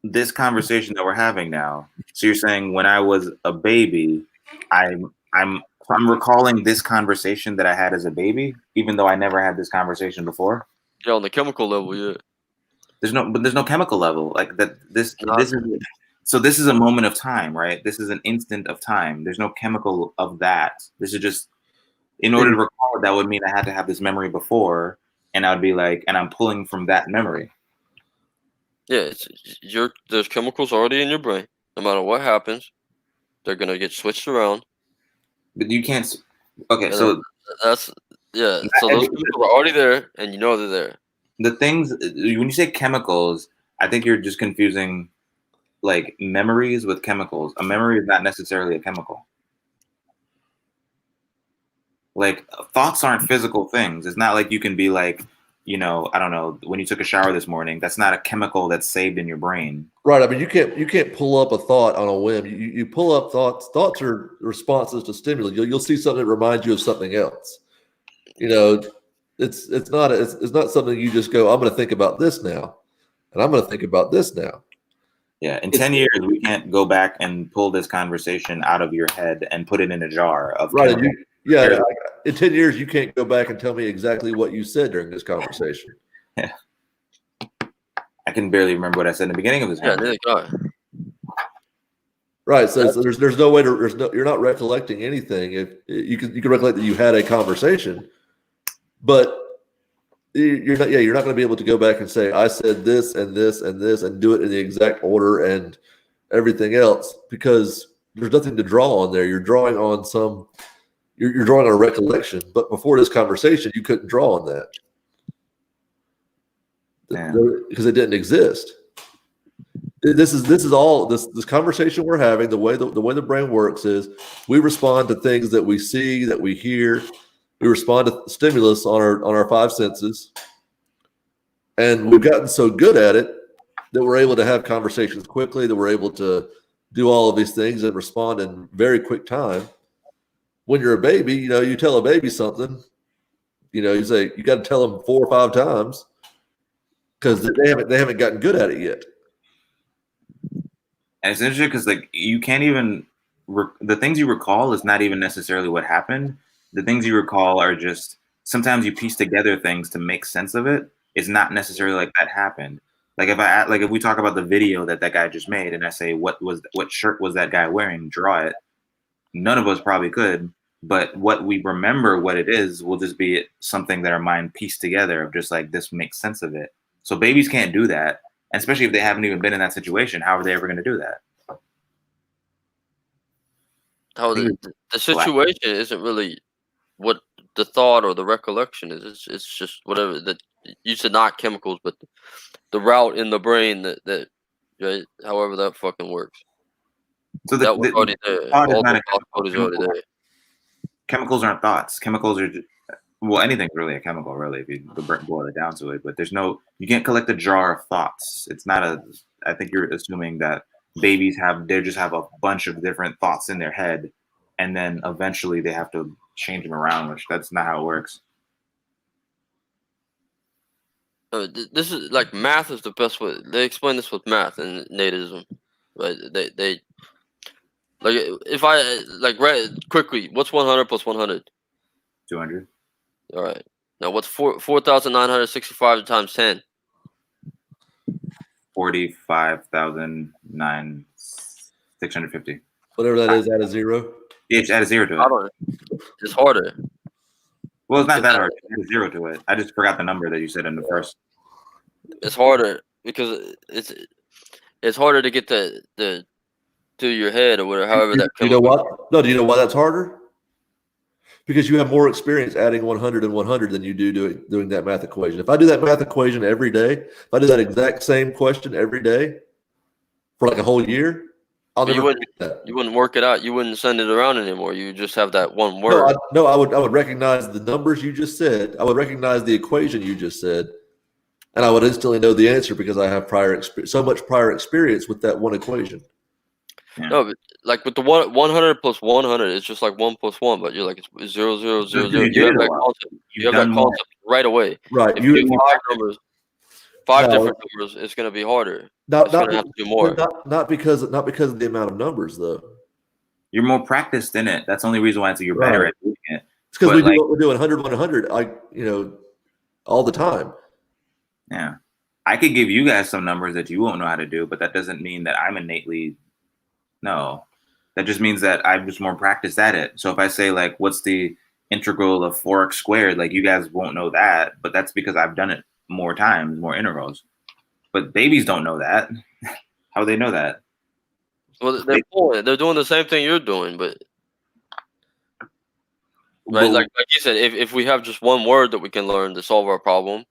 Speaker 2: this conversation that we're having now. So you're saying when I was a baby, I'm recalling this conversation that I had as a baby, even though I never had this conversation before.
Speaker 3: Yeah, on the chemical level, yeah.
Speaker 2: There's no chemical level like that. This is a moment of time, right? This is an instant of time. There's no chemical of that. This is just, in order to recall it, that would mean I had to have this memory before, and I would be like, and I'm pulling from that memory.
Speaker 3: Yeah, there's chemicals already in your brain. No matter what happens, they're gonna get switched around.
Speaker 2: But you can't. Okay,
Speaker 3: so that's yeah. So those chemicals are already there, and you know they're there.
Speaker 2: The things when you say chemicals, I think you're just confusing like memories with chemicals. A memory is not necessarily a chemical. Like thoughts aren't physical things. It's not like you can be like, I don't know, when you took a shower this morning, that's not a chemical that's saved in your brain.
Speaker 1: Right. I mean, you can't pull up a thought on a whim. You pull up thoughts. Thoughts are responses to stimuli. You'll see something that reminds you of something else. It's not something you just go, I'm going to think about this now, and I'm going to think about this now.
Speaker 2: Yeah, in 10 years, we can't go back and pull this conversation out of your head and put it in a jar of
Speaker 1: right. In 10 years, you can't go back and tell me exactly what you said during this conversation.
Speaker 2: Yeah, I can barely remember what I said in the beginning of this conversation.
Speaker 1: Right. So there's no way to you're not recollecting anything. If you can recollect that you had a conversation, but you're not going to be able to go back and say I said this and this and this and do it in the exact order and everything else because there's nothing to draw on there. You're drawing on you're drawing on a recollection, but before this conversation, you couldn't draw on that because it didn't exist. This is all this conversation we're having. The way the brain works is we respond to things that we see, that we hear. We respond to stimulus on our five senses, and we've gotten so good at it that were able to have conversations quickly, that were able to do all of these things and respond in very quick time. When you're a baby, you tell a baby something, you say you got to tell them 4 or 5 times because they haven't gotten good at it yet.
Speaker 2: And it's interesting because like you can't even the things you recall is not even necessarily what happened. The things you recall are just sometimes you piece together things to make sense of it. It's not necessarily like that happened. Like if we talk about the video that guy just made, and I say what shirt was that guy wearing, draw it. None of us probably could, but what we remember what it is will just be something that our mind pieced together of just like this makes sense of it. So babies can't do that, and especially if they haven't even been in that situation. How are they ever going to do that?
Speaker 3: How the situation isn't really what the thought or the recollection is. It's just whatever that you said, not chemicals, but the route in the brain that right, however that fucking works.
Speaker 2: So
Speaker 3: that was already there. All the thought is already there.
Speaker 2: Chemicals aren't thoughts. Chemicals are anything's really a chemical, really, if you boil it down to it. But you can't collect a jar of thoughts. It's not I think you're assuming that babies just have a bunch of different thoughts in their head, and then eventually they have to change them around, which that's not how it works.
Speaker 3: This is like math is the best way. They explain this with math and nativism, right? They like if I like read quickly, what's 100 plus 100?
Speaker 2: 200.
Speaker 3: All right. Now what's 4,965 times 10?
Speaker 2: 45,650.
Speaker 1: Whatever that is, add a 0.
Speaker 2: Yeah, just add a 0 to it.
Speaker 3: It's harder.
Speaker 2: Well, it's not that hard. Add a 0 to it. I just forgot the number that you said in the first.
Speaker 3: It's harder because it's harder to get to your head or whatever. However that.
Speaker 1: You know what? No, do you know why that's harder? Because you have more experience adding 100 and 100 than you do doing that math equation. If I do that math equation every day, if I do that exact same question every day for like a whole year, I'll never forget that.
Speaker 3: You wouldn't work it out. You wouldn't send it around anymore. You just have that one word.
Speaker 1: I would recognize the numbers you just said. I would recognize the equation you just said, and I would instantly know the answer because I have so much prior experience with that one equation.
Speaker 2: Yeah.
Speaker 3: No, but like with the 100 plus 100, it's just like 1 plus 1, but you're like it's 0, 0, 0, 0. You have that concept. You have that concept right away.
Speaker 1: Right.
Speaker 3: If you have five different numbers, it's going to be harder. Not have to do more.
Speaker 1: Not because of the amount of numbers, though.
Speaker 2: You're more practiced in it. That's the only reason why you're better at doing it.
Speaker 1: It's because we're doing 100, 100, all the time.
Speaker 2: Yeah. I could give you guys some numbers that you won't know how to do, but that doesn't mean that I'm innately. No, that just means that I'm just more practiced at it. So if I say like, what's the integral of 4x squared? Like you guys won't know that, but that's because I've done it more times, more integrals. But babies don't know that. How would they know that?
Speaker 3: Well, they're doing the same thing you're doing, but right, like you said, if we have just one word that we can learn to solve our problem,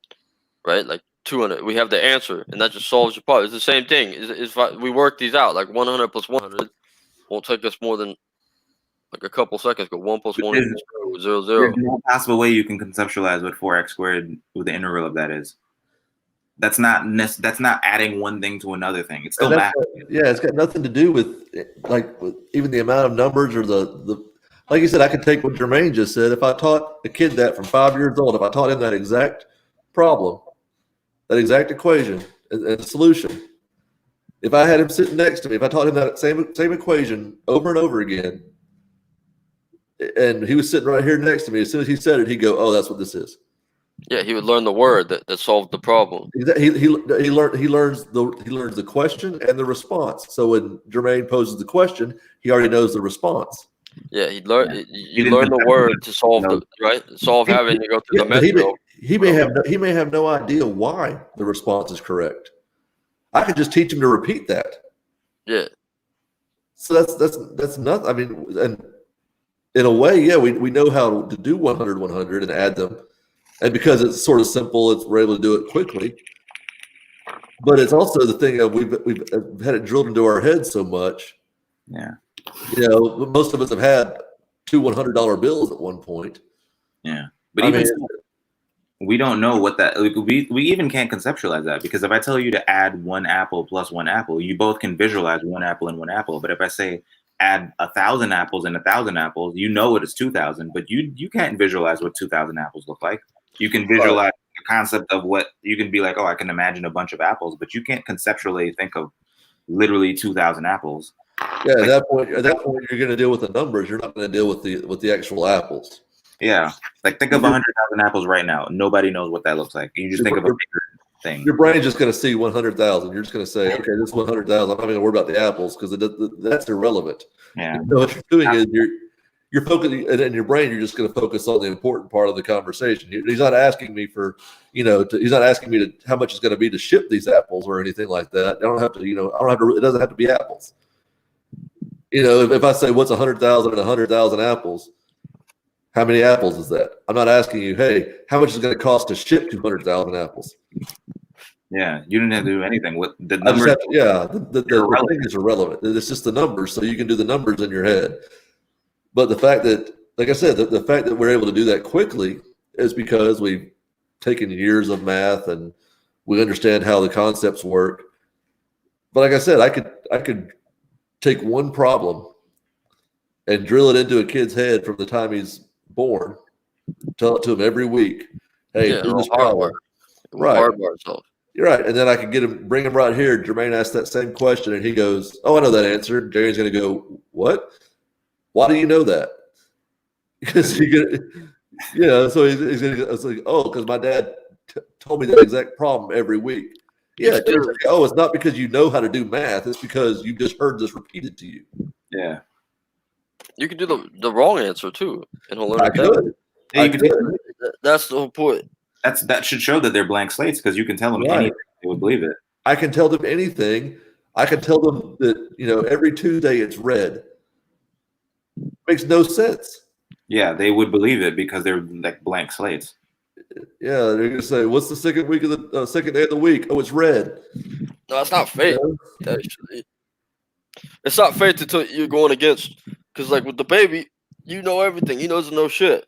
Speaker 3: right? Like 200, we have the answer, and that just solves your problem. It's the same thing. We work these out, like 100 plus 100 won't take us more than like a couple seconds. Go 1 plus 1 is 0, 0.
Speaker 2: There's no possible way you can conceptualize what 4x squared with the integral of that is. That's not adding one thing to another thing. It's still math.
Speaker 1: Yeah, it's got nothing to do with even the amount of numbers or the. Like you said, I could take what Jermaine just said. If I taught a kid that from 5 years old, if I taught him that exact problem, that exact equation and solution, if I had him sitting next to me, if I taught him that same equation over and over again, and he was sitting right here next to me, as soon as he said it, he'd go, "Oh, that's what this is."
Speaker 3: Yeah, he would learn the word that solved the problem.
Speaker 1: He learns the question and the response. So when Jermaine poses the question, he already knows the response.
Speaker 3: Yeah, you learn the word to solve having to go through the metro.
Speaker 1: He may have no idea why the response is correct. I could just teach him to repeat that.
Speaker 3: Yeah.
Speaker 1: So that's nothing. I mean, and in a way, yeah, we know how to do 100, 100 and add them. And because it's sort of simple, we're able to do it quickly. But it's also the thing of we've had it drilled into our heads so much.
Speaker 2: Yeah.
Speaker 1: Most of us have had 2 $100 bills at one point.
Speaker 2: Yeah. But we don't know what that. Like, we even can't conceptualize that, because if I tell you to add 1 apple plus 1 apple, you both can visualize 1 apple and 1 apple. But if I say add 1,000 apples and 1,000 apples, you know it is 2,000, but you can't visualize what 2,000 apples look like. You can visualize the concept of what you can be like. Oh, I can imagine a bunch of apples, but you can't conceptually think of literally 2,000 apples.
Speaker 1: Yeah, at that point, you're going to deal with the numbers. You're not going to deal with the actual apples.
Speaker 2: Yeah, like think of 100,000 apples right now. Nobody knows what that looks like. You just think of a bigger thing.
Speaker 1: Your brain's just going to see 100,000. You're just going to say, okay, this is 100,000. I'm not going to worry about the apples because that's irrelevant.
Speaker 2: Yeah.
Speaker 1: So what you're doing is you're focusing, and in your brain, you're just going to focus on the important part of the conversation. He's not asking me for, he's not asking me to how much it's going to be to ship these apples or anything like that. I don't have to, it doesn't have to be apples. If I say what's 100,000 and 100,000 apples, how many apples is that? I'm not asking you, hey, how much is it going to cost to ship 200,000 apples?
Speaker 2: Yeah, you didn't have to do anything. What the numbers?
Speaker 1: The thing is irrelevant. It's just the numbers, so you can do the numbers in your head. But the fact that, like I said, the fact that we're able to do that quickly is because we've taken years of math and we understand how the concepts work. But like I said, I could take one problem and drill it into a kid's head from the time he's born, tell it to him every week. Hey, do this problem. Right. You're right. And then I can bring him right here. Jermaine asked that same question and he goes, oh, I know that answer. Jerry's going to go, what? Why do you know that? Because so he's going to go, like, oh, because my dad told me that exact problem every week. Yeah. Oh, it's not because you know how to do math. It's because you just heard this repeated to you.
Speaker 2: Yeah.
Speaker 3: You can do the wrong answer too, and he'll learn
Speaker 1: I
Speaker 3: it.
Speaker 1: could.
Speaker 3: Yeah, you could. That's the whole point.
Speaker 2: That should show that they're blank slates, because you can tell them anything, they would believe it.
Speaker 1: I can tell them anything. I can tell them that every Tuesday it's red. Makes no sense.
Speaker 2: Yeah, they would believe it because they're like blank slates.
Speaker 1: Yeah, they're gonna say, "What's the second week of the second day of the week? Oh, it's red."
Speaker 3: No, it's not fake. Actually, it's not fake until you're going against. Because like with the baby, you know everything. He doesn't know shit.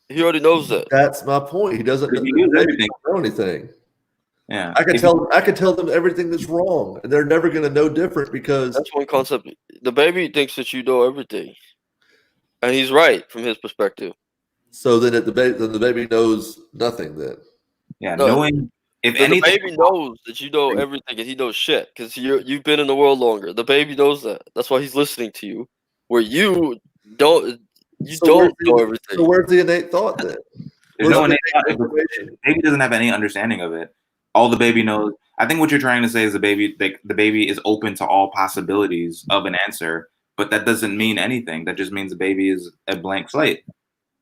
Speaker 3: He already knows that.
Speaker 1: That's my point. He doesn't know anything.
Speaker 2: Yeah,
Speaker 1: I can tell them everything that's wrong, and they're never going to know different because
Speaker 3: that's one concept. The baby thinks that you know everything, and he's right from his perspective.
Speaker 1: So then, the baby knows nothing. Then,
Speaker 2: yeah, knowing if anything,
Speaker 3: the baby knows that you know everything, and he knows shit because you've been in the world longer. The baby knows that. That's why he's listening to you. Where you don't know everything.
Speaker 1: So where's the innate thought then?
Speaker 2: There's no innate thought. The baby doesn't have any understanding of it. All the baby knows. I think what you're trying to say is the baby is open to all possibilities of an answer, but that doesn't mean anything. That just means the baby is a blank slate.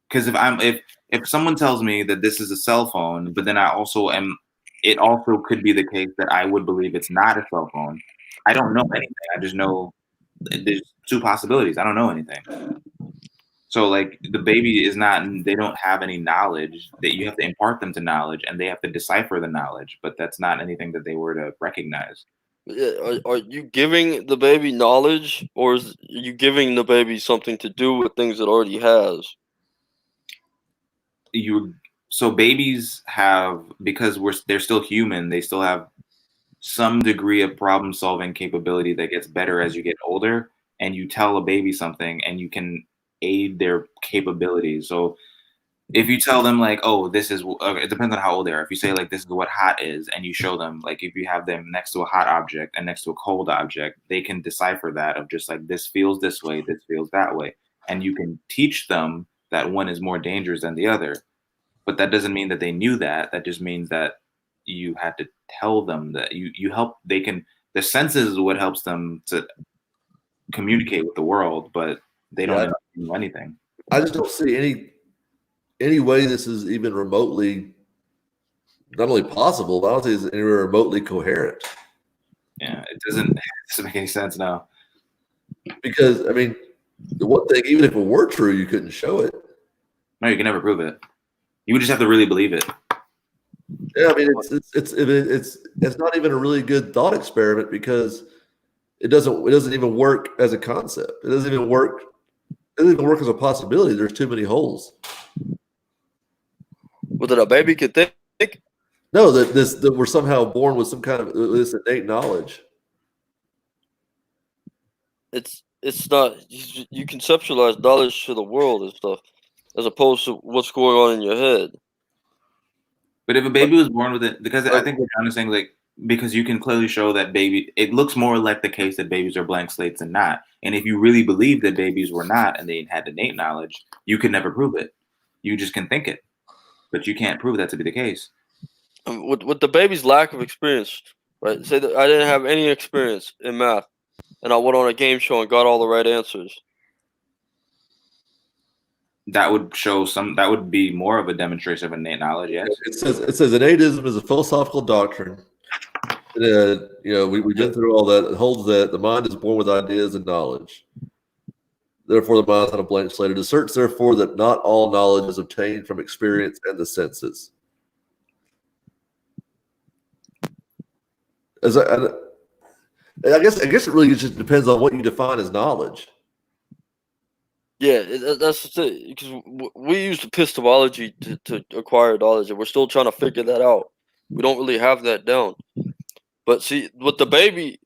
Speaker 2: Because if someone tells me that this is a cell phone, but then it also could be the case that I would believe it's not a cell phone. I don't know anything. I just know there's 2 possibilities. I don't know anything. So like the baby they don't have any knowledge. That you have to impart them to knowledge, and they have to decipher the knowledge, but that's not anything that they were to recognize.
Speaker 3: Are you giving the baby knowledge, or are you giving the baby something to do with things it already has?
Speaker 2: So babies have, because they're still human, they still have some degree of problem solving capability that gets better as you get older, and you tell a baby something and you can aid their capabilities. So if you tell them like, oh, this is, it depends on how old they are. If you say like, this is what hot is, and you show them, like if you have them next to a hot object and next to a cold object, they can decipher that of just like, this feels this way, this feels that way. And you can teach them that one is more dangerous than the other. But that doesn't mean that they knew that. That just means that you had to tell them that you help. The senses is what helps them to communicate with the world, but they don't know anything.
Speaker 1: I just don't see any way this is even remotely not only possible, but I don't think it's anywhere remotely coherent.
Speaker 2: Yeah, it doesn't make any sense now.
Speaker 1: Because I mean, the one thing, even if it were true, you couldn't show it.
Speaker 2: No, you can never prove it. You would just have to really believe it.
Speaker 1: Yeah, I mean, it's not even a really good thought experiment because it doesn't even work as a concept. It doesn't even work as a possibility. There's too many holes.
Speaker 3: Well, that a baby could think.
Speaker 1: No, that we're somehow born with some kind of this innate knowledge.
Speaker 3: It's not. You conceptualize knowledge to the world and stuff, as opposed to what's going on in your head.
Speaker 2: But if a baby was born with it, because I think what John is saying, like, because you can clearly show that it looks more like the case that babies are blank slates than not. And if you really believe that babies were not and they had innate knowledge, you could never prove it. You just can think it, but you can't prove that to be the case.
Speaker 3: With the baby's lack of experience, right? Say that I didn't have any experience in math, and I went on a game show and got all the right answers.
Speaker 2: That would show that would be more of a demonstration of innate knowledge. Yes.
Speaker 1: It says innateism is a philosophical doctrine. We've been through all that. It holds that the mind is born with ideas and knowledge. Therefore, the mind is not a blank slate. It asserts, therefore, that not all knowledge is obtained from experience and the senses. I guess it really just depends on what you define as knowledge.
Speaker 3: Yeah, that's the thing. Because we use epistemology to acquire knowledge, and we're still trying to figure that out. We don't really have that down. But see, with the baby,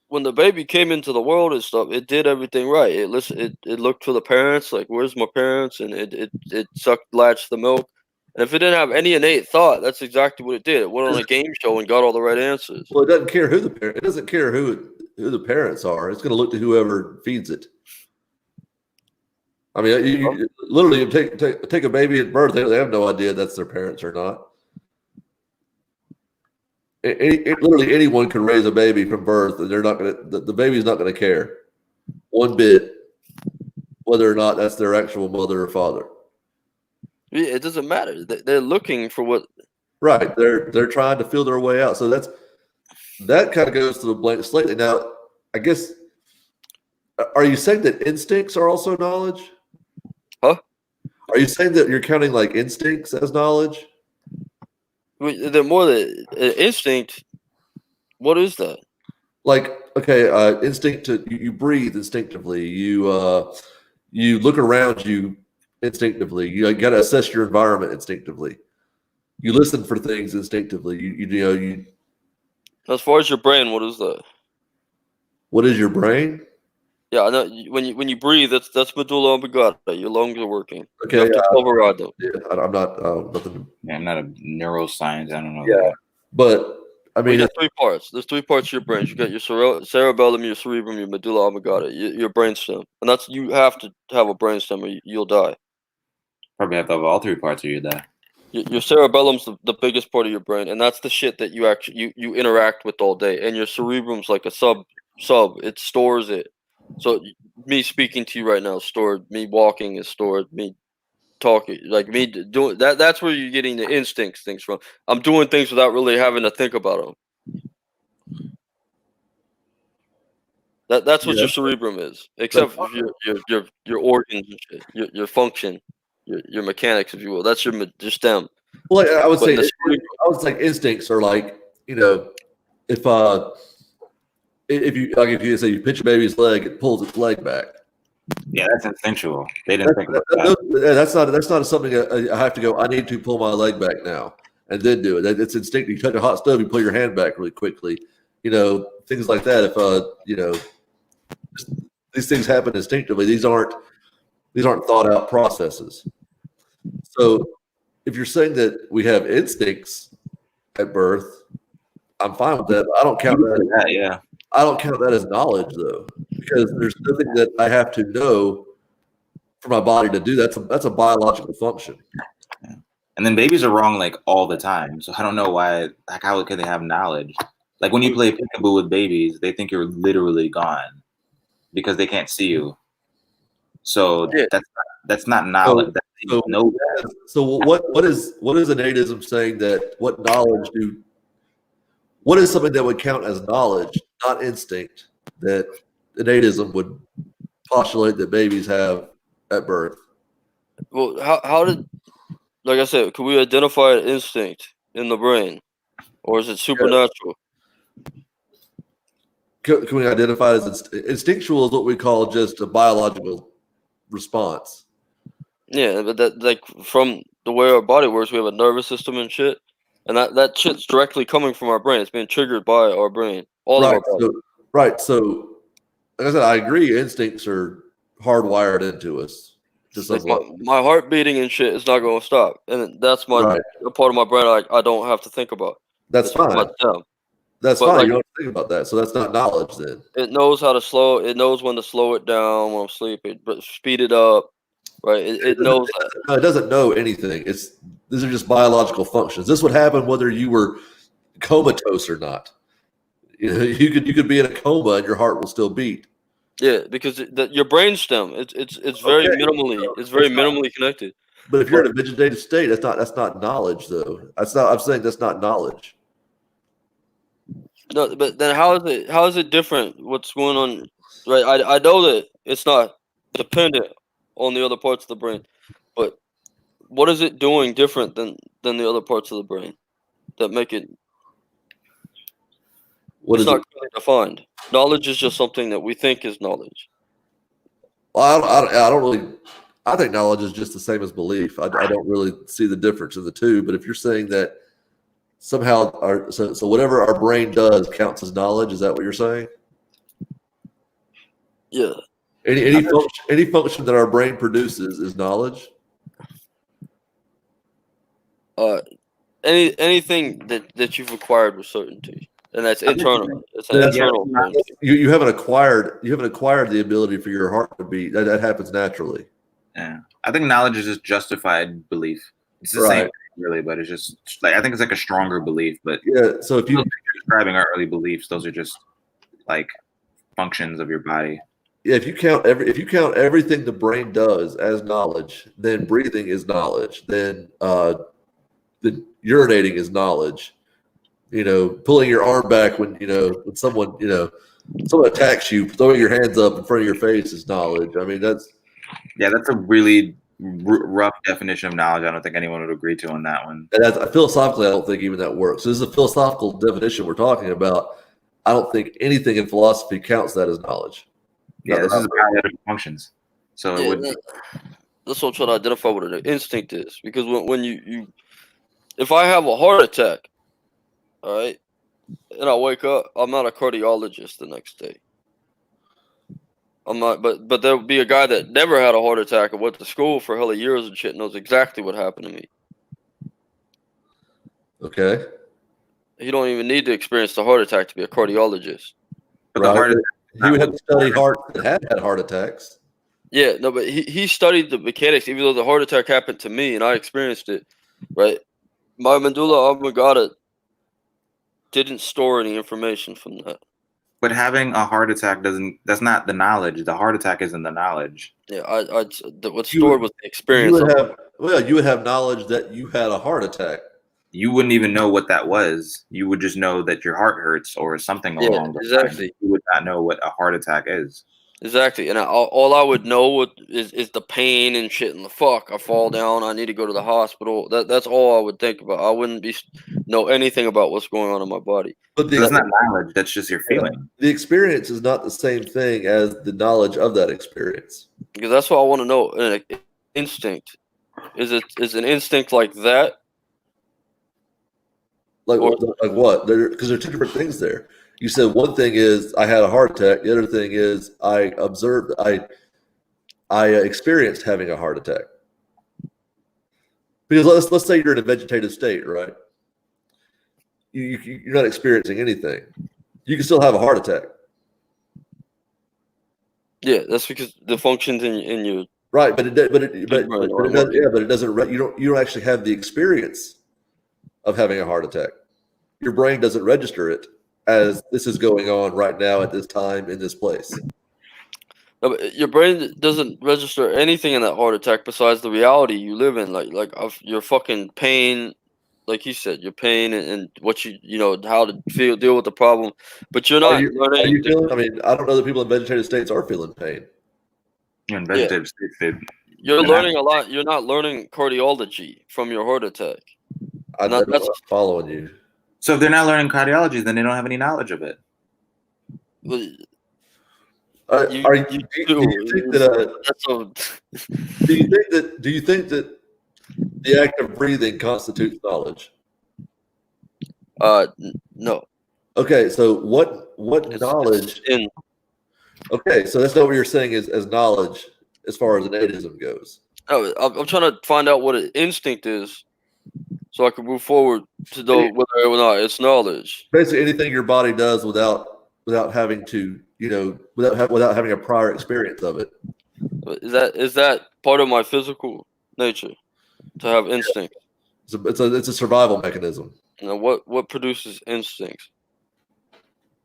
Speaker 3: when the baby came into the world and stuff, it did everything right. It looked for the parents, like, where's my parents? And it latched the milk. And if it didn't have any innate thought, that's exactly what it did. It went on a game show and got all the right answers.
Speaker 1: Well, it doesn't care who it doesn't care who the parents are. It's going to look to whoever feeds it. I mean, you literally take a baby at birth. They have no idea that's their parents or not. Literally anyone can raise a baby from birth, and they're not going to. The baby's not going to care one bit whether or not that's their actual mother or father.
Speaker 3: It doesn't matter. They're looking for what.
Speaker 1: Right. They're trying to feel their way out. So that kind of goes to the blank slate. Now, I guess, are you saying that instincts are also knowledge?
Speaker 3: Huh?
Speaker 1: Are you saying that you're counting like instincts as knowledge?
Speaker 3: They're more than instinct. What is that?
Speaker 1: Like, okay, instinct you breathe instinctively. You look around you instinctively. You got to assess your environment instinctively. You listen for things instinctively. You.
Speaker 3: As far as your brain, what is that?
Speaker 1: What is your brain?
Speaker 3: Yeah, I know. When you breathe, that's medulla oblongata. Your lungs are working.
Speaker 1: Okay,
Speaker 3: you have to override them.
Speaker 1: Yeah, I'm not nothing.
Speaker 2: Yeah, I'm not a neuroscience. I don't know.
Speaker 1: Yeah, but I mean,
Speaker 3: there's three parts. There's three parts of your brain. You got your cerebellum, your cerebrum, your medulla oblongata, your brainstem, and that's you have to have a brainstem or you'll die.
Speaker 2: Probably have to have all three parts or you die.
Speaker 3: Your cerebellum's the biggest part of your brain, and that's the shit that you actually you interact with all day. And your cerebrum's like a sub. It stores it. So me speaking to you right now is stored. Me walking is stored. Me talking, like me doing that. That's where you're getting the instincts things from. I'm doing things without really having to think about them. That's what your cerebrum is, except for your organs and shit, your function, your mechanics, if you will. That's your stem.
Speaker 1: Well, I would say instincts are like, if you say you pinch a baby's leg, it pulls its leg back.
Speaker 2: Yeah, that's instinctual. They didn't think about that.
Speaker 1: That's not something I have to go. I need to pull my leg back now and then do it. It's instinctive. You touch a hot stove, you pull your hand back really quickly. Things like that. If these things happen instinctively. These aren't thought out processes. So if you're saying that we have instincts at birth, I'm fine with that. I don't count that.
Speaker 2: Yeah.
Speaker 1: I don't count that as knowledge, though, because there's nothing that I have to know for my body to do. That's a biological function.
Speaker 2: Yeah. And then babies are wrong like all the time. So I don't know why. Like, how can they have knowledge? Like when you play peekaboo with babies, they think you're literally gone because they can't see you. So that's not knowledge.
Speaker 1: So what is innateism saying that what knowledge do? What is something that would count as knowledge, not instinct, that innateism would postulate that babies have at birth?
Speaker 3: Well, how did, like I said, can we identify an instinct in the brain, or is it supernatural?
Speaker 1: Can we identify it as instinctual? Is what we call just a biological response.
Speaker 3: Yeah, but that, like, from the way our body works. We have a nervous system and shit, and that shit's directly coming from our brain. It's being triggered by our brain. All of our body.
Speaker 1: So, like I said, I agree. Instincts are hardwired into us. Just
Speaker 3: Like my heart beating and shit is not going to stop, and that's a part of my brain I don't have to think about.
Speaker 1: That's fine. That's fine.
Speaker 3: Like,
Speaker 1: you don't have to think about that. So that's not knowledge then.
Speaker 3: It knows how to slow. It knows when to slow it down when I'm sleeping, but speed it up. Right? It knows that.
Speaker 1: No, it doesn't know anything. These are just biological functions. This would happen whether you were comatose or not. You could be in a coma and your heart will still beat.
Speaker 3: Yeah, because your brainstem, it's very minimally connected.
Speaker 1: But if you're in a vegetative state, that's not knowledge though. I'm saying that's not knowledge.
Speaker 3: No, but then how is it different? What's going on? Right, I know that it's not dependent on the other parts of the brain, but what is it doing different than the other parts of the brain that make it? It's not clearly defined. Knowledge is just something that we think is knowledge.
Speaker 1: Well, I don't really. I think knowledge is just the same as belief. I don't really see the difference in the two. But if you're saying that somehow, so whatever our brain does counts as knowledge, is that what you're saying?
Speaker 3: Yeah.
Speaker 1: Any function that our brain produces is knowledge.
Speaker 3: Anything that you've acquired with certainty. And that's internal. It's an internal.
Speaker 1: You haven't acquired the ability for your heart to beat. That happens naturally.
Speaker 2: Yeah, I think knowledge is just justified belief. It's the same thing, really, but it's just like I think it's like a stronger belief. But
Speaker 1: yeah, so if you're
Speaker 2: describing our early beliefs, those are just like functions of your body.
Speaker 1: Yeah, if you count everything the brain does as knowledge, then breathing is knowledge. Then the urinating is knowledge. Pulling your arm back when someone attacks you, throwing your hands up in front of your face is knowledge. I mean, that's
Speaker 2: a really rough definition of knowledge. I don't think anyone would agree to on that one.
Speaker 1: And philosophically, I don't think even that works. So this is a philosophical definition we're talking about. I don't think anything in philosophy counts that as knowledge.
Speaker 2: Yeah, this is biological functions. So it would.
Speaker 3: That's what I'm trying to identify what an instinct is, because when you if I have a heart attack, all right, and I wake up, I'm not a cardiologist the next day. I'm not, but there'll be a guy that never had a heart attack and went to school for hella years and shit, knows exactly what happened to me.
Speaker 1: Okay.
Speaker 3: You don't even need to experience the heart attack to be a cardiologist.
Speaker 2: But the heart
Speaker 1: he would have to study hearts that had heart attacks.
Speaker 3: Yeah, no, but he studied the mechanics, even though the heart attack happened to me and I experienced it, right? My medulla oblongata didn't store any information from that.
Speaker 2: But having a heart attack that's not the knowledge. The heart attack isn't the knowledge.
Speaker 3: Yeah, what's stored was the experience.
Speaker 1: You would have knowledge that you had a heart attack.
Speaker 2: You wouldn't even know what that was. You would just know that your heart hurts or something along those lines. You would not know what a heart attack is.
Speaker 3: Exactly, and all I would know is the pain and shit and the fuck. I fall down. I need to go to the hospital. That's all I would think about. I wouldn't know anything about what's going on in my body.
Speaker 1: But
Speaker 2: that's not knowledge. That's just your feeling.
Speaker 1: The experience is not the same thing as the knowledge of that experience.
Speaker 3: Because that's what I want to know. An instinct is an instinct like that.
Speaker 1: Like what? Because there are two different things there. You said one thing is I had a heart attack. The other thing is I observed, I experienced having a heart attack. Because let's say you're in a vegetative state, right? You're not experiencing anything. You can still have a heart attack.
Speaker 3: Yeah, that's because the functions in your
Speaker 1: right, but it doesn't. Yeah, but it doesn't. You don't actually have the experience of having a heart attack. Your brain doesn't register it as this is going on right now at this time in this place.
Speaker 3: No, but your brain doesn't register anything in that heart attack besides the reality you live in, like of your fucking pain, like you said, your pain and what how to deal with the problem. But you're not learning.
Speaker 1: Are you feeling? I mean, I don't know that people in vegetative states are feeling pain.
Speaker 2: In vegetative states,
Speaker 3: you're learning a lot. You're not learning cardiology from your heart attack.
Speaker 1: That's following you.
Speaker 2: So if they're not learning cardiology, then they don't have any knowledge of it.
Speaker 1: Do you think that The act of breathing constitutes knowledge.
Speaker 3: No.
Speaker 1: Okay, so what knowledge? Okay, so that's not what you're saying is as knowledge as far as innatism goes.
Speaker 3: No, I'm trying to find out what an instinct is, so I can move forward to know whether or not it's knowledge.
Speaker 1: Basically, anything your body does without having to, without having a prior experience of it.
Speaker 3: Is that part of my physical nature to have instinct?
Speaker 1: It's a survival mechanism.
Speaker 3: Now, what produces instincts?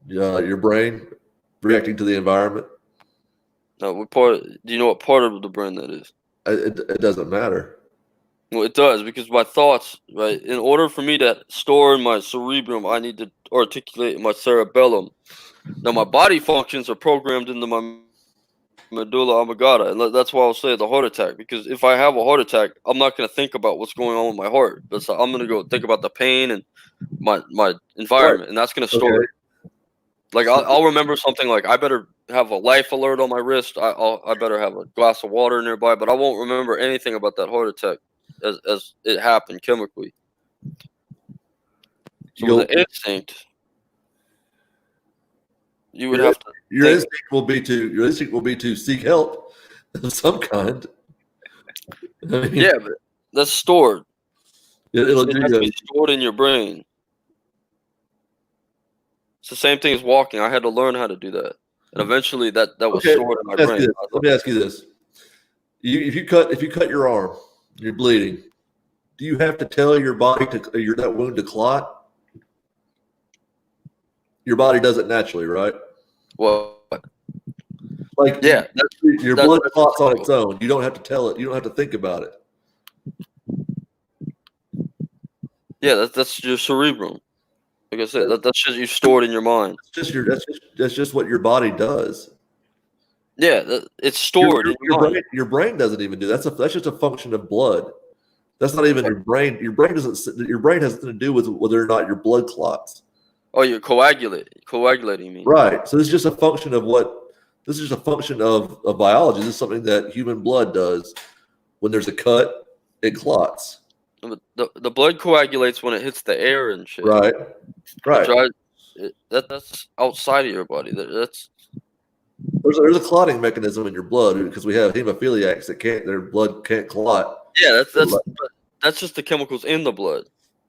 Speaker 1: Your brain reacting to the environment.
Speaker 3: Now, do you know what part of the brain that is?
Speaker 1: It doesn't matter.
Speaker 3: Well, it does, because my thoughts, right? In order for me to store in my cerebrum, I need to articulate in my cerebellum. Now, my body functions are programmed into my medulla oblongata, and that's why I'll say the heart attack. Because if I have a heart attack, I'm not going to think about what's going on with my heart. I'm going to go think about the pain and my environment, right. And that's going to store it. Like I'll remember something like I better have a life alert on my wrist. I better have a glass of water nearby, but I won't remember anything about that heart attack as it happened chemically. So with the instinct, you would have to.
Speaker 1: Your instinct will be to seek help of some kind. I mean,
Speaker 3: yeah, but that's stored.
Speaker 1: It
Speaker 3: has to be stored in your brain. It's the same thing as walking. I had to learn how to do that, and eventually that was stored in my brain.
Speaker 1: Let me ask you this: if you cut your arm, you're bleeding. Do you have to tell your body that wound to clot? Your body does it naturally, right?
Speaker 3: Well,
Speaker 1: like
Speaker 3: yeah,
Speaker 1: your blood clots on its own. You don't have to tell it. You don't have to think about it.
Speaker 3: Yeah, that's your cerebrum. Like I said, that's just you stored in your mind.
Speaker 1: That's just what your body does.
Speaker 3: Yeah, it's stored in your mind.
Speaker 1: Your brain doesn't even do that. That's just a function of blood. That's not even your brain. Your brain has nothing to do with whether or not your blood clots.
Speaker 3: Oh, you're coagulating me.
Speaker 1: Right. So this is just a function of this is just a function of biology. This is something that human blood does. When there's a cut, it clots.
Speaker 3: The blood coagulates when it hits the air and shit.
Speaker 1: Right.
Speaker 3: That's outside of your body. There's
Speaker 1: a clotting mechanism in your blood because we have hemophiliacs that their blood can't clot.
Speaker 3: Yeah, that's just the chemicals in the blood.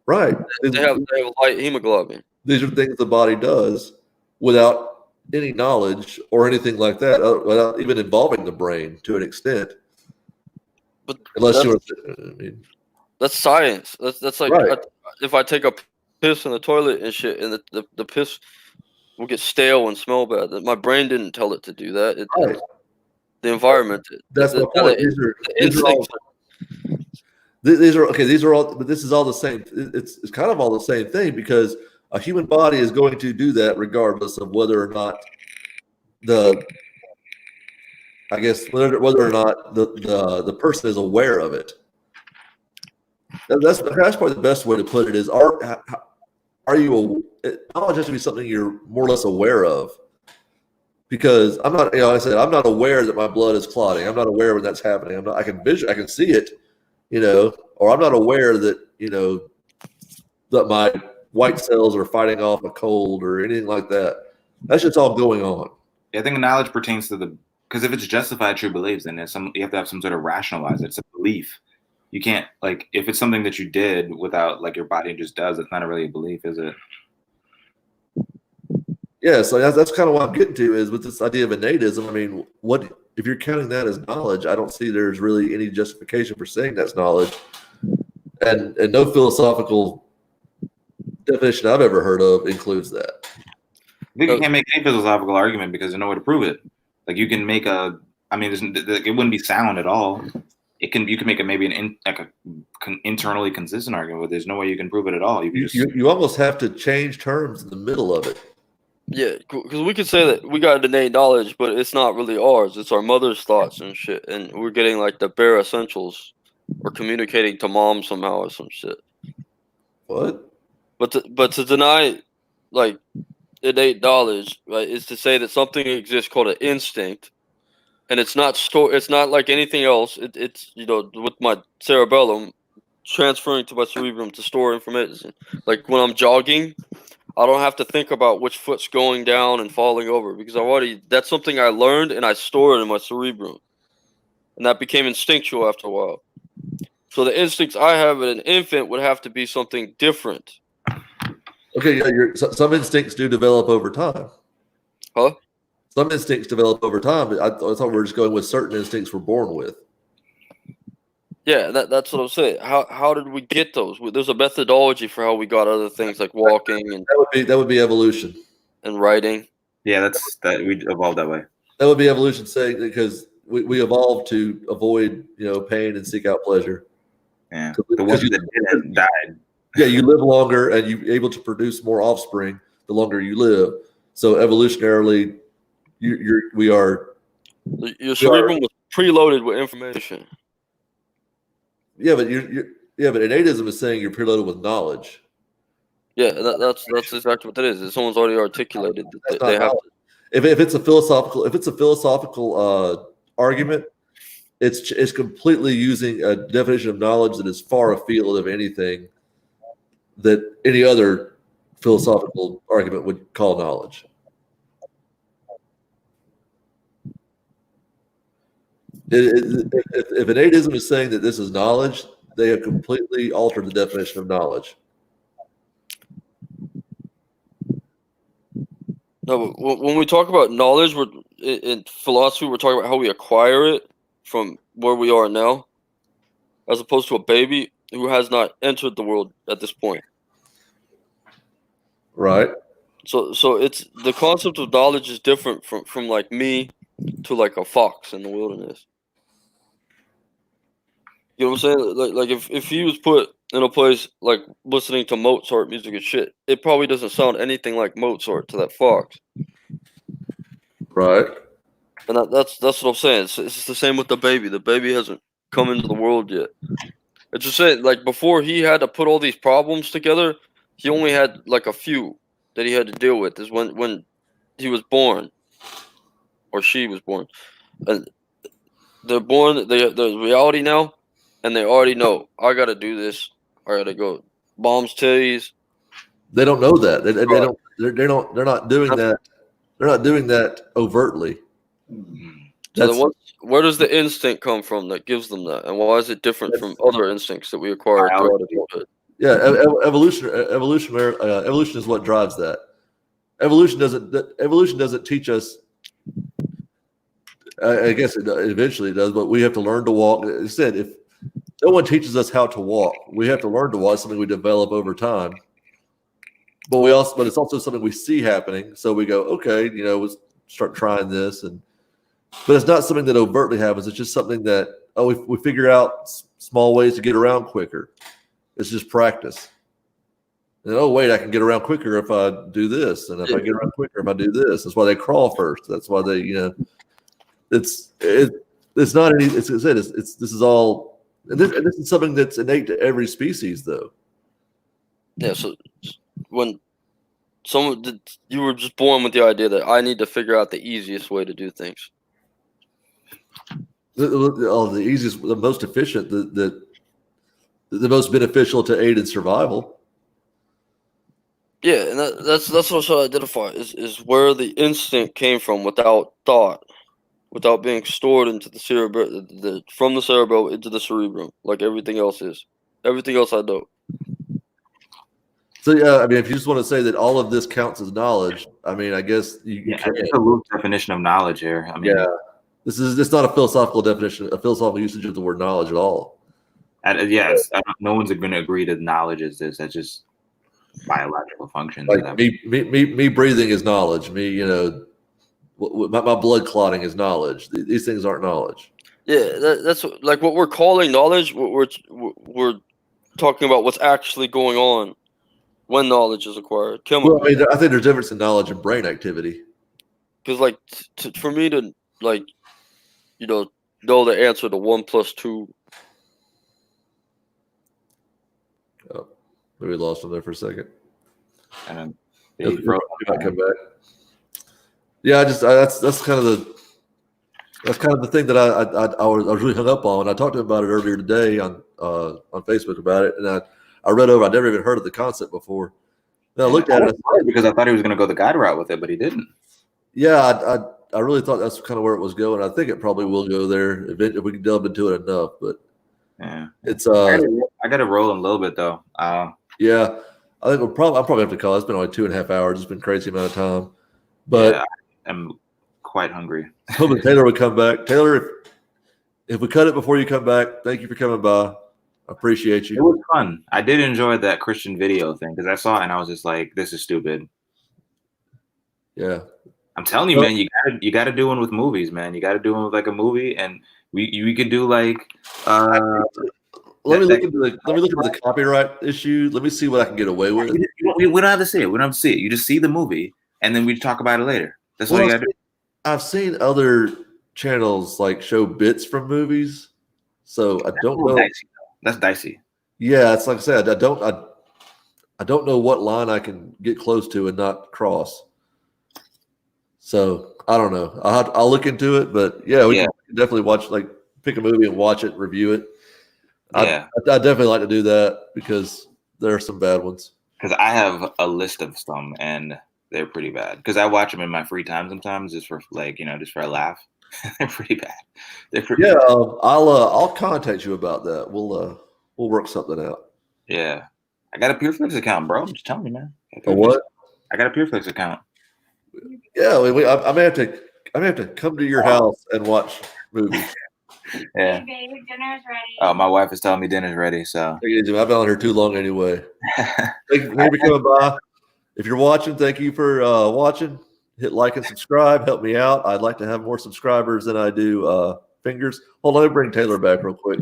Speaker 1: Right.
Speaker 3: They have light hemoglobin.
Speaker 1: These are things the body does without any knowledge or anything like that, without even involving the brain to an extent.
Speaker 3: But
Speaker 1: that's
Speaker 3: science. That's like
Speaker 1: right.
Speaker 3: If I take a piss in the toilet and shit, and the piss will get stale and smell bad. My brain didn't tell it to do that.
Speaker 1: Right.
Speaker 3: The environment did.
Speaker 1: That's my point. These are all, but this is all the same. It's kind of all the same thing because a human body is going to do that regardless of whether or not the person is aware of it. That's probably the best way to put it is knowledge has to be something you're more or less aware of. Because I'm not, like I said, I'm not aware that my blood is clotting. I'm not aware when that's happening. I can see it, or I'm not aware that, that my white cells are fighting off a cold or anything like that. That's just all going on.
Speaker 2: Yeah, I think knowledge pertains to because if it's justified true beliefs, then you have to have some sort of rationalize it. It's a belief. You can't, if it's something that you did without, your body just does, it's not really a belief, is it?
Speaker 1: Yeah, so that's kind of what I'm getting to is with this idea of innatism. I mean, what if you're counting that as knowledge? I don't see there's really any justification for saying that's knowledge, and no philosophical definition I've ever heard of includes that.
Speaker 2: I think you can't make any philosophical argument because there's no way to prove it. You can make it wouldn't be sound at all. You can make an internally consistent argument, but there's no way you can prove it at all.
Speaker 1: You almost have to change terms in the middle of it.
Speaker 3: Yeah, because we could say that we got innate knowledge, but it's not really ours. It's our mother's thoughts and shit, and we're getting the bare essentials, or communicating to mom somehow or some shit.
Speaker 1: What?
Speaker 3: But to deny innate knowledge, right, is to say that something exists called an instinct, and it's not like anything else. It's with my cerebellum transferring to my cerebrum to store information. Like when I'm jogging, I don't have to think about which foot's going down and falling over because that's something I learned and I stored in my cerebrum. And that became instinctual after a while. So the instincts I have in an infant would have to be something different.
Speaker 1: Okay, yeah, some instincts do develop over time.
Speaker 3: Huh?
Speaker 1: Some instincts develop over time. I thought we were just going with certain instincts we're born with.
Speaker 3: Yeah, that's what I'm saying. How did we get those? There's a methodology for how we got other things like walking and
Speaker 1: That would be evolution.
Speaker 3: And writing.
Speaker 2: Yeah, that we evolved that way.
Speaker 1: That would be evolution, saying because we evolved to avoid pain and seek out pleasure.
Speaker 2: Yeah, the ones that didn't died.
Speaker 1: Yeah, you live longer and you're able to produce more offspring the longer you live. So evolutionarily, we are.
Speaker 3: Your cerebrum was preloaded with information.
Speaker 1: Yeah, but but innateism is saying you're preloaded with knowledge.
Speaker 3: Yeah, that's exactly what that is. Someone's already articulated that they have.
Speaker 1: If it's a philosophical argument, it's completely using a definition of knowledge that is far afield of anything that any other philosophical argument would call knowledge. If innateism is saying that this is knowledge, they have completely altered the definition of knowledge.
Speaker 3: No, but when we talk about knowledge, in philosophy, we're talking about how we acquire it from where we are now, as opposed to a baby who has not entered the world at this point.
Speaker 1: Right.
Speaker 3: So it's the concept of knowledge is different from like me to like a fox in the wilderness. You know what I'm saying? Like if he was put in a place like listening to Mozart music and shit, it probably doesn't sound anything like Mozart to that fox.
Speaker 1: Right.
Speaker 3: And that's what I'm saying. It's the same with the baby. The baby hasn't come into the world yet. It's just saying, like before he had to put all these problems together, he only had like a few that he had to deal with. Is when he was born, or she was born, and they're born. There's reality now, and they already know I got to do this. I got to go bombs titties.
Speaker 1: They don't know that. They don't. They're not doing that. They're not doing that overtly.
Speaker 3: So then where does the instinct come from that gives them that, and why is it different from other instincts that we acquire throughout adulthood?
Speaker 1: Yeah, evolution is what drives that. Evolution doesn't teach us. I guess it eventually does, but we have to learn to walk. It said if no one teaches us how to walk, we have to learn to walk. It's something we develop over time. But it's also something we see happening. So we go, okay, we'll start trying this, but it's not something that overtly happens. It's just something that we figure out small ways to get around quicker. It's just practice. And wait, I can get around quicker if I do this, and if I get around quicker if I do this. That's why they crawl first. That's why they, it's not any. This is all. And this is something that's innate to every species, though.
Speaker 3: Yeah. So when you were just born with the idea that I need to figure out the easiest way to do things.
Speaker 1: The easiest, the most efficient, the most beneficial to aid in survival.
Speaker 3: Yeah, and that's what I'm trying to identify is where the instinct came from without thought, without being stored into the cerebrum, from the cerebrum into the cerebrum, like everything else is. Everything else I know.
Speaker 1: So yeah, I mean, if you just want to say that all of this counts as knowledge, I mean, I guess
Speaker 2: it's a loose definition of knowledge here. I mean,
Speaker 1: it's not a philosophical definition, a philosophical usage of the word knowledge at all.
Speaker 2: No one's going to agree that knowledge is this. That's just biological function.
Speaker 1: Like me breathing is knowledge. My blood clotting is knowledge. These things aren't knowledge.
Speaker 3: Yeah, that's like what we're calling knowledge. We're talking about what's actually going on when knowledge is acquired.
Speaker 1: Well, I mean, I think there's a difference in knowledge and brain activity.
Speaker 3: Because, like, for me to know the answer to 1 + 2.
Speaker 1: Oh, maybe we lost him there for a second.
Speaker 2: And then
Speaker 1: he might come back. Yeah, that's kind of That's kind of the thing that I was really hung up on. I talked to him about it earlier today on Facebook about it, and I read over. I never even heard of the concept before. Then I looked at it
Speaker 2: because I thought he was going to go the God route with it, but he didn't.
Speaker 1: Yeah, I really thought that's kind of where it was going. I think it probably will go there if we can delve into it enough. But
Speaker 2: yeah,
Speaker 1: it's
Speaker 2: I got to roll in a little bit though.
Speaker 1: Yeah, I think I'll probably have to call. It's been only 2.5 hours. It's been a crazy amount of time. But
Speaker 2: yeah, I'm quite hungry.
Speaker 1: hoping Taylor would come back. Taylor, if we cut it before you come back, thank you for coming by. I appreciate you.
Speaker 2: It was fun. I did enjoy that Christian video thing because I saw it and I was just like, "This is stupid."
Speaker 1: Yeah,
Speaker 2: I'm telling you, man. You got to do one with movies, man. You got to do one with like a movie, and we could do like.
Speaker 1: Let me look into the copyright issue. Let me see what I can get away with.
Speaker 2: We don't have to see it. We don't have to see it. You just see the movie, and then we talk about it later. That's all you got to do.
Speaker 1: I've seen other channels like show bits from movies, so I don't know.
Speaker 2: That's dicey.
Speaker 1: Yeah, it's like I said. I don't know what line I can get close to and not cross. So I don't know. I'll look into it, but yeah, we can definitely watch. Like, pick a movie and watch it, review it.
Speaker 2: Yeah,
Speaker 1: I definitely like to do that because there are some bad ones.
Speaker 2: Because I have a list of some, and they're pretty bad. Because I watch them in my free time sometimes, just for just for a laugh. They're pretty bad. They're pretty bad.
Speaker 1: I'll contact you about that. We'll work something out.
Speaker 2: Yeah, I got a PureFlix account, bro. Just tell me, man.
Speaker 1: A what?
Speaker 2: I got a PureFlix account.
Speaker 1: Yeah, I may have to come to your house and watch movies.
Speaker 2: Yeah.
Speaker 5: Babe, dinner's ready.
Speaker 2: Oh, my wife is telling me dinner's ready. So
Speaker 1: I've been on here too long anyway. Thank you for coming by. If you're watching, thank you for watching. Hit like and subscribe. Help me out. I'd like to have more subscribers than I do fingers. Hold on, let me bring Taylor back real quick.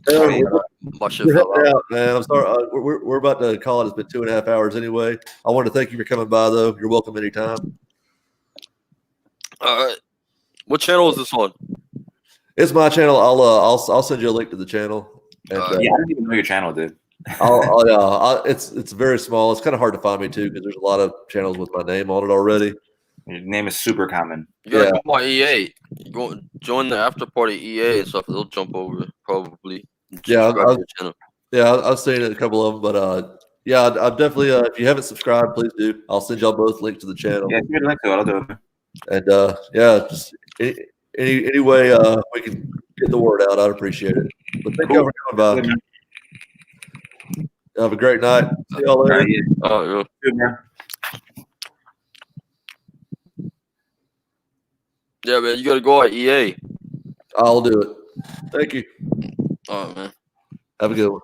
Speaker 1: Taylor, we're heading out, man. I'm sorry. We're about to call it. It's been 2.5 hours anyway. I want to thank you for coming by, though. You're welcome anytime.
Speaker 3: All right. What channel is this on?
Speaker 1: It's my channel. I'll send you a link to the channel. And,
Speaker 2: I didn't even know your channel, dude.
Speaker 1: It's very small. It's kind of hard to find me too because there's a lot of channels with my name on it already.
Speaker 2: Your name is super common.
Speaker 3: You gotta go on EA. You go join the after party EA and stuff. They'll jump over probably.
Speaker 1: Yeah, I've seen a couple of them, but I've definitely. If you haven't subscribed, please do. I'll send y'all both links to the channel.
Speaker 2: Yeah, if you'd like to, I'll do it.
Speaker 1: And just any way we can get the word out, I'd appreciate it. But thank you for coming by. Have a great night. See y'all later.
Speaker 2: Good, man.
Speaker 3: Yeah, man, you gotta go on EA.
Speaker 1: I'll do it. Thank you.
Speaker 3: All right, man.
Speaker 1: Have a good one.